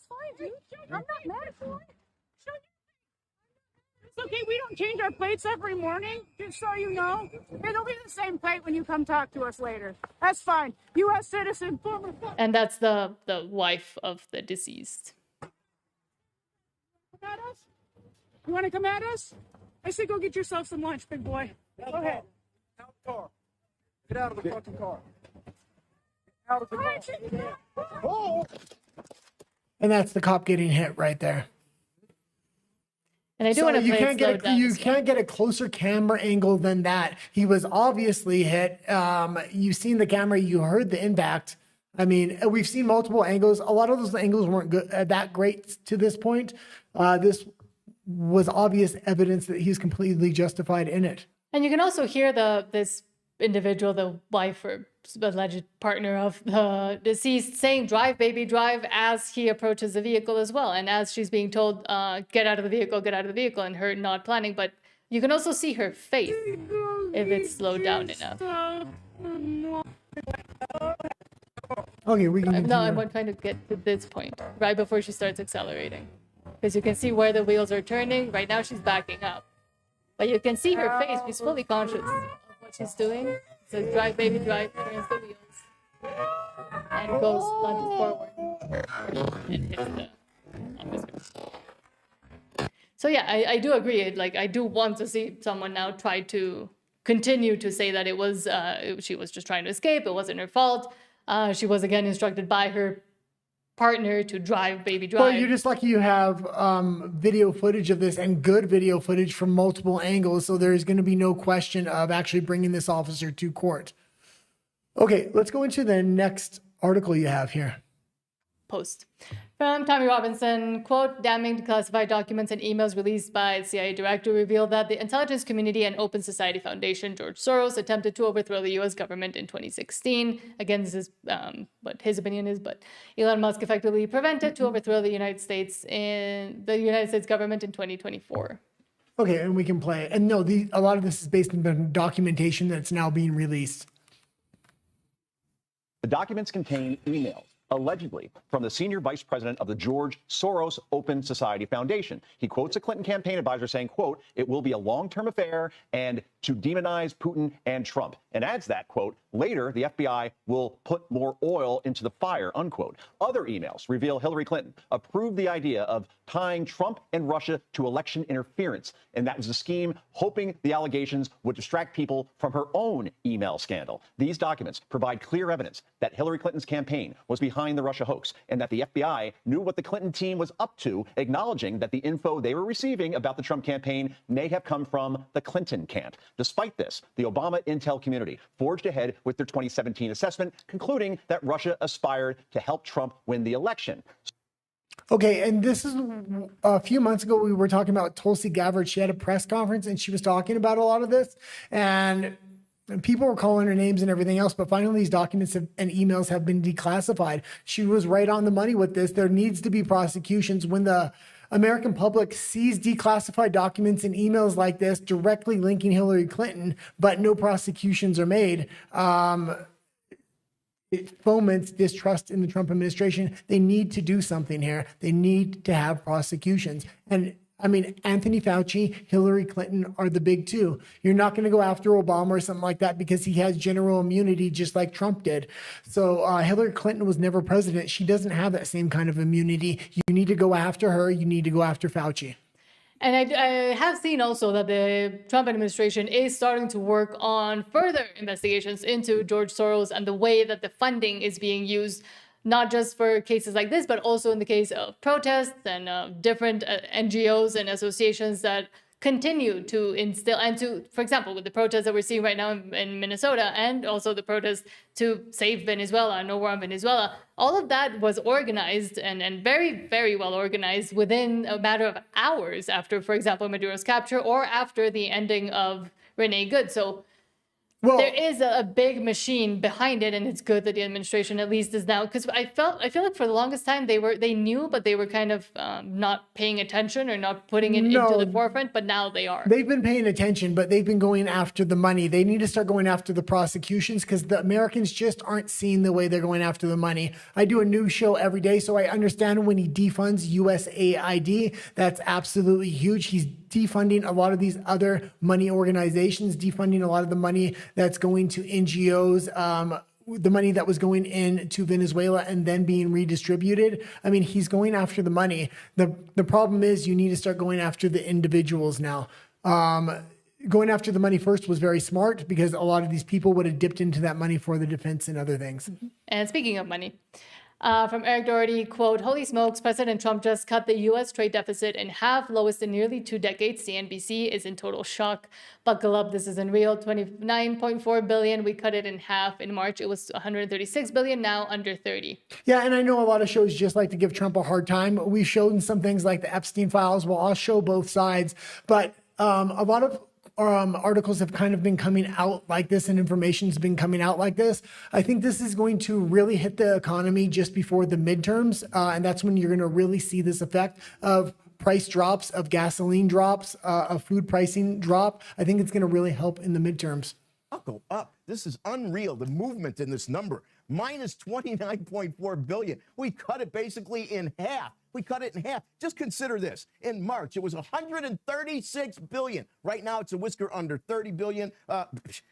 fine, dude. I'm not mad at you. It's okay, we don't change our plates every morning, just so you know. It'll be the same plate when you come talk to us later. That's fine. U.S. citizen, former... And that's the wife of the deceased. Come at us? You want to come at us? I say go get yourself some lunch, big boy. Go ahead. Out the car. Get out of the fucking car. Out of the car. Oh! And that's the cop getting hit right there. And I do So want to you play can't it slowed get down you as well. can't get a closer camera angle than that. He was obviously hit. You've seen the camera. You heard the impact. I mean, we've seen multiple angles. A lot of those angles weren't good, that great to this point. This was obvious evidence that he's completely justified in it. And you can also hear this individual, the wife or alleged partner of the deceased, saying, "Drive, baby, drive," as he approaches the vehicle as well. And as she's being told, get out of the vehicle, and her not planning. But you can also see her face if it's slowed down enough. Okay, we can continue. No, I'm trying to get to this point, right before she starts accelerating. Because you can see where the wheels are turning. Right now she's backing up. But you can see her face. She's fully conscious of what she's doing. So drive, baby, drive, turns the wheels. And goes, lunges forward. And hits the officer. So yeah, I do agree. Like, I do want to see someone now try to continue to say that it was, she was just trying to escape. It wasn't her fault. She was again instructed by her partner to drive, baby, drive. Well, you're just lucky you have video footage of this and good video footage from multiple angles. So there's going to be no question of actually bringing this officer to court. Okay, let's go into the next article you have here. Post. From Tommy Robinson, quote, damning declassified documents and emails released by the CIA director revealed that the intelligence community and Open Society Foundation, George Soros, attempted to overthrow the U.S. government in 2016. Again, this is what his opinion is, but Elon Musk effectively prevented to overthrow the United States government in 2024. Okay, and we can play it. And no, a lot of this is based on the documentation that's now being released. The documents contain emails, allegedly from the senior vice president of the George Soros Open Society Foundation. He quotes a Clinton campaign advisor saying, quote, "It will be a long-term affair and to demonize Putin and Trump," and adds that, quote, "Later, the FBI will put more oil into the fire," unquote. Other emails reveal Hillary Clinton approved the idea of tying Trump and Russia to election interference, and that was a scheme hoping the allegations would distract people from her own email scandal. These documents provide clear evidence that Hillary Clinton's campaign was behind the Russia hoax and that the FBI knew what the Clinton team was up to, acknowledging that the info they were receiving about the Trump campaign may have come from the Clinton camp. Despite this, the Obama intel community forged ahead with their 2017 assessment, concluding that Russia aspired to help Trump win the election. Okay, and this is a few months ago, we were talking about Tulsi Gabbard. She had a press conference and she was talking about a lot of this. And people were calling her names and everything else, but finally these documents and emails have been declassified. She was right on the money with this. There needs to be prosecutions. When the American public sees declassified documents and emails like this directly linking Hillary Clinton, but no prosecutions are made, it foments distrust in the Trump administration. They need to do something here. They need to have prosecutions. And I mean, Anthony Fauci, Hillary Clinton are the big two. You're not going to go after Obama or something like that because he has general immunity just like Trump did. So Hillary Clinton was never president. She doesn't have that same kind of immunity. You need to go after her. You need to go after Fauci. And I have seen also that the Trump administration is starting to work on further investigations into George Soros and the way that the funding is being used, not just for cases like this, but also in the case of protests and different NGOs and associations that continue to instill and to, for example, with the protests that we're seeing right now in Minnesota and also the protests to save Venezuela, no war on Venezuela, all of that was organized and very, very well organized within a matter of hours after, for example, Maduro's capture or after the ending of Renee Good. So there is a big machine behind it, and it's good that the administration at least is now, because I feel like for the longest time they knew, but they were kind of not paying attention or not putting it into the forefront, but now they are. They've been paying attention, but they've been going after the money. They need to start going after the prosecutions because the Americans just aren't seeing the way they're going after the money. I do a news show every day, so I understand when he defunds USAID, that's absolutely huge. He's defunding a lot of these other money organizations, defunding a lot of the money that's going to NGOs, the money that was going into Venezuela and then being redistributed. I mean, he's going after the money. The problem is you need to start going after the individuals now. Going after the money first was very smart because a lot of these people would have dipped into that money for the defense and other things. And speaking of money, from Eric Doherty, quote, "Holy smokes, President Trump just cut the U.S. trade deficit in half, lowest in nearly 2 decades. CNBC is in total shock. Buckle up, this isn't real. $29.4 billion, we cut it in half. In March, it was $136 billion, now under 30. Yeah, and I know a lot of shows just like to give Trump a hard time. We've shown some things like the Epstein files. Well, I'll show both sides, but a lot of articles have kind of been coming out like this and information's been coming out like this. I think this is going to really hit the economy just before the midterms. And that's when you're going to really see this effect of price drops, of gasoline drops, of food pricing drop. I think it's going to really help in the midterms. Buckle up. This is unreal. The movement in this number, minus 29.4 billion. We cut it basically in half. We cut it in half. Just consider this. In March, it was 136 billion. Right now, it's a whisker under 30 billion.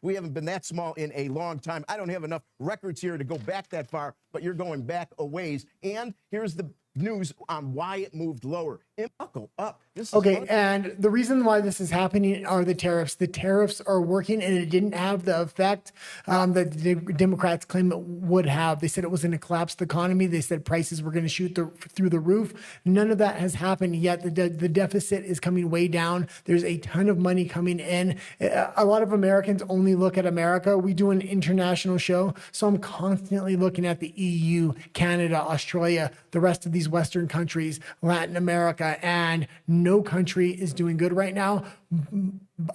We haven't been that small in a long time. I don't have enough records here to go back that far, but you're going back a ways. And here's the news on why it moved lower. Buckle up. Okay, and the reason why this is happening are the tariffs. The tariffs are working, and it didn't have the effect that the Democrats claim it would have. They said it was going to collapse the economy. They said prices were going to shoot through the roof. None of that has happened yet. The deficit is coming way down. There's a ton of money coming in. A lot of Americans only look at America. We do an international show, so I'm constantly looking at the EU, Canada, Australia, the rest of these Western countries, Latin America, and no country is doing good right now.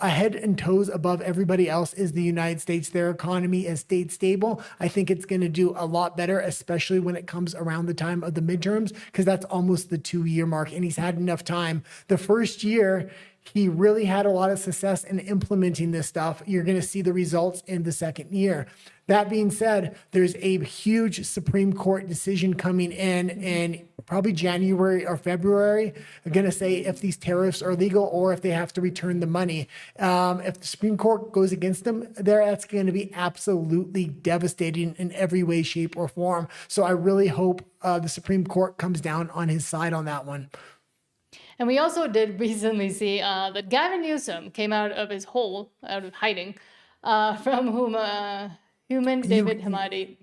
A head and toes above everybody else is the United States. Their economy has stayed stable. I think it's going to do a lot better, especially when it comes around the time of the midterms, because that's almost the 2-year mark, and he's had enough time. The first year, he really had a lot of success in implementing this stuff. You're going to see the results in the second year. That being said, there's a huge Supreme Court decision coming in probably January or February. They're going to say if these tariffs are legal or if they have to return the money. If the Supreme Court goes against them, that's going to be absolutely devastating in every way, shape, or form. So I really hope the Supreme Court comes down on his side on that one. And we also did recently see that Gavin Newsom came out of his hole, out of hiding, from whom human David Hamadi.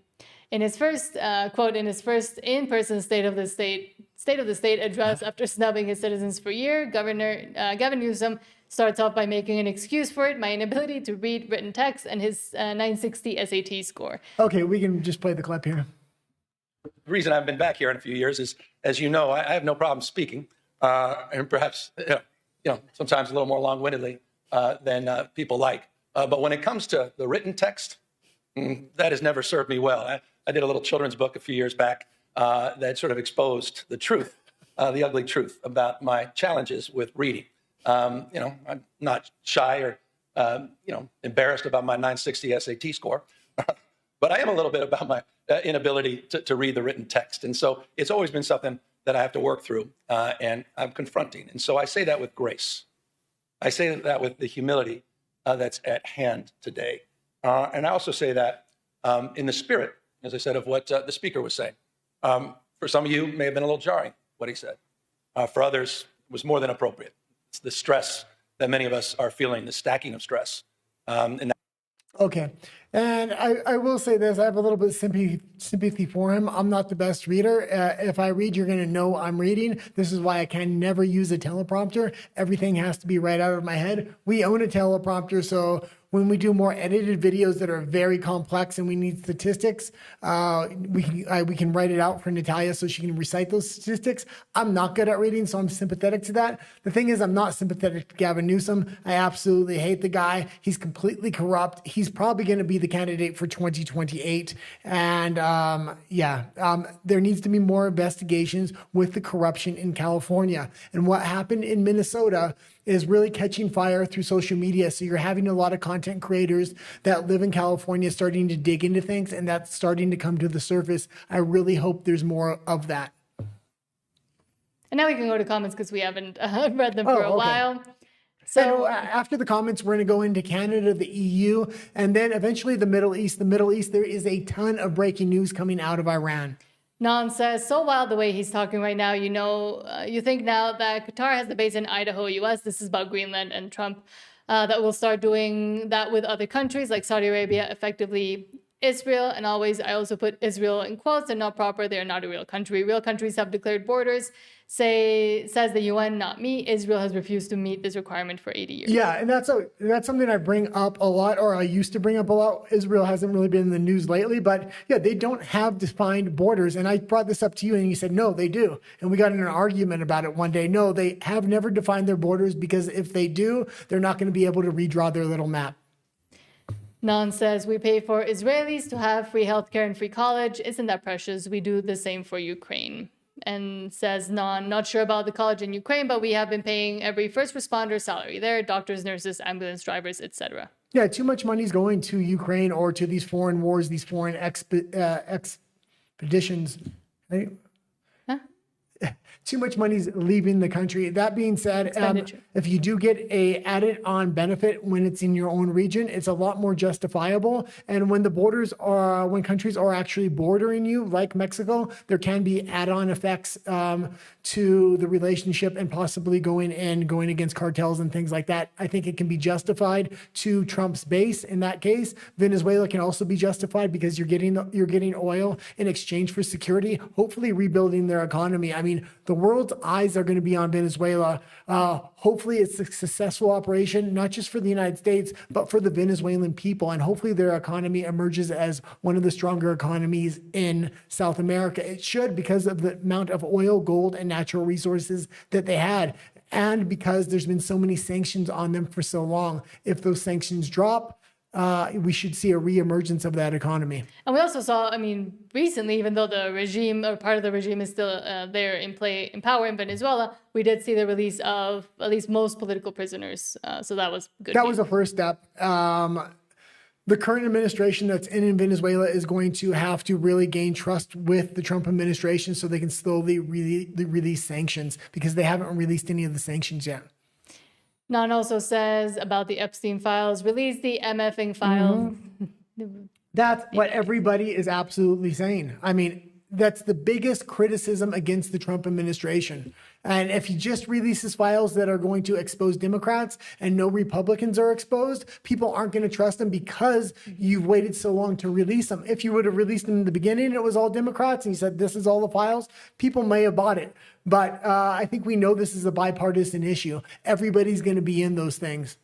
In his first quote, in his first in-person State of the State address after snubbing his citizens for a year, Gavin Newsom starts off by making an excuse for it: my inability to read written text and his 960 SAT score. Okay, we can just play the clip here. The reason I've been back here in a few years is, as you know, I have no problem speaking, and perhaps sometimes a little more long-windedly than people like. But when it comes to the written text, that has never served me well. I did a little children's book a few years back that sort of exposed the truth, the ugly truth about my challenges with reading. I'm not shy or embarrassed about my 960 SAT score, but I am a little bit about my inability to read the written text. And so it's always been something that I have to work through and I'm confronting. And so I say that with grace. I say that with the humility that's at hand today. And I also say that in the spirit, as I said, of what the speaker was saying. For some of you, it may have been a little jarring, what he said. For others, it was more than appropriate. It's the stress that many of us are feeling, the stacking of stress. Okay. And I will say this, I have a little bit of sympathy for him. I'm not the best reader. If I read, you're going to know I'm reading. This is why I can never use a teleprompter. Everything has to be right out of my head. We own a teleprompter, so when we do more edited videos that are very complex and we need statistics, we can write it out for Natalia so she can recite those statistics. I'm not good at reading, so I'm sympathetic to that. The thing is, I'm not sympathetic to Gavin Newsom. I absolutely hate the guy. He's completely corrupt. He's probably going to be the candidate for 2028. And there needs to be more investigations with the corruption in California. And what happened in Minnesota is really catching fire through social media. So you're having a lot of content creators that live in California starting to dig into things, and that's starting to come to the surface. I really hope there's more of that. And now we can go to comments because we haven't read them for a while. So after the comments, we're going to go into Canada, the EU, and then eventually the Middle East. The Middle East, there is a ton of breaking news coming out of Iran. Nan says, so wild the way he's talking right now. You know, you think now that Qatar has the base in Idaho, US, this is about Greenland and Trump, that will start doing that with other countries like Saudi Arabia, effectively Israel. And always, I also put Israel in quotes and not proper. They're not a real country. Real countries have declared borders. Says the UN, not me. Israel has refused to meet this requirement for 80 years. Yeah, and that's something I bring up a lot, or I used to bring up a lot. Israel hasn't really been in the news lately, but yeah, they don't have defined borders. And I brought this up to you, and you said, no, they do. And we got in an argument about it one day. No, they have never defined their borders, because if they do, they're not going to be able to redraw their little map. Nan says, we pay for Israelis to have free healthcare and free college. Isn't that precious? We do the same for Ukraine. And says, Nan, not sure about the college in Ukraine, but we have been paying every first responder salary there, doctors, nurses, ambulance drivers, etc. Yeah, too much money is going to Ukraine or to these foreign wars, these foreign expeditions. Right? Too much money's leaving the country. That being said, if you do get a added on benefit when it's in your own region, it's a lot more justifiable. And when when countries are actually bordering you, like Mexico, there can be add-on effects to the relationship and possibly going against cartels and things like that. I think it can be justified to Trump's base in that case. Venezuela can also be justified because you're getting oil in exchange for security, hopefully rebuilding their economy. I mean, the world's eyes are going to be on Venezuela. Hopefully it's a successful operation, not just for the United States, but for the Venezuelan people. And hopefully their economy emerges as one of the stronger economies in South America. It should, because of the amount of oil, gold, and natural resources that they had. And because there's been so many sanctions on them for so long. If those sanctions drop, we should see a reemergence of that economy. And we also saw, recently, even though the regime or part of the regime is still there in power in Venezuela, we did see the release of at least most political prisoners. So that was good. That was a first step. The current administration that's in Venezuela is going to have to really gain trust with the Trump administration so they can slowly release sanctions, because they haven't released any of the sanctions yet. Nan also says about the Epstein files, release the MFing files. That's what everybody is absolutely saying. I mean, that's the biggest criticism against the Trump administration. And if he just releases files that are going to expose Democrats and no Republicans are exposed, people aren't going to trust him because you've waited so long to release them. If you would have released them in the beginning, it was all Democrats, and you said, this is all the files, people may have bought it. But I think we know this is a bipartisan issue. Everybody's going to be in those things.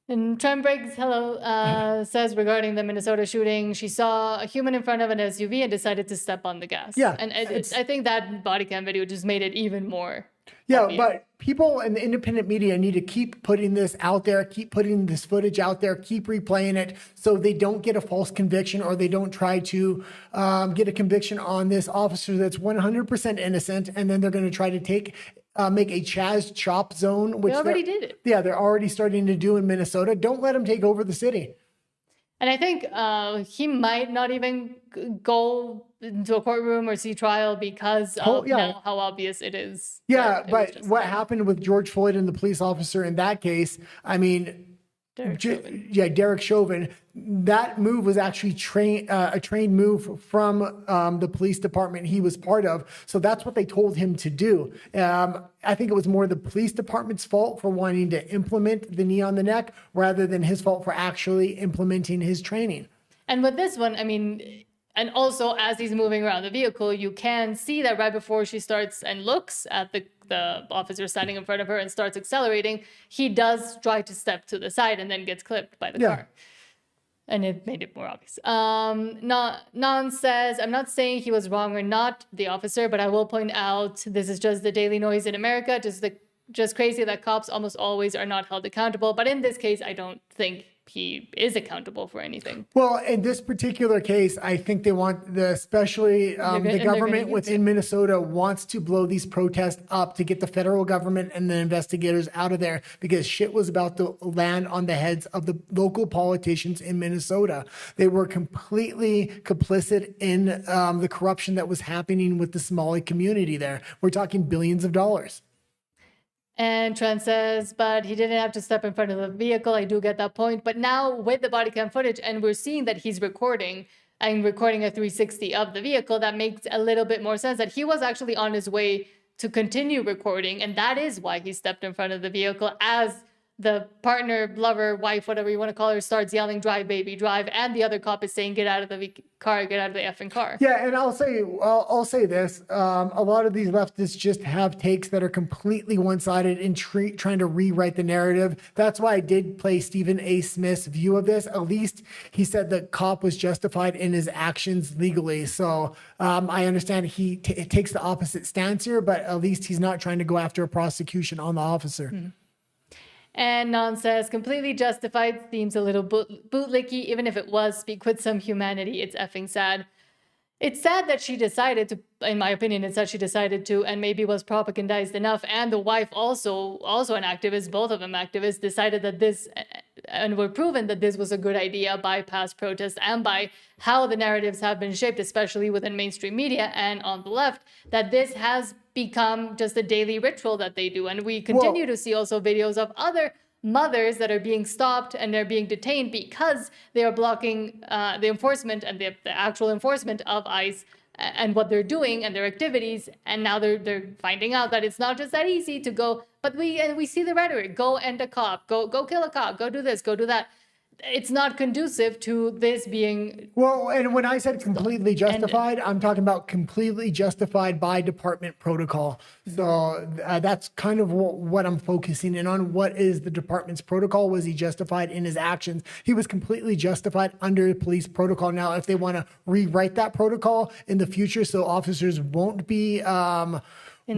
And Trent Briggs, says regarding the Minnesota shooting, she saw a human in front of an SUV and decided to step on the gas. Yeah. And I think that body cam video just made it even more obvious. But people in the independent media need to keep putting this out there, keep putting this footage out there, keep replaying it so they don't get a false conviction, or they don't try to get a conviction on this officer that's 100% innocent, and then they're going to try to make a Chaz chop zone, which they already did it. Yeah, they're already starting to do in Minnesota. Don't let them take over the city. And I think he might not even go into a courtroom or see trial because of now how obvious it is. Yeah, but what happened with George Floyd and the police officer in that case, Derek Chauvin, that move was actually a trained move from the police department he was part of. So that's what they told him to do. I think it was more the police department's fault for wanting to implement the knee on the neck rather than his fault for actually implementing his training. And with this one, and also as he's moving around the vehicle, you can see that right before she starts and looks at the officer standing in front of her and starts accelerating, he does try to step to the side and then gets clipped by the car. And it made it more obvious. Non says, I'm not saying he was wrong or not, the officer, but I will point out this is just the daily noise in America, just crazy that cops almost always are not held accountable. But in this case, I don't think he is accountable for anything. Well, in this particular case, I think they want especially the government within Minnesota wants to blow these protests up to get the federal government and the investigators out of there, because shit was about to land on the heads of the local politicians in Minnesota. They were completely complicit in the corruption that was happening with the Somali community there. We're talking billions of dollars. And Trent says, but he didn't have to step in front of the vehicle. I do get that point. But now with the body cam footage, and we're seeing that he's recording a 360 of the vehicle, that makes a little bit more sense that he was actually on his way to continue recording. And that is why he stepped in front of the vehicle as the partner, lover, wife, whatever you want to call her, starts yelling, drive, baby, drive. And the other cop is saying, get out of the car, get out of the effing car. Yeah, and I'll say this. A lot of these leftists just have takes that are completely one-sided and trying to rewrite the narrative. That's why I did play Stephen A. Smith's view of this. At least he said the cop was justified in his actions legally. So I understand he takes the opposite stance here, but at least he's not trying to go after a prosecution on the officer. Mm-hmm. And Non says, completely justified, seems a little bootlicky, even if it was, speak with some humanity. It's effing sad. It's sad that she decided to, in my opinion, it's that she decided to, and maybe was propagandized enough. And the wife also an activist, both of them activists, decided that this, and were proven that this was a good idea by past protests and by how the narratives have been shaped, especially within mainstream media and on the left, that this has become just a daily ritual that they do. And we continue to see also videos of other mothers that are being stopped and they're being detained because they are blocking the enforcement and the actual enforcement of ICE and what they're doing and their activities. And now they're finding out that it's not just that easy to go, but we see the rhetoric, go end a cop, go kill a cop, go do this, go do that. It's not conducive to this being... Well, and when I said completely justified, I'm talking about completely justified by department protocol. So that's kind of what I'm focusing in on. What is the department's protocol? Was he justified in his actions? He was completely justified under police protocol. Now, if they want to rewrite that protocol in the future so officers won't be... in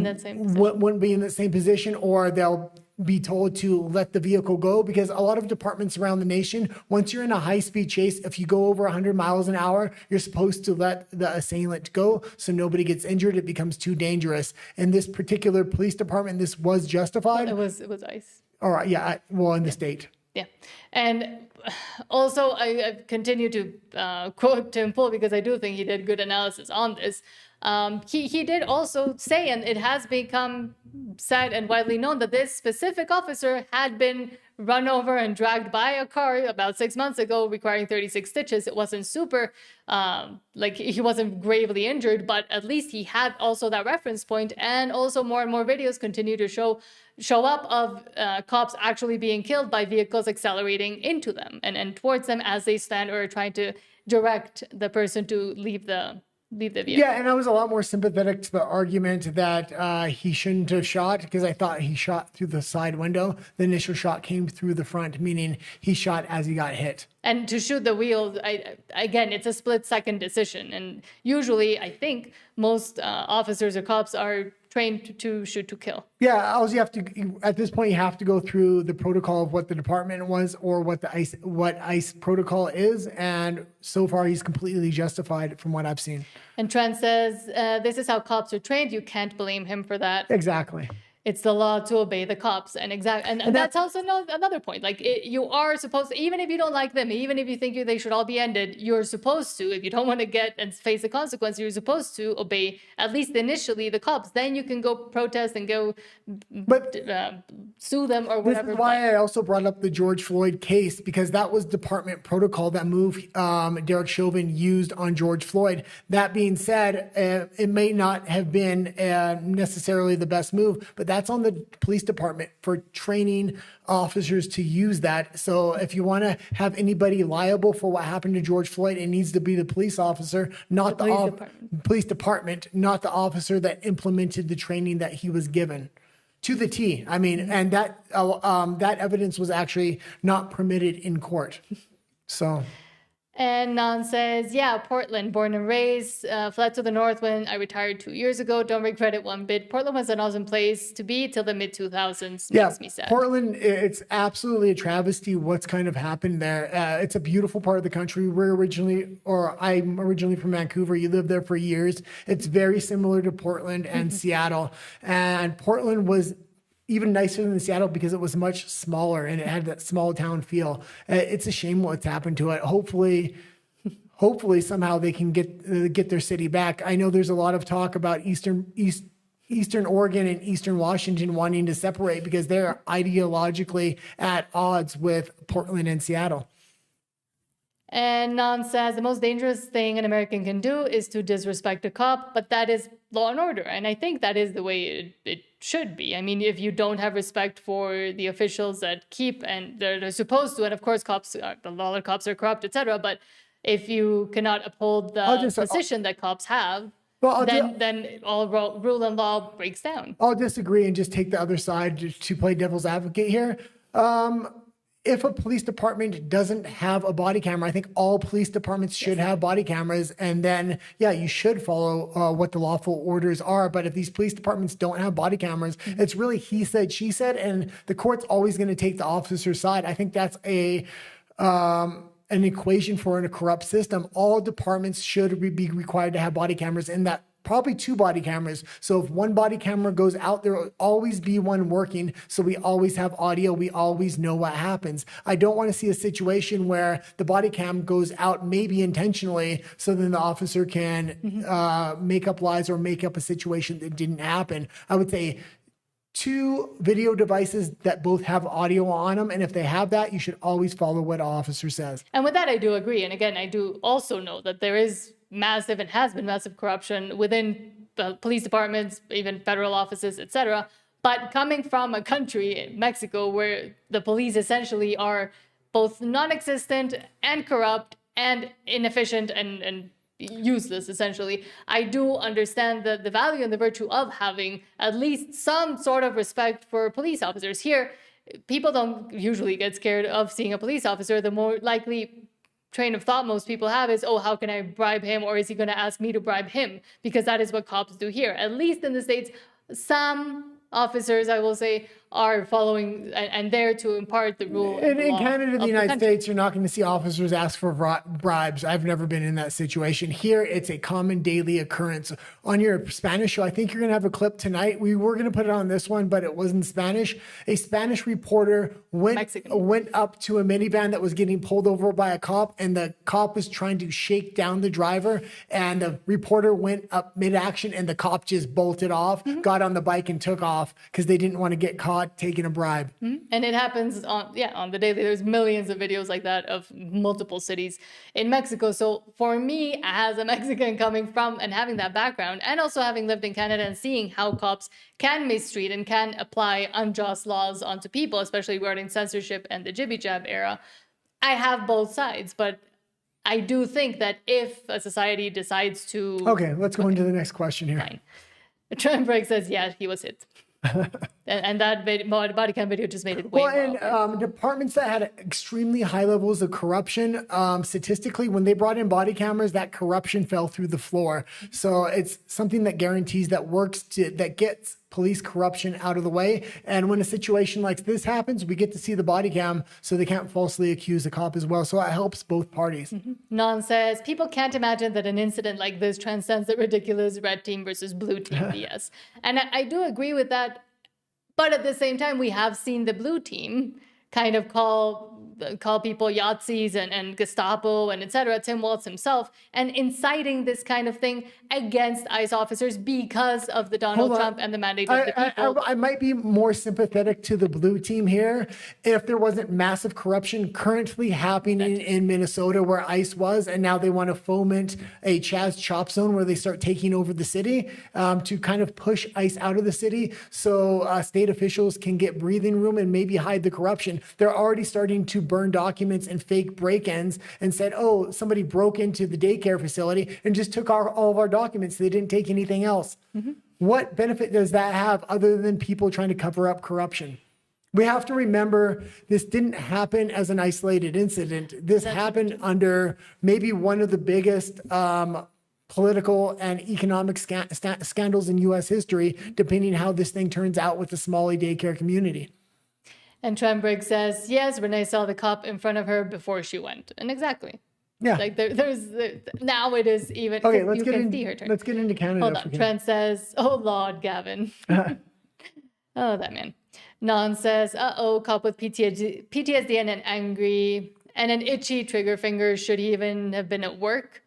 that same position. Wouldn't be in the same position, or they'll be told to let the vehicle go, because a lot of departments around the nation, once you're in a high-speed chase, if you go over 100 miles an hour, you're supposed to let the assailant go so nobody gets injured. It becomes too dangerous. In this particular police department, this was justified. It was ICE. All right, yeah, in the state. Yeah. And also, I continue to quote Tim Pool because I do think he did good analysis on this. He did also say, and it has become said and widely known, that this specific officer had been run over and dragged by a car about 6 months ago, requiring 36 stitches. It wasn't super, he wasn't gravely injured, but at least he had also that reference point. And also more and more videos continue to show up of cops actually being killed by vehicles accelerating into them and towards them as they stand or are trying to direct the person to leave the vehicle. Yeah, and I was a lot more sympathetic to the argument that he shouldn't have shot, because I thought he shot through the side window. The initial shot came through the front, meaning he shot as he got hit. And to shoot the wheels, again, it's a split-second decision. And usually, I think, most officers or cops are trained to shoot to kill. Yeah, all you have to, at this point, you have to go through the protocol of what the department was or what ICE protocol is. And so far, he's completely justified from what I've seen. And Trent says, this is how cops are trained. You can't blame him for that. Exactly. It's the law to obey the cops. And that's also another point. Like, you are supposed to, even if you don't like them, even if you think they should all be ended, you're supposed to, if you don't want to get and face the consequence, you're supposed to obey, at least initially, the cops. Then you can go protest and go sue them or whatever. This is why I also brought up the George Floyd case, because that was department protocol that move Derek Chauvin used on George Floyd. That being said, it may not have been necessarily the best move, but that That's on the police department for training officers to use that. So if you want to have anybody liable for what happened to George Floyd, it needs to be the police officer, not the police department, not the officer that implemented the training that he was given. To the T. I mean, and that evidence was actually not permitted in court. So. And Nan says, yeah, Portland, born and raised, fled to the north when I retired 2 years ago. Don't regret it one bit. Portland was an awesome place to be till the mid-2000s. Yeah, Makes me sad. Portland, it's absolutely a travesty what's kind of happened there. It's a beautiful part of the country. I'm originally from Vancouver. You lived there for years. It's very similar to Portland and Seattle. And Portland was even nicer than Seattle because it was much smaller and it had that small town feel. It's a shame what's happened to it. Hopefully somehow they can get their city back. I know there's a lot of talk about Eastern Oregon and Eastern Washington wanting to separate because they're ideologically at odds with Portland and Seattle. And Nan says the most dangerous thing an American can do is to disrespect a cop, but that is law and order. And I think that is the way it should be. I mean, if you don't have respect for the officials that keep and they're supposed to, and of course, a lot of cops are corrupt, etc. But if you cannot uphold the position that cops have, then all rule and law breaks down. I'll disagree and just take the other side to play devil's advocate here. If a police department doesn't have a body camera, I think all police departments should have body cameras. And then, yeah, you should follow what the lawful orders are. But if these police departments don't have body cameras, it's really he said, she said, and the court's always going to take the officer's side. I think that's an equation for a corrupt system. All departments should be required to have body cameras, and that probably 2 body cameras. So if one body camera goes out, there will always be one working. So we always have audio. We always know what happens. I don't want to see a situation where the body cam goes out, maybe intentionally, so then the officer can make up lies or make up a situation that didn't happen. I would say 2 video devices that both have audio on them. And if they have that, you should always follow what an officer says. And with that, I do agree. And again, I do also know that there is massive and has been massive corruption within the police departments, even federal offices, etc. But coming from a country, Mexico, where the police essentially are both non-existent and corrupt and inefficient and useless, essentially, I do understand the value and the virtue of having at least some sort of respect for police officers. Here, people don't usually get scared of seeing a police officer. The more likely train of thought most people have is, oh, how can I bribe him? Or is he going to ask me to bribe him? Because that is what cops do here. At least in the States, some officers, I will say, are following and there to impart the rule. In Canada, the United States, you're not going to see officers ask for bribes. I've never been in that situation. Here, it's a common daily occurrence. On your Spanish show, I think you're going to have a clip tonight. We were going to put it on this one, but it wasn't Spanish. A Spanish reporter went up to a minivan that was getting pulled over by a cop, and the cop was trying to shake down the driver, and the reporter went up mid-action, and the cop just bolted off, got on the bike, and took off because they didn't want to get caught taking a bribe. And it happens on the daily. There's millions of videos like that of multiple cities in Mexico. So for me, as a Mexican coming from and having that background, and also having lived in Canada and seeing how cops can mistreat and can apply unjust laws onto people, especially regarding censorship and the jibby-jab era, I have both sides. But I do think that if a society decides to... Okay, let's go into the next question here. Fine. Trump Break says, yeah, he was hit. and that body cam video just made it way and departments that had extremely high levels of corruption, statistically, when they brought in body cameras, that corruption fell through the floor. So it's something that guarantees that gets police corruption out of the way. And when a situation like this happens, we get to see the body cam so they can't falsely accuse the cop as well. So it helps both parties. Nan says, people can't imagine that an incident like this transcends the ridiculous red team versus blue team BS. And I do agree with that. But at the same time, we have seen the blue team kind of call call people Yazis and Gestapo and etc. Tim Walz himself, and inciting this kind of thing against ICE officers because of the Donald Trump and the mandate of the people. I might be more sympathetic to the blue team here if there wasn't massive corruption currently happening in Minnesota where ICE was, and now they want to foment a Chaz chop zone where they start taking over the city to kind of push ICE out of the city so state officials can get breathing room and maybe hide the corruption. They're already starting to burn documents and fake break-ins and said, oh, somebody broke into the daycare facility and just took all of our documents. They didn't take anything else. What benefit does that have other than people trying to cover up corruption? We have to remember this didn't happen as an isolated incident. This happened under maybe one of the biggest political and economic scandals in U.S. history, depending how this thing turns out with the Somali daycare community. And Trenberg says, yes, Renee saw the cop in front of her before she went. And exactly. Yeah. Like now it is even, okay, let's get into Canada. Hold on. Trent says, oh, Lord, Gavin. Oh, that man. Non says, cop with PTSD and an angry and an itchy trigger finger. Should he even have been at work?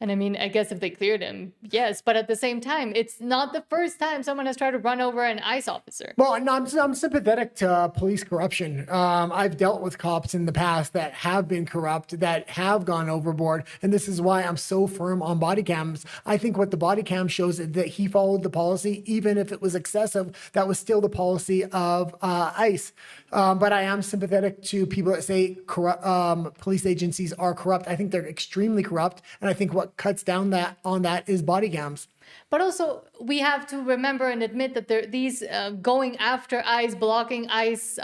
And I mean, I guess if they cleared him, yes. But at the same time, it's not the first time someone has tried to run over an ICE officer. Well, no, I'm sympathetic to police corruption. I've dealt with cops in the past that have been corrupt, that have gone overboard. And this is why I'm so firm on body cams. I think what the body cam shows is that he followed the policy, even if it was excessive. That was still the policy of ICE. But I am sympathetic to people that say police agencies are corrupt. I think they're extremely corrupt. And I think what cuts down on that is body cams. But also, we have to remember and admit that these going after ICE, blocking ICE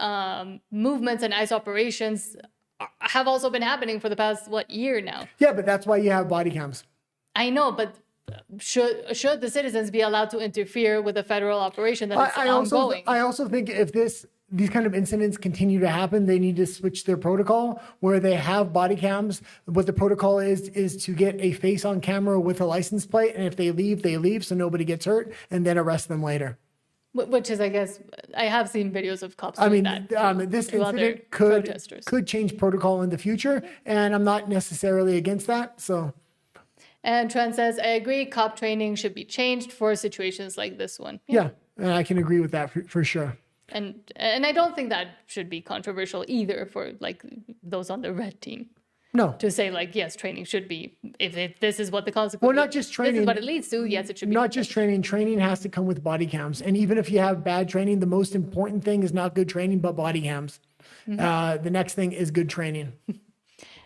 movements and ICE operations have also been happening for the past, year now? Yeah, but that's why you have body cams. I know, but should the citizens be allowed to interfere with a federal operation that is ongoing? I also think if these kind of incidents continue to happen, they need to switch their protocol where they have body cams. What the protocol is to get a face on camera with a license plate. And if they leave so nobody gets hurt, and then arrest them later. Which is, I guess, I have seen videos of cops doing that. This incident could change protocol in the future. And I'm not necessarily against that. So. And Trent says, I agree, cop training should be changed for situations like this one. Yeah, and I can agree with that for sure. And I don't think that should be controversial either for those on the red team. No. To say yes, training should be, if this is what the consequence. Well, not just training. This is what it leads to. Yes, it should be. Not just training. Training has to come with body cams. And even if you have bad training, the most important thing is not good training, but body cams. Mm-hmm. The next thing is good training.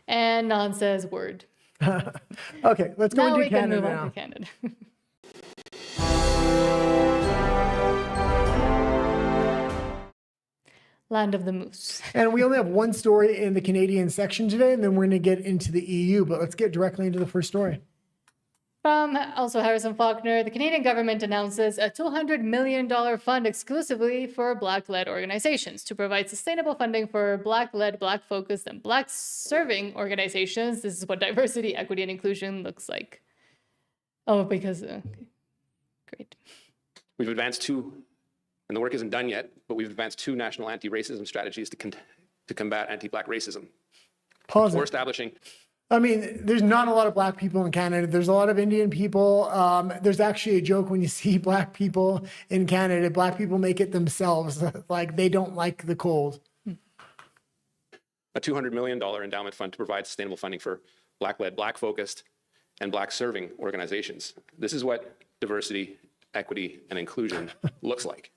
And Non says word. Okay, let's go into Canada now. Now we can move on to Canada. Land of the Moose. And we only have one story in the Canadian section today, and then we're going to get into the EU. But let's get directly into the first story. From also Harrison Faulkner, the Canadian government announces a $200 million fund exclusively for Black-led organizations to provide sustainable funding for Black-led, Black-focused, and Black-serving organizations. This is what diversity, equity, and inclusion looks like. Oh, because... great. We've advanced two, and the work isn't done yet, but we've advanced two national anti-racism strategies to combat anti-Black racism. Pause. We're establishing... I mean, there's not a lot of Black people in Canada. There's a lot of Indian people. There's actually a joke when you see Black people in Canada. Black people make it themselves. Like they don't like the cold. A $200 million endowment fund to provide sustainable funding for Black-led, Black-focused, and Black-serving organizations. This is what diversity, equity, and inclusion looks like.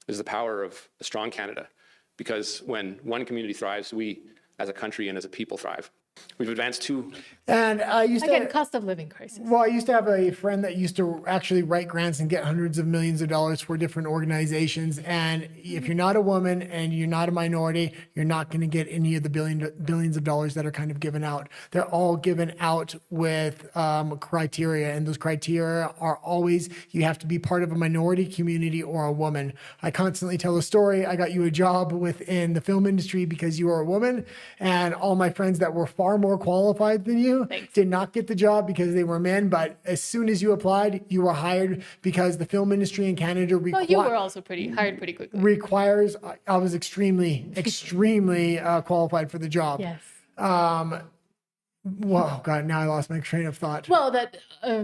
This is the power of a strong Canada, because when one community thrives, we as a country and as a people thrive. We've advanced two. And I used to cost of living crisis. Well, I used to have a friend that used to actually write grants and get hundreds of millions of dollars for different organizations. And if you're not a woman and you're not a minority, you're not going to get any of the billions of dollars that are kind of given out. They're all given out with criteria, and those criteria are always you have to be part of a minority community or a woman. I constantly tell a story. I got you a job within the film industry because you are a woman, and all my friends that were far more qualified than you did not get the job because they were men. But as soon as you applied, you were hired because the film industry in Canada Well, you were also hired pretty quickly. requires, I was extremely qualified for the job. Yes. Whoa, God, now I lost my train of thought. Well, that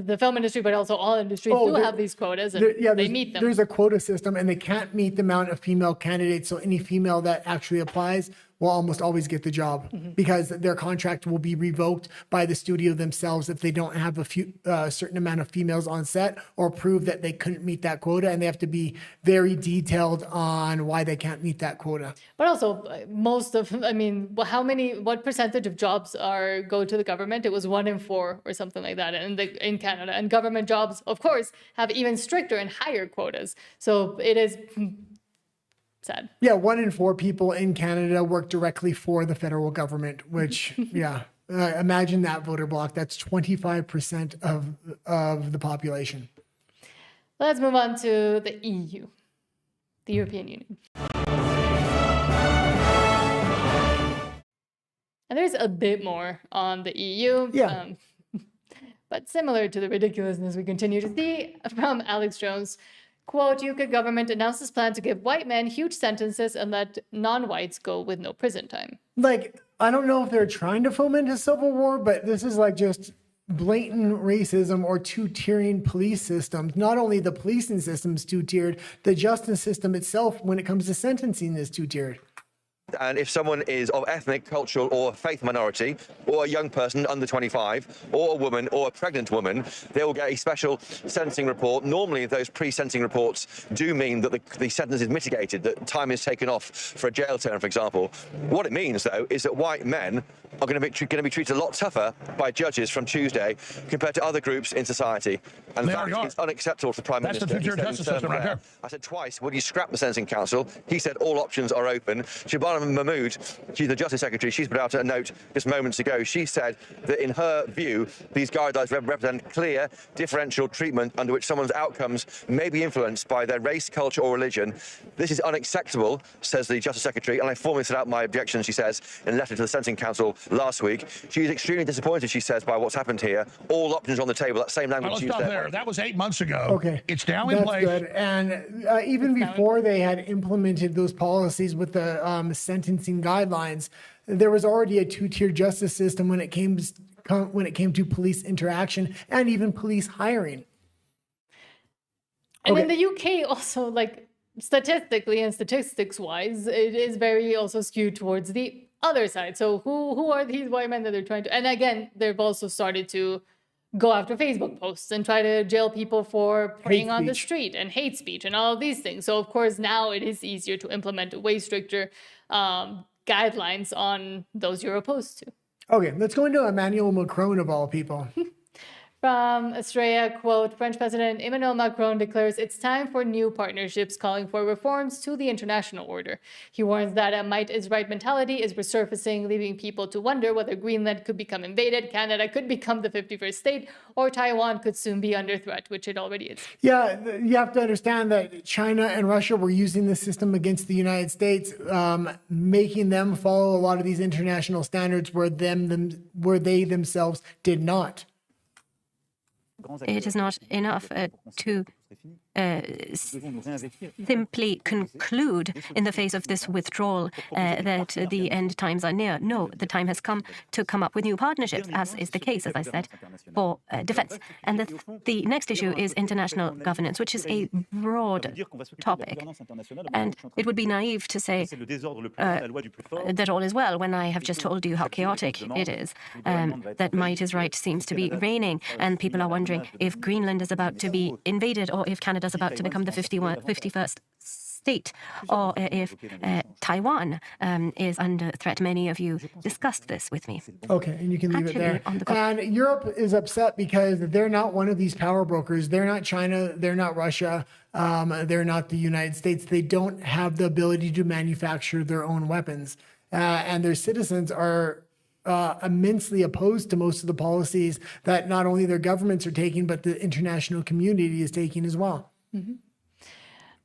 the film industry, but also all industries do have these quotas, and they meet them. There's a quota system, and they can't meet the amount of female candidates. So any female that actually applies will almost always get the job because their contract will be revoked by the studio themselves if they don't have a certain amount of females on set or prove that they couldn't meet that quota, and they have to be very detailed on why they can't meet that quota. But also, what percentage of jobs go to the government? It was 1 in 4 or something like that in Canada. And government jobs, of course, have even stricter and higher quotas. So it is sad. Yeah, 1 in 4 people in Canada work directly for the federal government, which, imagine that voter block. That's 25% of the population. Let's move on to the EU, the European Union. And there's a bit more on the EU. Yeah. But similar to the ridiculousness we continue to see from Alex Jones, quote, UK government announces plan to give white men huge sentences and let non-whites go with no prison time. Like, I don't know if they're trying to foment a civil war, but this is like just blatant racism or two-tiering police systems. Not only the policing system is two-tiered, the justice system itself, when it comes to sentencing, is two-tiered. And if someone is of ethnic, cultural or faith minority, or a young person under 25, or a woman or a pregnant woman, they will get a special sentencing report. Normally, those pre-sentencing reports do mean that the sentence is mitigated, that time is taken off for a jail term, for example. What it means, though, is that white men are going to be treated a lot tougher by judges from Tuesday compared to other groups in society. And that is unacceptable for the Prime Minister. That's the two-tier justice system right there. I said twice, would you scrap the Sentencing Council? He said all options are open. Sheinbaum Mahmood, she's the Justice Secretary, she's put out a note just moments ago. She said that in her view, these guidelines represent clear, differential treatment under which someone's outcomes may be influenced by their race, culture or religion. This is unacceptable, says the Justice Secretary, and I formally set out my objections, she says, in a letter to the Sentencing Council last week. She is extremely disappointed, she says, by what's happened here. All options on the table, that same language Let's used stop there. That was 8 months ago. Okay. It's now in That's place. good. And even before they had implemented those policies with the sentencing guidelines, there was already a two-tier justice system when it came to police interaction and even police hiring. And in the UK also, like statistically and statistics-wise, it is very also skewed towards the other side. So who are these white men that they're trying to... And again, they've also started to go after Facebook posts and try to jail people for praying on the street and hate speech and all of these things. So of course now it is easier to implement way stricter guidelines on those you're opposed to. Okay, let's go into Emmanuel Macron of all people. From Australia, quote, French President Emmanuel Macron declares it's time for new partnerships, calling for reforms to the international order. He warns that a might is right mentality is resurfacing, leaving people to wonder whether Greenland could become invaded, Canada could become the 51st state, or Taiwan could soon be under threat, which it already is. Yeah, you have to understand that China and Russia were using this system against the United States, making them follow a lot of these international standards where they themselves did not. It is not enough to simply conclude in the face of this withdrawal that the end times are near. No, the time has come to come up with new partnerships, as is the case, as I said, for defense. And the next issue is international governance, which is a broad topic. And it would be naive to say that all is well when I have just told you how chaotic it is, that might is right seems to be reigning, and people are wondering if Greenland is about to be invaded or if Canada is about to become the 51st state, or if Taiwan is under threat. Many of you discussed this with me. Okay, and you can leave it there. And Europe is upset because they're not one of these power brokers. They're not China. They're not Russia. They're not the United States. They don't have the ability to manufacture their own weapons. And their citizens are immensely opposed to most of the policies that not only their governments are taking, but the international community is taking as well. Mm-hmm.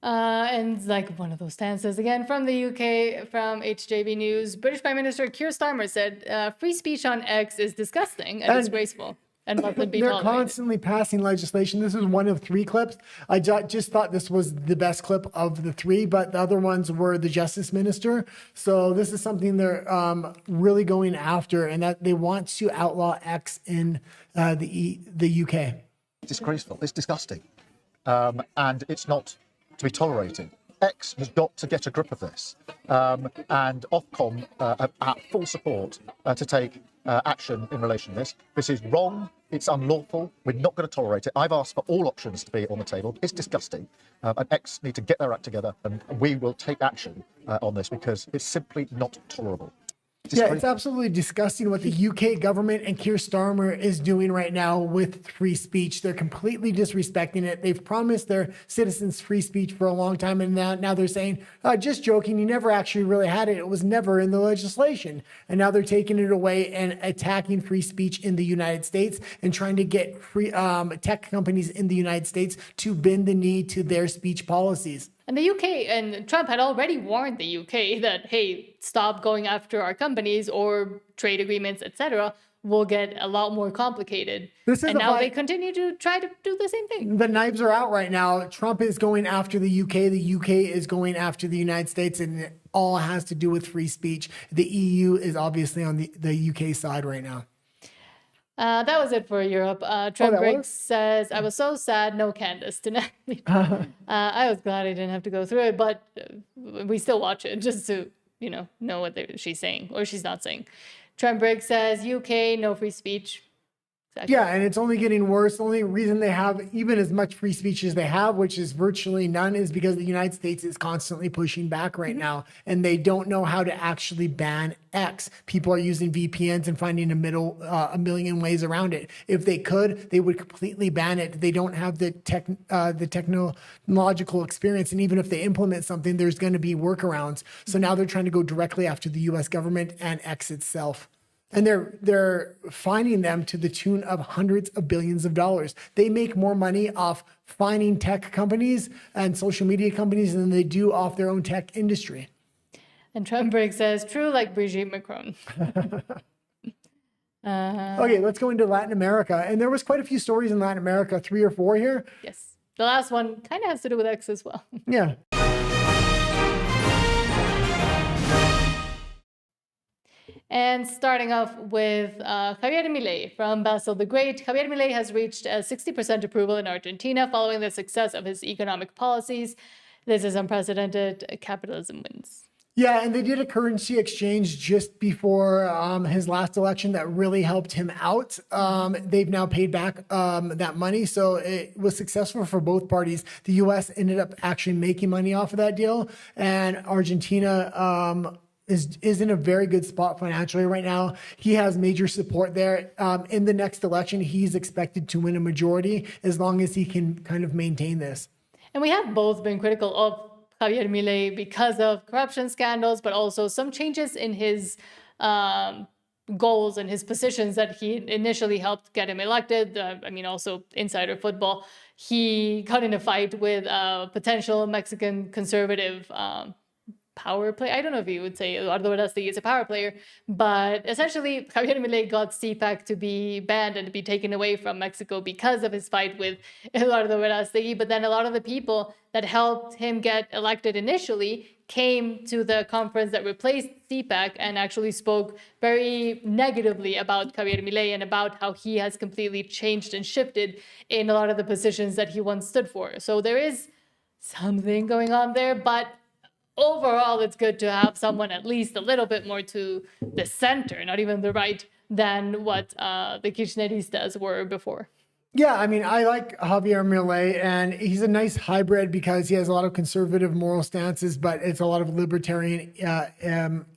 And like one of those stances again from the UK, from HJB News, British Prime Minister Keir Starmer said, free speech on X is disgusting and disgraceful and mustn't be They're tolerated. constantly passing legislation. This is one of 3 clips. I just thought this was the best clip of the 3, but the other ones were the Justice Minister. So this is something they're really going after, and that they want to outlaw X in the UK. Disgraceful. It's disgusting. And it's not to be tolerated. X has got to get a grip of this. And Ofcom are at full support to take action in relation to this. This is wrong. It's unlawful. We're not going to tolerate it. I've asked for all options to be on the table. It's disgusting. And X need to get their act together, and we will take action on this because it's simply not tolerable. Yeah, it's absolutely disgusting what the UK government and Keir Starmer is doing right now with free speech. They're completely disrespecting it. They've promised their citizens free speech for a long time, and now they're saying, just joking, you never actually really had it. It was never in the legislation. And now they're taking it away and attacking free speech in the United States and trying to get free tech companies in the United States to bend the knee to their speech policies. And the UK and Trump had already warned the UK that, hey, stop going after our companies or trade agreements, etc., will get a lot more complicated. And now they continue to try to do the same thing. The knives are out right now. Trump is going after the UK. The UK is going after the United States, and it all has to do with free speech. The EU is obviously on the UK side right now. That was it for Europe. Trent Briggs says, I was so sad, no Candace tonight. I was glad I didn't have to go through it, but we still watch it just to, know what she's saying or she's not saying. Trent Briggs says, UK, no free speech. Exactly. Yeah, and it's only getting worse. The only reason they have even as much free speech as they have, which is virtually none, is because the United States is constantly pushing back right now, and they don't know how to actually ban X. People are using VPNs and finding a million ways around it. If they could, they would completely ban it. They don't have the technological experience, and even if they implement something, there's going to be workarounds. So now they're trying to go directly after the U.S. government and X itself. And they're fining them to the tune of hundreds of billions of dollars. They make more money off fining tech companies and social media companies than they do off their own tech industry. And Trump Briggs says, true like Brigitte Macron. Okay, let's go into Latin America. And there was quite a few stories in Latin America, 3 or 4 here. Yes. The last one kind of has to do with X as well. Yeah. And starting off with Javier Milei from Basel the Great. Javier Milei has reached 60% approval in Argentina following the success of his economic policies. This is unprecedented. Capitalism wins. Yeah, and they did a currency exchange just before his last election that really helped him out. They've now paid back that money, so it was successful for both parties. The U.S. ended up actually making money off of that deal, and Argentina is in a very good spot financially right now. He has major support there. In the next election, he's expected to win a majority as long as he can kind of maintain this. And we have both been critical of Javier Milei because of corruption scandals, but also some changes in his goals and his positions that he initially helped get him elected. Also insider football. He got in a fight with a potential Mexican conservative power play. I don't know if you would say Eduardo Verástegui is a power player, but essentially Javier Milei got CPAC to be banned and to be taken away from Mexico because of his fight with Eduardo Verástegui. But then a lot of the people that helped him get elected initially came to the conference that replaced CPAC and actually spoke very negatively about Javier Milei and about how he has completely changed and shifted in a lot of the positions that he once stood for. So there is something going on there, but overall, it's good to have someone at least a little bit more to the center, not even the right, than what the Kirchneristas were before. Yeah, I like Javier Milei, and he's a nice hybrid because he has a lot of conservative moral stances, but it's a lot of libertarian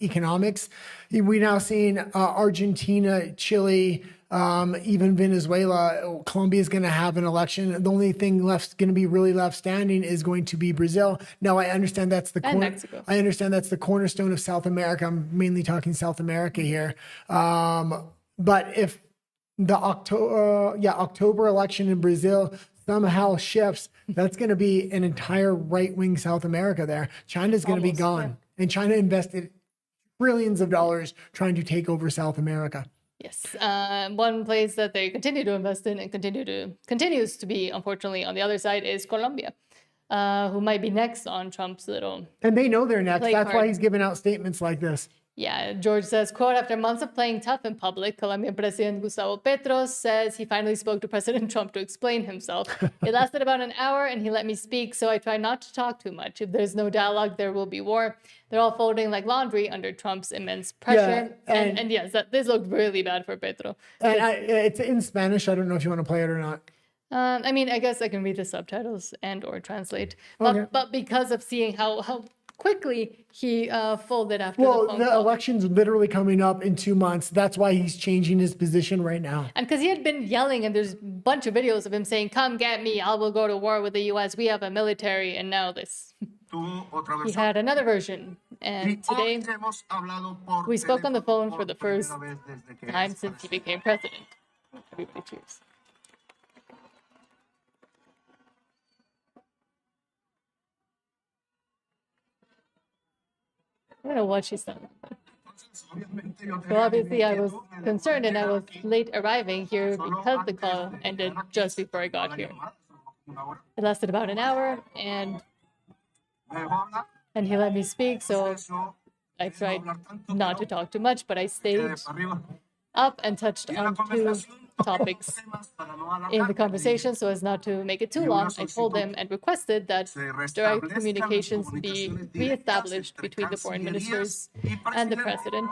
economics. We now seen Argentina, Chile, even Venezuela. Colombia is going to have an election. The only thing going to be really left standing is going to be Brazil. Now, I understand that's Mexico. I understand that's the cornerstone of South America. I'm mainly talking South America here. But if the October election in Brazil somehow shifts, that's going to be an entire right-wing South America there. China's going to be gone. Yeah. And China invested trillions of dollars trying to take over South America. Yes. One place that they continue to invest in and continues to be, unfortunately, on the other side is Colombia, who might be next on Trump's little. And they know they're next. That's why he's giving out statements like this. Yeah, George says, quote, after months of playing tough in public, Colombian President Gustavo Petro says he finally spoke to President Trump to explain himself. It lasted about an hour and he let me speak, so I try not to talk too much. If there's no dialogue, there will be war. They're all folding like laundry under Trump's immense pressure. Yeah, and yes, this looked really bad for Petro. And it's in Spanish. I don't know if you want to play it or not. I mean, I guess I can read the subtitles and or translate. But because of seeing how quickly he folded after the phone call. Election's literally coming up in 2 months. That's why he's changing his position right now. And because he had been yelling, and there's a bunch of videos of him saying, come get me, I will go to war with the U.S. We have a military, and now this. He had another version. And today, we spoke on the phone for the first time since he became president. Everybody cheers. I don't know what she said. So obviously I was concerned and I was late arriving here because the call ended just before I got here. It lasted about an hour and he let me speak, so I tried not to talk too much, but I stayed up and touched on 2 topics in the conversation so as not to make it too long. I told them and requested that direct communications be reestablished between the foreign ministers and the president.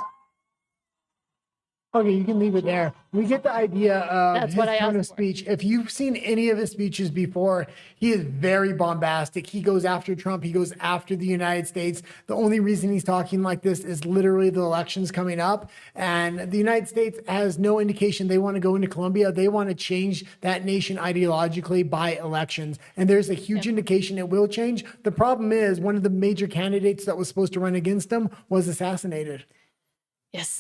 Okay, you can leave it there. We get the idea of his tone of speech. If you've seen any of his speeches before, he is very bombastic. He goes after Trump. He goes after the United States. The only reason he's talking like this is literally the elections coming up. And the United States has no indication they want to go into Colombia. They want to change that nation ideologically by elections. And there's a huge indication it will change. The problem is one of the major candidates that was supposed to run against him was assassinated. Yes.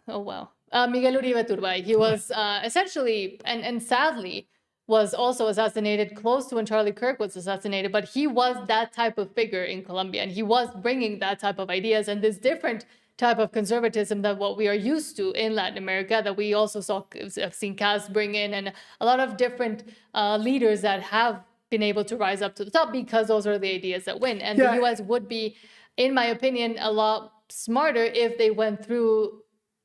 Oh, wow. Miguel Uribe Turbay. He was essentially, and sadly, was also assassinated close to when Charlie Kirk was assassinated. But he was that type of figure in Colombia, and he was bringing that type of ideas and this different type of conservatism than what we are used to in Latin America, that we also have seen Cas bring in, and a lot of different leaders that have been able to rise up to the top because those are the ideas that win. And the U.S. would be, in my opinion, a lot smarter if they went through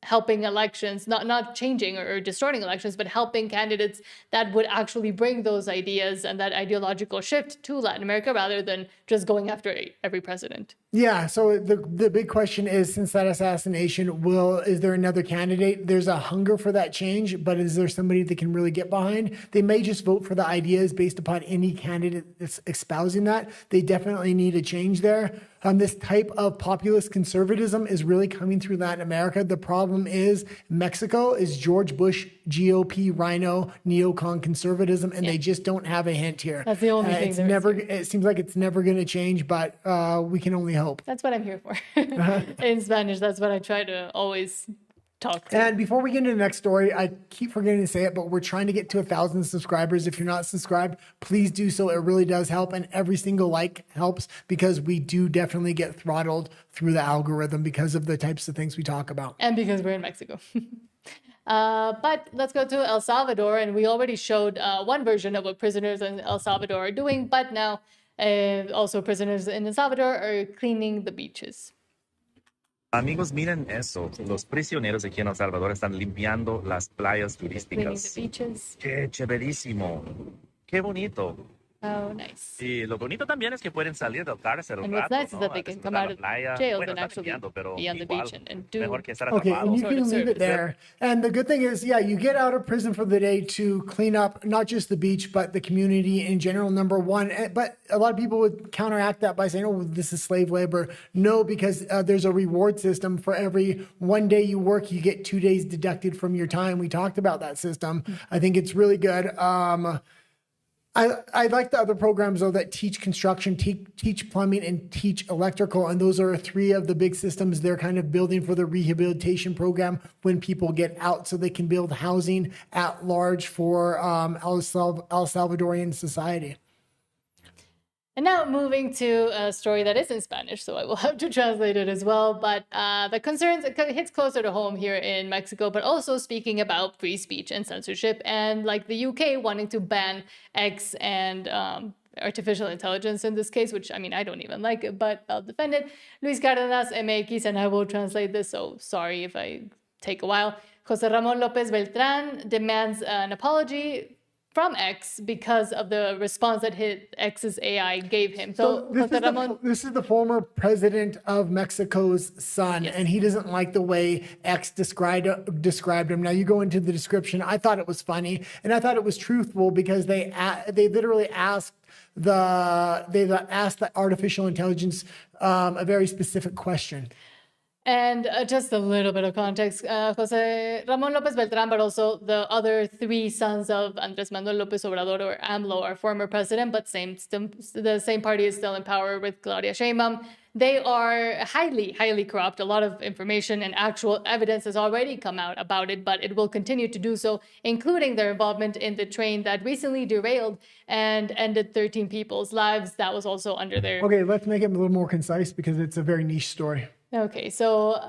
helping elections, not changing or distorting elections, but helping candidates that would actually bring those ideas and that ideological shift to Latin America rather than just going after every president. Yeah, so the big question is, since that assassination, is there another candidate? There's a hunger for that change, but is there somebody that can really get behind? They may just vote for the ideas based upon any candidate that's espousing that. They definitely need a change there. This type of populist conservatism is really coming through Latin America. The problem is Mexico is George Bush GOP rhino neocon conservatism, and they just don't have a hint here. That's the only thing. It seems like it's never going to change, but we can only hope. That's what I'm here for. In Spanish, that's what I try to always talk to. And before we get into the next story, I keep forgetting to say it, but we're trying to get to 1,000 subscribers. If you're not subscribed, please do so. It really does help. And every single like helps, because we do definitely get throttled through the algorithm because of the types of things we talk about. And because we're in Mexico. But let's go to El Salvador. And we already showed one version of what prisoners in El Salvador are doing. But now also prisoners in El Salvador are cleaning the beaches. Amigos, miren eso. Los prisioneros aquí en El Salvador están limpiando las playas turísticas. Qué chéverísimo. Qué bonito. Oh, nice. Y lo bonito también es que pueden salir del cárcel un And what's rato, nice is that they can come out of jail and actually be on the beach and do Okay, and you can leave it there. And the good thing is, you get out of prison for the day to clean up not just the beach, but the community in general, number one. But a lot of people would counteract that by saying, oh, this is slave labor. No, because there's a reward system. For every 1 day you work, you get 2 days deducted from your time. We talked about that system. I think it's really good. I like the other programs, though, that teach construction, teach plumbing, and teach electrical. And those are three of the big systems they're kind of building for the rehabilitation program when people get out, so they can build housing at large for El Salvadorian society. And now moving to a story that is in Spanish, so I will have to translate it as well. But the concerns, it hits closer to home here in Mexico, but also speaking about free speech and censorship, and like the UK wanting to ban X and artificial intelligence in this case, which, I mean, I don't even like it, but I'll defend it. Luis Cárdenas MX, and I will translate this, so sorry if I take a while. José Ramón López Beltrán demands an apology from X because of the response that X's AI gave him. So this is the former president of Mexico's son, and he doesn't like the way X described him. Now you go into the description. I thought it was funny, and I thought it was truthful, because they literally asked the artificial intelligence a very specific question. And just a little bit of context, José Ramón López Beltrán, but also the other three sons of Andrés Manuel López Obrador, or AMLO, are former president, but the same party is still in power with Claudia Sheinbaum. They are highly, highly corrupt. A lot of information and actual evidence has already come out about it, but it will continue to do so, including their involvement in the train that recently derailed and ended 13 people's lives. That was also under their... Okay, let's make it a little more concise, because it's a very niche story. Okay, so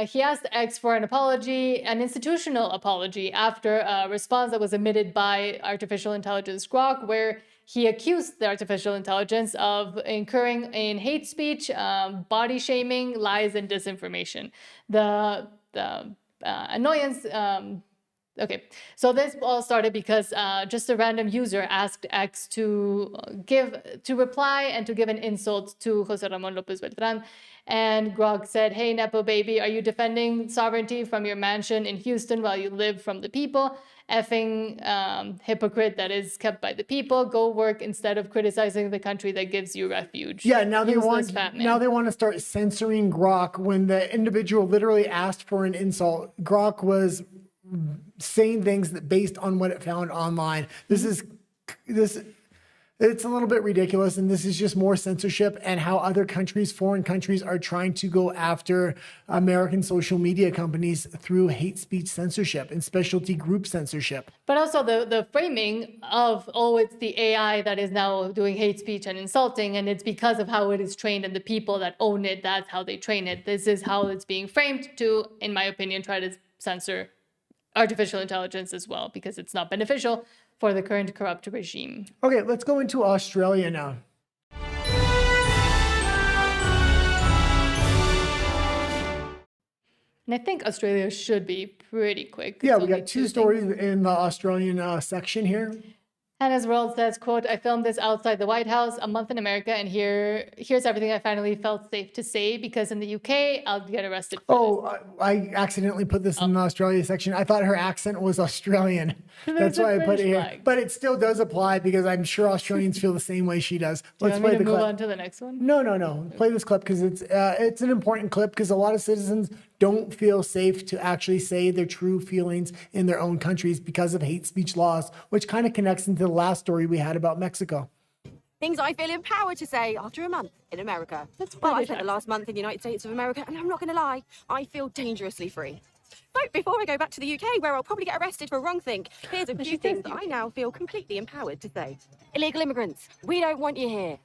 he asked X for an apology, an institutional apology, after a response that was emitted by artificial intelligence Grok, where he accused the artificial intelligence of incurring in hate speech, body shaming, lies, and disinformation. The annoyance... Okay, so this all started because just a random user asked X to reply and to give an insult to José Ramón López Beltrán. And Grog said, "Hey, Nepo baby, are you defending sovereignty from your mansion in Houston while you live from the people? Effing hypocrite that is kept by the people. Go work instead of criticizing the country that gives you refuge." Yeah, now they want to start censoring Grok when the individual literally asked for an insult. Grok was saying things that based on what it found online. It's a little bit ridiculous, and this is just more censorship and how other countries, foreign countries, are trying to go after American social media companies through hate speech censorship and specialty group censorship. But also the framing of, oh, it's the AI that is now doing hate speech and insulting, and it's because of how it is trained and the people that own it, that's how they train it. This is how it's being framed to, in my opinion, try to censor artificial intelligence as well, because it's not beneficial for the current corrupt regime. Okay, let's go into Australia now. And I think Australia should be pretty quick. Yeah, we got two stories in the Australian section here. Hannah's World says, quote, "I filmed this outside the White House, a month in America, and here's everything I finally felt safe to say, because in the UK, I'll get arrested for this." I accidentally put this in the Australia section. I thought her accent was Australian. That's why I put it here. But it still does apply, because I'm sure Australians feel the same way she does. Let's play the clip. Move on to the next one? No. Play this clip, because it's an important clip, because a lot of citizens don't feel safe to actually say their true feelings in their own countries because of hate speech laws, which kind of connects into the last story we had about Mexico. Things I feel empowered to say after a month in America. Well, I spent the last month in the United States of America, and I'm not going to lie, I feel dangerously free. But before I go back to the UK, where I'll probably get arrested for wrongthink, here's a few things that I now feel completely empowered to say. Illegal immigrants, we don't want you here.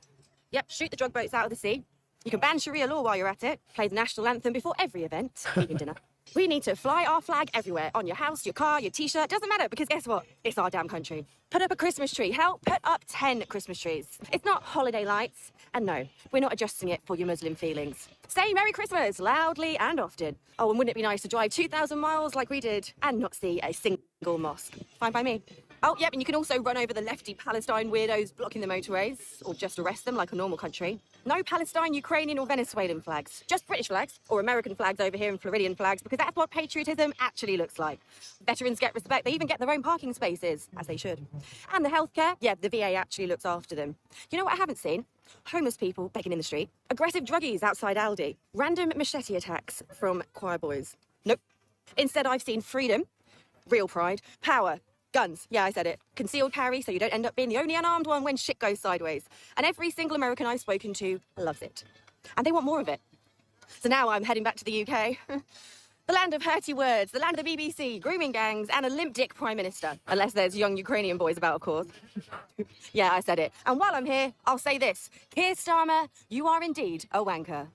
Yep, shoot the drug boats out of the sea. You can ban Sharia law while you're at it. Play the national anthem before every event, even dinner. We need to fly our flag everywhere, on your house, your car, your T-shirt, doesn't matter, because guess what? It's our damn country. Put up a Christmas tree. Hell, put up 10 Christmas trees. It's not holiday lights. And no, we're not adjusting it for your Muslim feelings. Say Merry Christmas loudly and often. Oh, and wouldn't it be nice to drive 2,000 miles like we did and not see a single mosque? Fine by me. Oh, yep, and you can also run over the lefty Palestine weirdos blocking the motorways, or just arrest them like a normal country. No Palestine, Ukrainian, or Venezuelan flags. Just British flags, or American flags over here and Floridian flags, because that's what patriotism actually looks like. Veterans get respect, they even get their own parking spaces, as they should. And the healthcare, yeah, the VA actually looks after them. You know what I haven't seen? Homeless people begging in the street, aggressive druggies outside Aldi, random machete attacks from choir boys. Nope. Instead, I've seen freedom, real pride, power, Guns. Yeah, I said it. Concealed carry, so you don't end up being the only unarmed one when shit goes sideways. And every single American I've spoken to loves it. And they want more of it. So now I'm heading back to the UK. The land of hurty words, the land of the BBC, grooming gangs, and a limp dick prime minister. Unless there's young Ukrainian boys about, of course. Yeah, I said it. And while I'm here, I'll say this. Keir Starmer, you are indeed a wanker.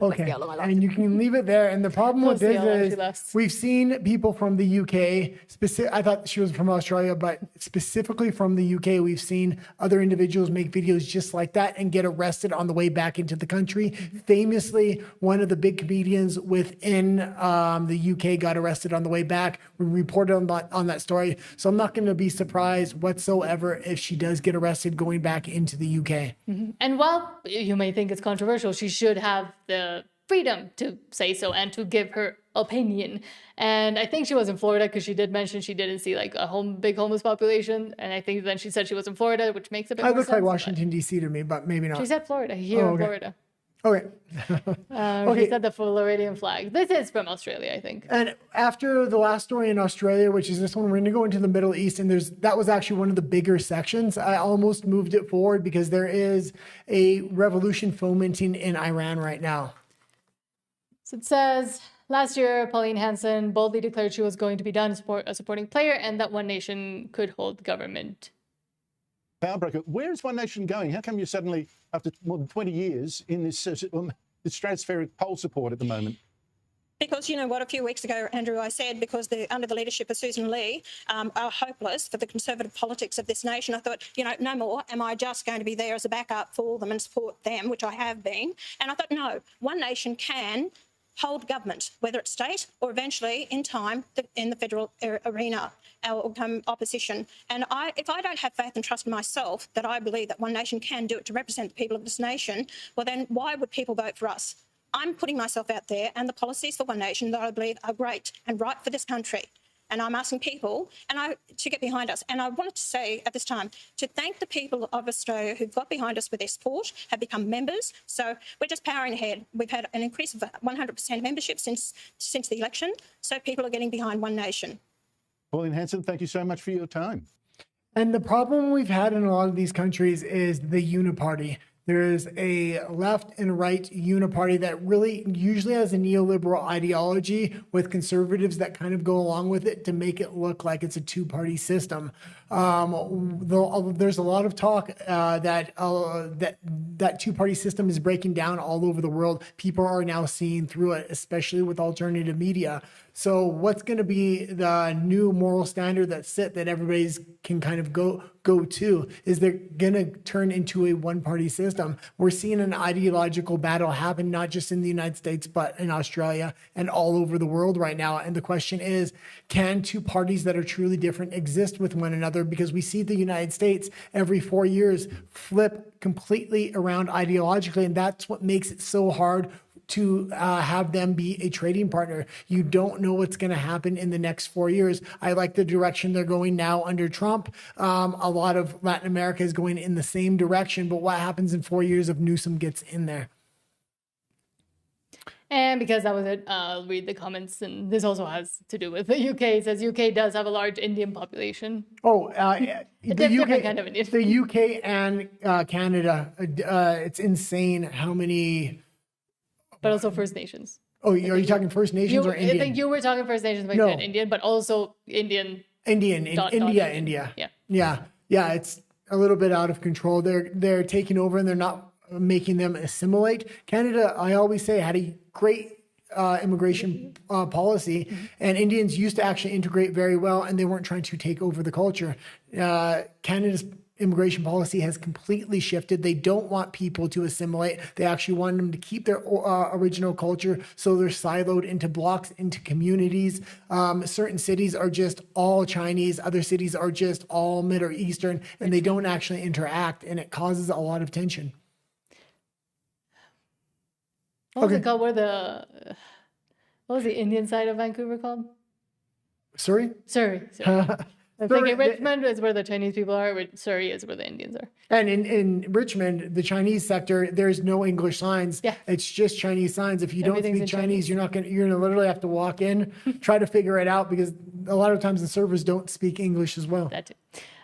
Okay, and you can leave it there. And the problem with We'll see how long she this is lasts. we've seen people from the UK, I thought she was from Australia, but specifically from the UK, we've seen other individuals make videos just like that and get arrested on the way back into the country. Famously, one of the big comedians within the UK got arrested on the way back. We reported on that story. So I'm not going to be surprised whatsoever if she does get arrested going back into the UK. And while you may think it's controversial, she should have the freedom to say so and to give her opinion. And I think she was in Florida because she did mention she didn't see like a big homeless population. And I think then she said she was in Florida, which makes a bit I more look sense. like Washington, D.C. to me, but maybe not. She said Florida, here in Florida. Okay. She said the Floridian flag. This is from Australia, I think. And after the last story in Australia, which is this one, we're going to go into the Middle East, and that was actually one of the bigger sections. I almost moved it forward because there is a revolution fomenting in Iran right now. So it says, last year, Pauline Hanson boldly declared she was going to be done a supporting player and that One Nation could hold government. Powerbroker, where is One Nation going? How come you're suddenly, after more than 20 years, in this stratospheric poll support at the moment? Because you know what, a few weeks ago, Andrew, I said because under the leadership of Susan Lee are hopeless for the conservative politics of this nation, I thought, you know, no more am I just going to be there as a backup for them and support them, which I have been. And I thought, no, One Nation can hold government, whether it's state or eventually in time in the federal arena, or opposition. And if I don't have faith and trust in myself that I believe that One Nation can do it to represent the people of this nation, well then why would people vote for us? I'm putting myself out there and the policies for One Nation that I believe are great and right for this country. And I'm asking people to get behind us. And I wanted to say at this time to thank the people of Australia who've got behind us with their support, have become members. So we're just powering ahead. We've had an increase of 100% membership since the election. So people are getting behind One Nation. Pauline Hanson, thank you so much for your time. And the problem we've had in a lot of these countries is the uniparty. There's a left and right uniparty that really usually has a neoliberal ideology with conservatives that kind of go along with it to make it look like it's a two-party system. There's a lot of talk that two-party system is breaking down all over the world. People are now seeing through it, especially with alternative media. So what's going to be the new moral standard that everybody's can kind of go to? Is they're going to turn into a one-party system? We're seeing an ideological battle happen, not just in the United States, but in Australia and all over the world right now. And the question is, can two parties that are truly different exist with one another? Because we see the United States every 4 years flip completely around ideologically, and that's what makes it so hard to have them be a trading partner. You don't know what's going to happen in the next 4 years. I like the direction they're going now under Trump. A lot of Latin America is going in the same direction, but what happens in 4 years if Newsom gets in there? And because that was it, I'll read the comments. And this also has to do with the UK. It says UK does have a large Indian population. The UK and Canada, it's insane how many... But also First Nations. Oh, are you talking First Nations or Indian? I think you were talking First Nations, but you said Indian, but also India. Yeah. It's a little bit out of control. They're taking over and they're not making them assimilate. Canada, I always say, had a great immigration policy, and Indians used to actually integrate very well, and they weren't trying to take over the culture. Canada's immigration policy has completely shifted. They don't want people to assimilate. They actually want them to keep their original culture, so they're siloed into blocks, into communities. Certain cities are just all Chinese, other cities are just all Middle Eastern, and they don't actually interact, and it causes a lot of tension. What was it called? What was the Indian side of Vancouver called? Surrey. Surrey. I think in Richmond is where the Chinese people are. Surrey is where the Indians are. And in Richmond, the Chinese sector, there's no English signs. Yeah. It's just Chinese signs. If you don't Everything's speak in Chinese, you're gonna literally have to walk in, try to figure it out, because a lot of times the servers don't speak English as well. That too.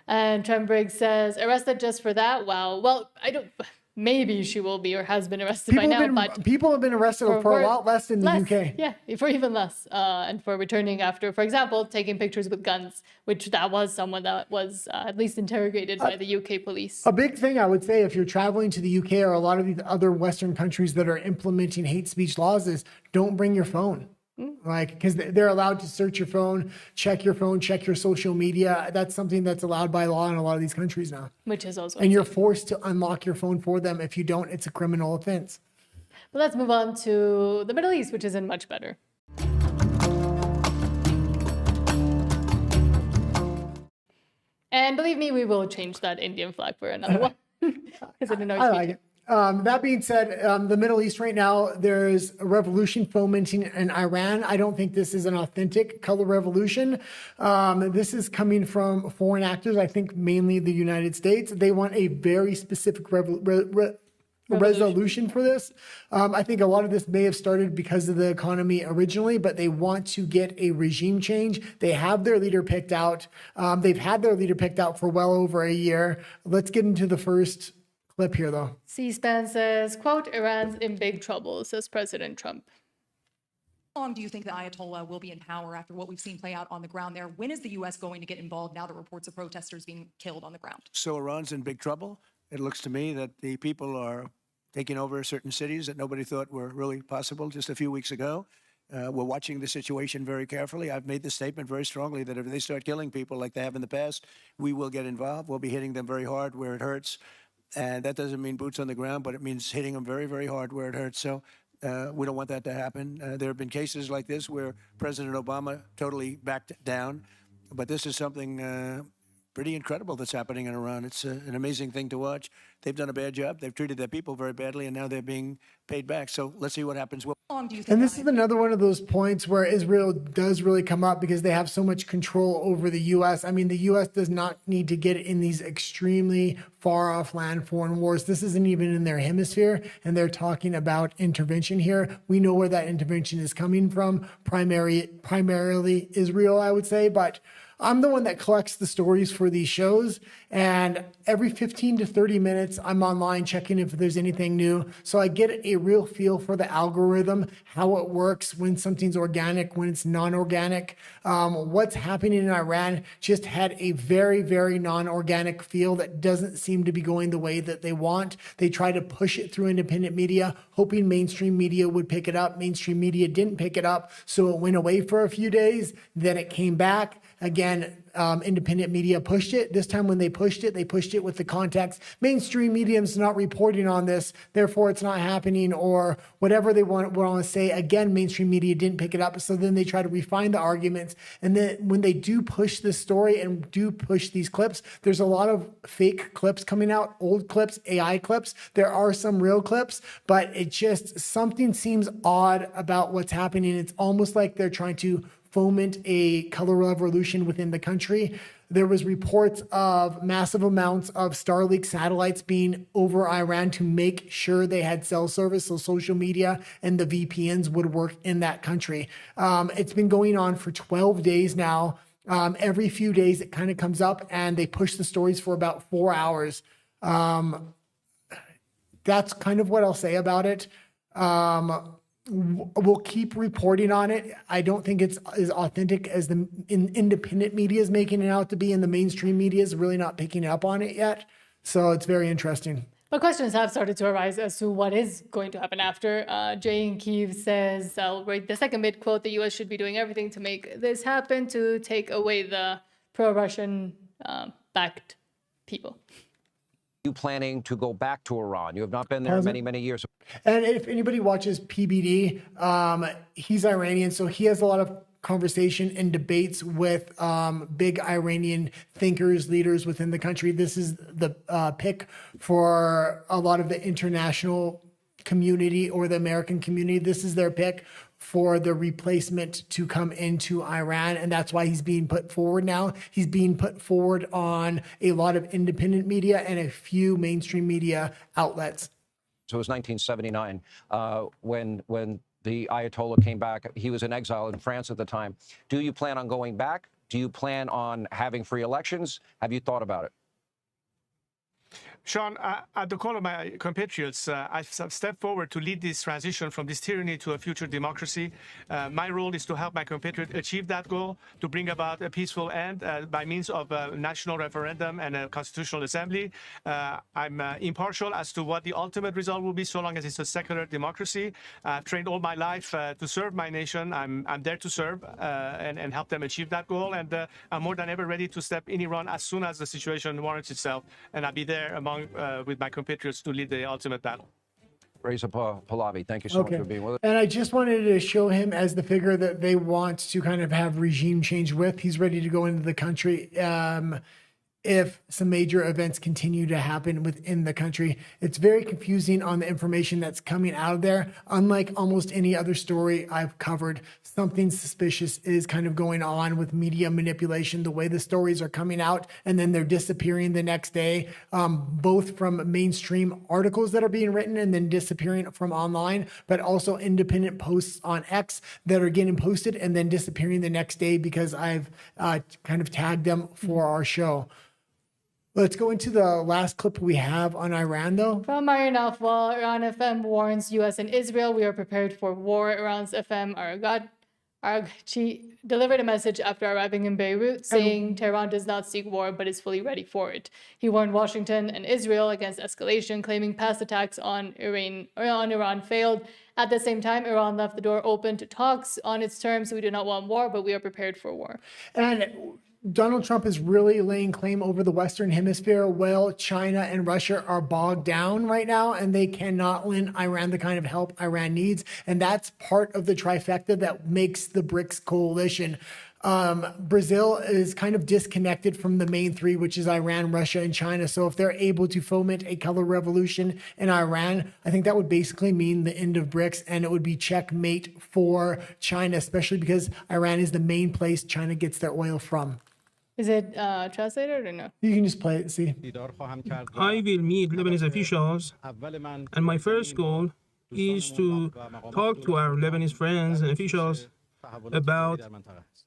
And Trent Briggs says, arrested just for that? Wow. Well, I don't. Maybe she will be or has been arrested by now, but people have been arrested for a lot less in the UK. Yeah, for even less, and for returning after, for example, taking pictures with guns, which that was someone that was at least interrogated by the UK police. A big thing I would say if you're traveling to the UK or a lot of these other Western countries that are implementing hate speech laws is don't bring your phone. Like, because they're allowed to search your phone, check your social media. That's something that's allowed by law in a lot of these countries now. Which is also and you're forced to unlock your phone for them. If you don't, it's a criminal offense. But let's move on to the Middle East, which isn't much better. And believe me, we will change that Indian flag for another one. Because it annoys I me. like it. That being said, the Middle East right now, there's a revolution fomenting in Iran. I don't think this is an authentic color revolution. This is coming from foreign actors, I think mainly the United States. They want a very specific resolution for this. I think a lot of this may have started because of the economy originally, but they want to get a regime change. They have their leader picked out. They've had their leader picked out for well over a year. Let's get into the first clip here, though. C-SPAN says, quote, Iran's in big trouble, says President Trump. How long do you think the Ayatollah will be in power after what we've seen play out on the ground there? When is the U.S. going to get involved now that reports of protesters being killed on the ground? So Iran's in big trouble. It looks to me that the people are taking over certain cities that nobody thought were really possible just a few weeks ago. We're watching the situation very carefully. I've made the statement very strongly that if they start killing people like they have in the past, we will get involved. We'll be hitting them very hard where it hurts. And that doesn't mean boots on the ground, but it means hitting them very, very hard where it hurts. So we don't want that to happen. There have been cases like this where President Obama totally backed down. But this is something pretty incredible that's happening in Iran. It's an amazing thing to watch. They've done a bad job. They've treated their people very badly, and now they're being paid back. So let's see what happens. And this is another one of those points where Israel does really come up because they have so much control over the U.S. I mean, the U.S. does not need to get in these extremely far off land foreign wars. This isn't even in their hemisphere, and they're talking about intervention here. We know where that intervention is coming from, primarily Israel, I would say, but I'm the one that collects the stories for these shows, and every 15 to 30 minutes, I'm online checking if there's anything new. So I get a real feel for the algorithm, how it works, when something's organic, when it's non-organic. What's happening in Iran just had a very, very non-organic feel that doesn't seem to be going the way that they want. They try to push it through independent media, hoping mainstream media would pick it up. Mainstream media didn't pick it up, so it went away for a few days. Then it came back. Again, independent media pushed it. This time when they pushed it with the context, mainstream media's not reporting on this, therefore it's not happening, or whatever they want to say. Again, mainstream media didn't pick it up, so then they try to refine the arguments. And then when they do push this story and do push these clips, there's a lot of fake clips coming out, old clips, AI clips. There are some real clips, but it just, something seems odd about what's happening. It's almost like they're trying to foment a color revolution within the country. There was reports of massive amounts of Starlink satellites being over Iran to make sure they had cell service, so social media and the VPNs would work in that country. It's been going on for 12 days now. Every few days it kind of comes up and they push the stories for about 4 hours. That's kind of what I'll say about it. We'll keep reporting on it. I don't think it's as authentic as the independent media is making it out to be, and the mainstream media is really not picking up on it yet. So it's very interesting. But questions have started to arise as to what is going to happen after. Jay in Kyiv says, I'll read the second bit, quote, the U.S. should be doing everything to make this happen to take away the pro-Russian backed people. You planning to go back to Iran? You have not been there many, many years. And if anybody watches PBD, he's Iranian, so he has a lot of conversation and debates with big Iranian thinkers, leaders within the country. This is the pick for a lot of the international community or the American community. This is their pick. for the replacement to come into Iran. And that's why he's being put forward now. He's being put forward on a lot of independent media and a few mainstream media outlets. So it was 1979 when the Ayatollah came back. He was in exile in France at the time. Do you plan on going back? Do you plan on having free elections? Have you thought about it? Sean, at the call of my compatriots, I've stepped forward to lead this transition from this tyranny to a future democracy. My role is to help my compatriots achieve that goal, to bring about a peaceful end by means of a national referendum and a constitutional assembly. I'm impartial as to what the ultimate result will be, so long as it's a secular democracy. I've trained all my life to serve my nation. I'm there to serve and help them achieve that goal. And I'm more than ever ready to step in Iran as soon as the situation warrants itself. And I'll be there with my compatriots to lead the ultimate battle. Reza Pahlavi, thank you so much for being with us. And I just wanted to show him as the figure that they want to kind of have regime change with. He's ready to go into the country if some major events continue to happen within the country. It's very confusing on the information that's coming out of there. Unlike almost any other story I've covered, something suspicious is kind of going on with media manipulation, the way the stories are coming out and then they're disappearing the next day, both from mainstream articles that are being written and then disappearing from online, but also independent posts on X that are getting posted and then disappearing the next day because I've kind of tagged them for our show. Let's go into the last clip we have on Iran, though. From Marian Afwal, Iran FM warns U.S. and Israel, we are prepared for war. Iran's FM Aragchi delivered a message after arriving in Beirut saying Tehran does not seek war but is fully ready for it. He warned Washington and Israel against escalation, claiming past attacks on Iran failed. At the same time, Iran left the door open to talks on its terms. We do not want war, but we are prepared for war. And Donald Trump is really laying claim over the Western Hemisphere while China and Russia are bogged down right now and they cannot lend Iran the kind of help Iran needs. And that's part of the trifecta that makes the BRICS coalition. Brazil is kind of disconnected from the main three, which is Iran, Russia, and China. So if they're able to foment a color revolution in Iran, I think that would basically mean the end of BRICS, and it would be checkmate for China, especially because Iran is the main place China gets their oil from. Is it translated or no? You can just play it, see. I will meet Lebanese officials, and my first goal is to talk to our Lebanese friends and officials about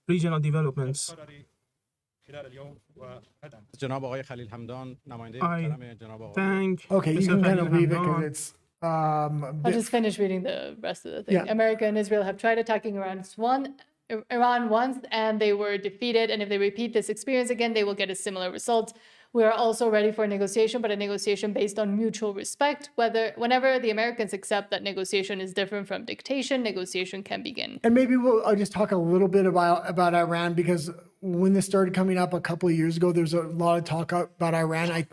regional developments. I thank Okay, you can kind of leave it because it's I'll just finish reading the rest of the thing. Yeah. America and Israel have tried attacking Iran once and they were defeated. And if they repeat this experience again, they will get a similar result. We are also ready for a negotiation, but a negotiation based on mutual respect. Whenever the Americans accept that negotiation is different from dictation, negotiation can begin. And maybe I'll just talk a little bit about Iran, because when this started coming up a couple of years ago, there's a lot of talk about Iran. I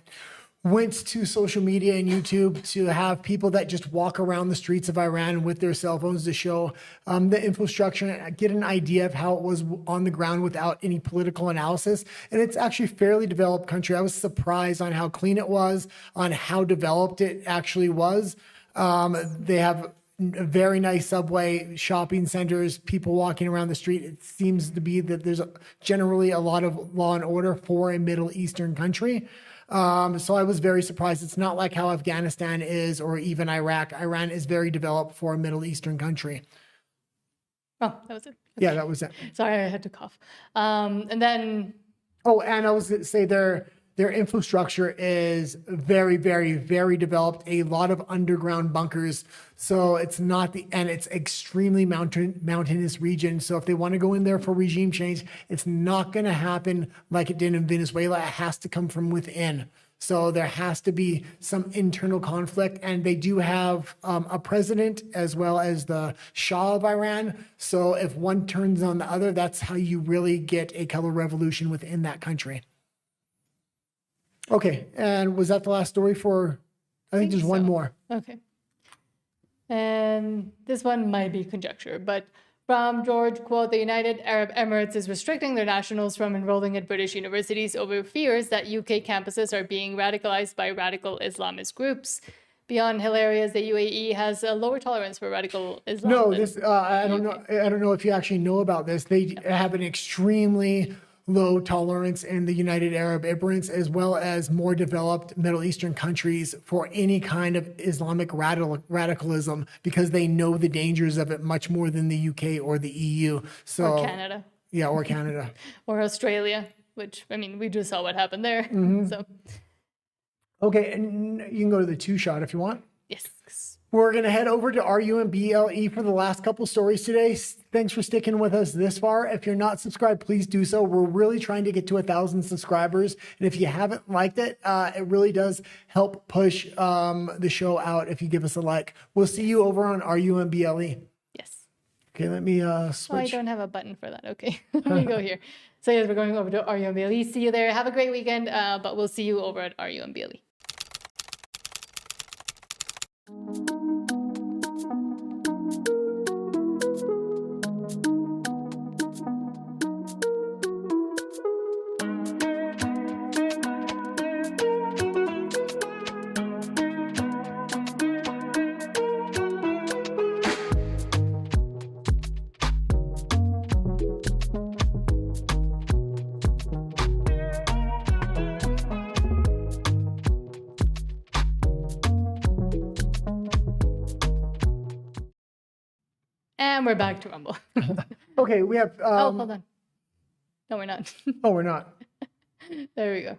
went to social media and YouTube to have people that just walk around the streets of Iran with their cell phones to show the infrastructure and get an idea of how it was on the ground without any political analysis. And it's actually a fairly developed country. I was surprised on how clean it was, on how developed it actually was. They have a very nice subway, shopping centers, people walking around the street. It seems to be that there's generally a lot of law and order for a Middle Eastern country. So I was very surprised. It's not like how Afghanistan is or even Iraq. Iran is very developed for a Middle Eastern country. Oh, that was it. Yeah, that was it. Sorry, I had to cough. And then... Oh, and I was going to say their infrastructure is very, very, very developed. A lot of underground bunkers. So it's not and it's extremely mountainous region. So if they want to go in there for regime change, it's not going to happen like it did in Venezuela. It has to come from within. So there has to be some internal conflict, and they do have a president as well as the Shah of Iran. So if one turns on the other, that's how you really get a color revolution within that country. Okay, and was that the last story for, I think there's one more. Okay. And this one might be conjecture, but from George, quote, the United Arab Emirates is restricting their nationals from enrolling at British universities over fears that UK campuses are being radicalized by radical Islamist groups. beyond hilarious that UAE has a lower tolerance for radical Islam. No, than this I don't know. I don't know if you actually know about this. They have an extremely low tolerance in the United Arab Emirates, as well as more developed Middle Eastern countries, for any kind of Islamic radicalism, because they know the dangers of it much more than the UK or the EU. So, or Canada. Yeah, or Canada. Or Australia, which, I mean, we just saw what happened there. So, Okay, and you can go to the 2-shot if you want. yes. We're going to head over to RUMBLE for the last couple stories today. Thanks for sticking with us this far. If you're not subscribed, please do so. We're really trying to get to 1,000 subscribers. And if you haven't liked it, it really does help push the show out if you give us a like. We'll see you over on RUMBLE. Yes. Okay, let me Oh, I switch. don't have a button for that. Okay, let me go here. So yes, we're going over to RUMBLE. See you there. Have a great weekend, but we'll see you over at RUMBLE. And we're back to Rumble. Okay, we have. Oh, hold on. No, we're not. Oh, we're not. There we go.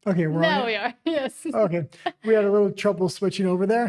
Okay, we're Now on we it. are. Yes. Okay, we had a little trouble switching over there.